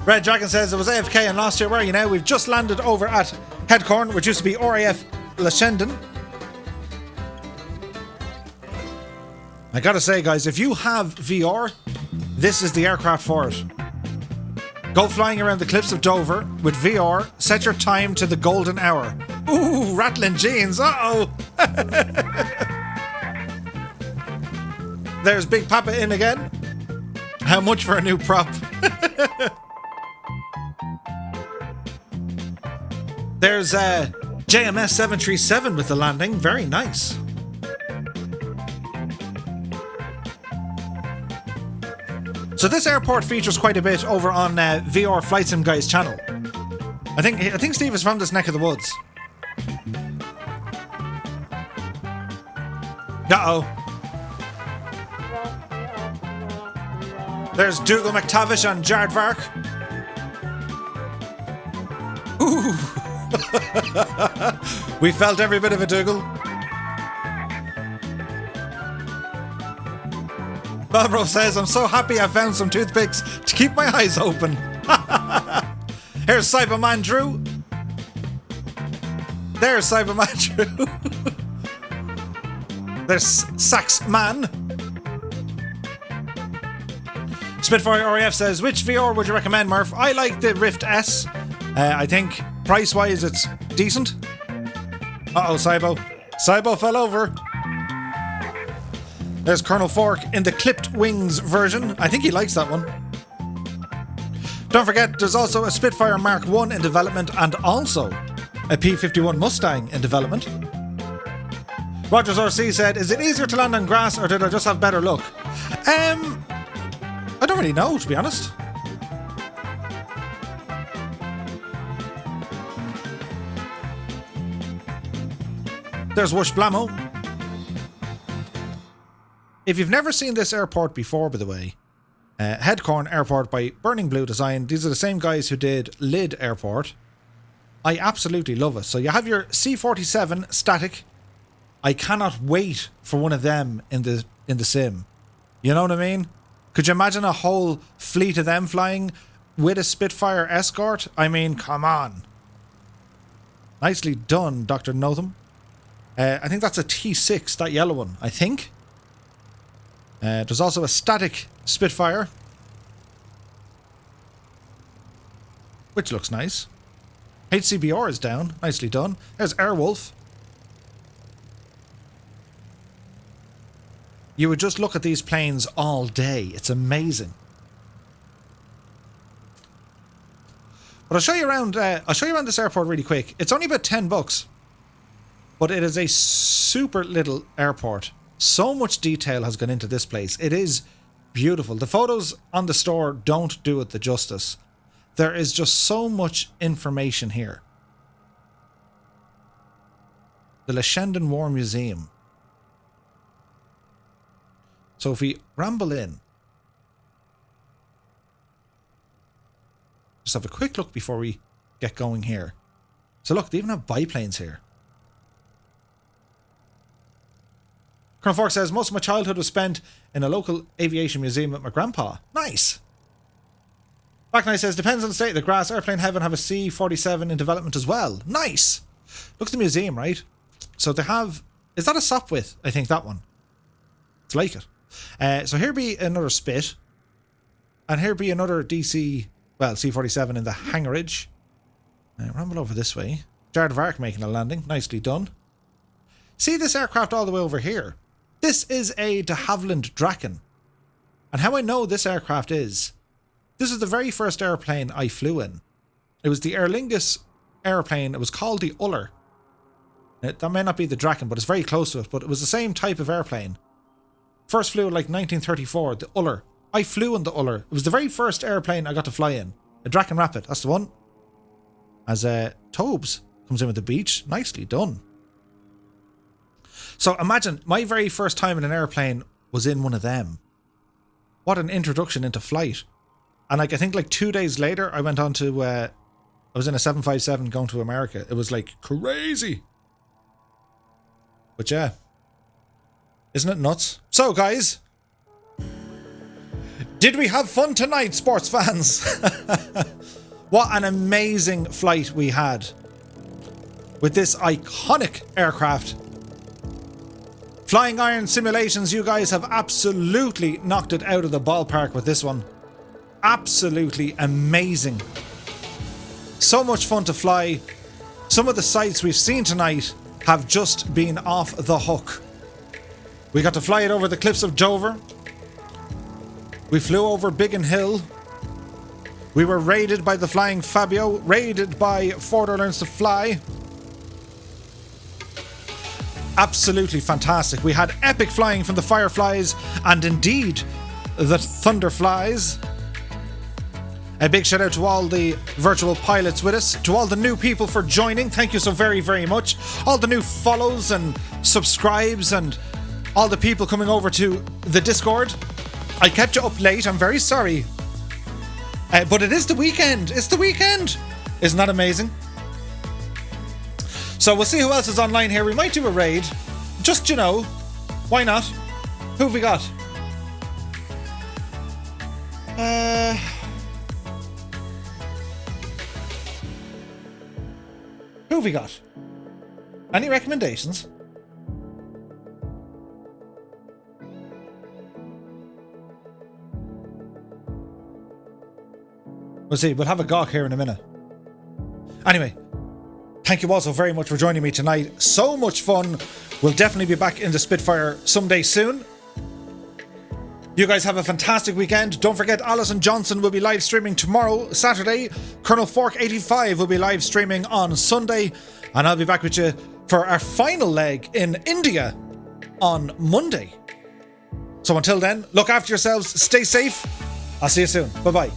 Red Dragon says, it was AFK and lost you. Where are you now? We've just landed over at Headcorn, which used to be RAF Lashendon. I gotta say, guys, if you have VR, this is the aircraft for it. Go flying around the cliffs of Dover with VR. Set your time to the golden hour. Ooh, rattling jeans. Uh-oh. There's Big Papa in again. How much for a new prop? There's JMS 737 with the landing. Very nice. So this airport features quite a bit over on VR Flight Sim Guy's channel. I think Steve is from this neck of the woods. Uh-oh. There's Dougal McTavish and Jardvark. Ooh. We felt every bit of it, Dougal. Balbro says, I'm so happy I found some toothpicks to keep my eyes open. Here's Cyberman Drew. There's Cyberman Drew. There's Sax Man. Spitfire RAF says, which VR would you recommend, Murph? I like the Rift S. I think price-wise it's decent. Uh-oh, Cybo. Cybo fell over. There's Colonel Fork in the clipped wings version. I think he likes that one. Don't forget, there's also a Spitfire Mark 1 in development and also a P-51 Mustang in development. Rogers RC said, is it easier to land on grass or did I just have better luck? I don't really know, to be honest. There's Wush Blamo. If you've never seen this airport before, by the way, Headcorn Airport by Burning Blue Design, these are the same guys who did Lid Airport. I absolutely love it. So you have your C-47 static. I cannot wait for one of them in the sim. You know what I mean? Could you imagine a whole fleet of them flying with a Spitfire escort? I mean, come on. Nicely done, Dr. Notham. I think that's a T6, that yellow one, I think. There's also a static Spitfire, which looks nice. HCBR is down. Nicely done. There's Airwolf. You would just look at these planes all day. It's amazing. But I'll show you around. I'll show you around this airport really quick. It's only about $10, but it is a super little airport. So much detail has gone into this place. It is beautiful. The photos on the store don't do it the justice. There is just so much information here. The Leshendon War Museum. So if we ramble in, just have a quick look before we get going here. So look, they even have biplanes here. Colonel Fork says, most of my childhood was spent in a local aviation museum with my grandpa. Nice. Back Night says, depends on the state of the grass. Airplane Heaven have a C-47 in development as well. Nice. Look at the museum, right? So they have, is that a Sopwith? I think that one. It's like it. So here be another Spit. And here be another DC, well, C-47 in the hangarage. Ramble over this way. Jardvark making a landing. Nicely done. See this aircraft all the way over here? This is a de Havilland Draken. And how I know this aircraft is, this is the very first airplane I flew in. It was the Aer Lingus airplane. It was called the Uller. That may not be the Draken, but it's very close to it. But it was the same type of airplane. First flew in like 1934, the Uller. I flew in the Uller. It was the very first airplane I got to fly in. A Draken Rapid, that's the one. As Tobes comes in with the beach. Nicely done. So imagine, my very first time in an airplane was in one of them. What an introduction into flight. And like I think like 2 days later, I went on to, I was in a 757 going to America. It was like crazy. But yeah. Isn't it nuts? So guys, did we have fun tonight, sports fans? What an amazing flight we had with this iconic aircraft. Flying Iron Simulations, you guys have absolutely knocked it out of the ballpark with this one. Absolutely amazing. So much fun to fly. Some of the sights we've seen tonight have just been off the hook. We got to fly it over the cliffs of Dover. We flew over Biggin Hill. We were raided by the Flying Fabio, raided by Ford Learns to Fly. absolutely fantastic. We had epic flying from the Fireflies and indeed the Thunderflies. A big shout out to all the virtual pilots with us, to all the new people for joining. Thank you so very, very much. All the new follows and subscribes and all the people coming over to the Discord. I kept you up late. I'm very sorry. But it is the weekend. It's the weekend. Isn't that amazing? So we'll see who else is online here. We might do a raid. Just, you know, why not? Who have we got? Who have we got? Any recommendations? We'll see. We'll have a gawk here in a minute. Anyway, thank you all so very much for joining me tonight. So much fun. We'll definitely be back in the Spitfire someday soon. You guys have a fantastic weekend. Don't forget, Alison Johnson will be live streaming tomorrow, Saturday. Colonel Fork 85 will be live streaming on Sunday. And I'll be back with you for our final leg in India on Monday. So until then, look after yourselves. Stay safe. I'll see you soon. Bye-bye.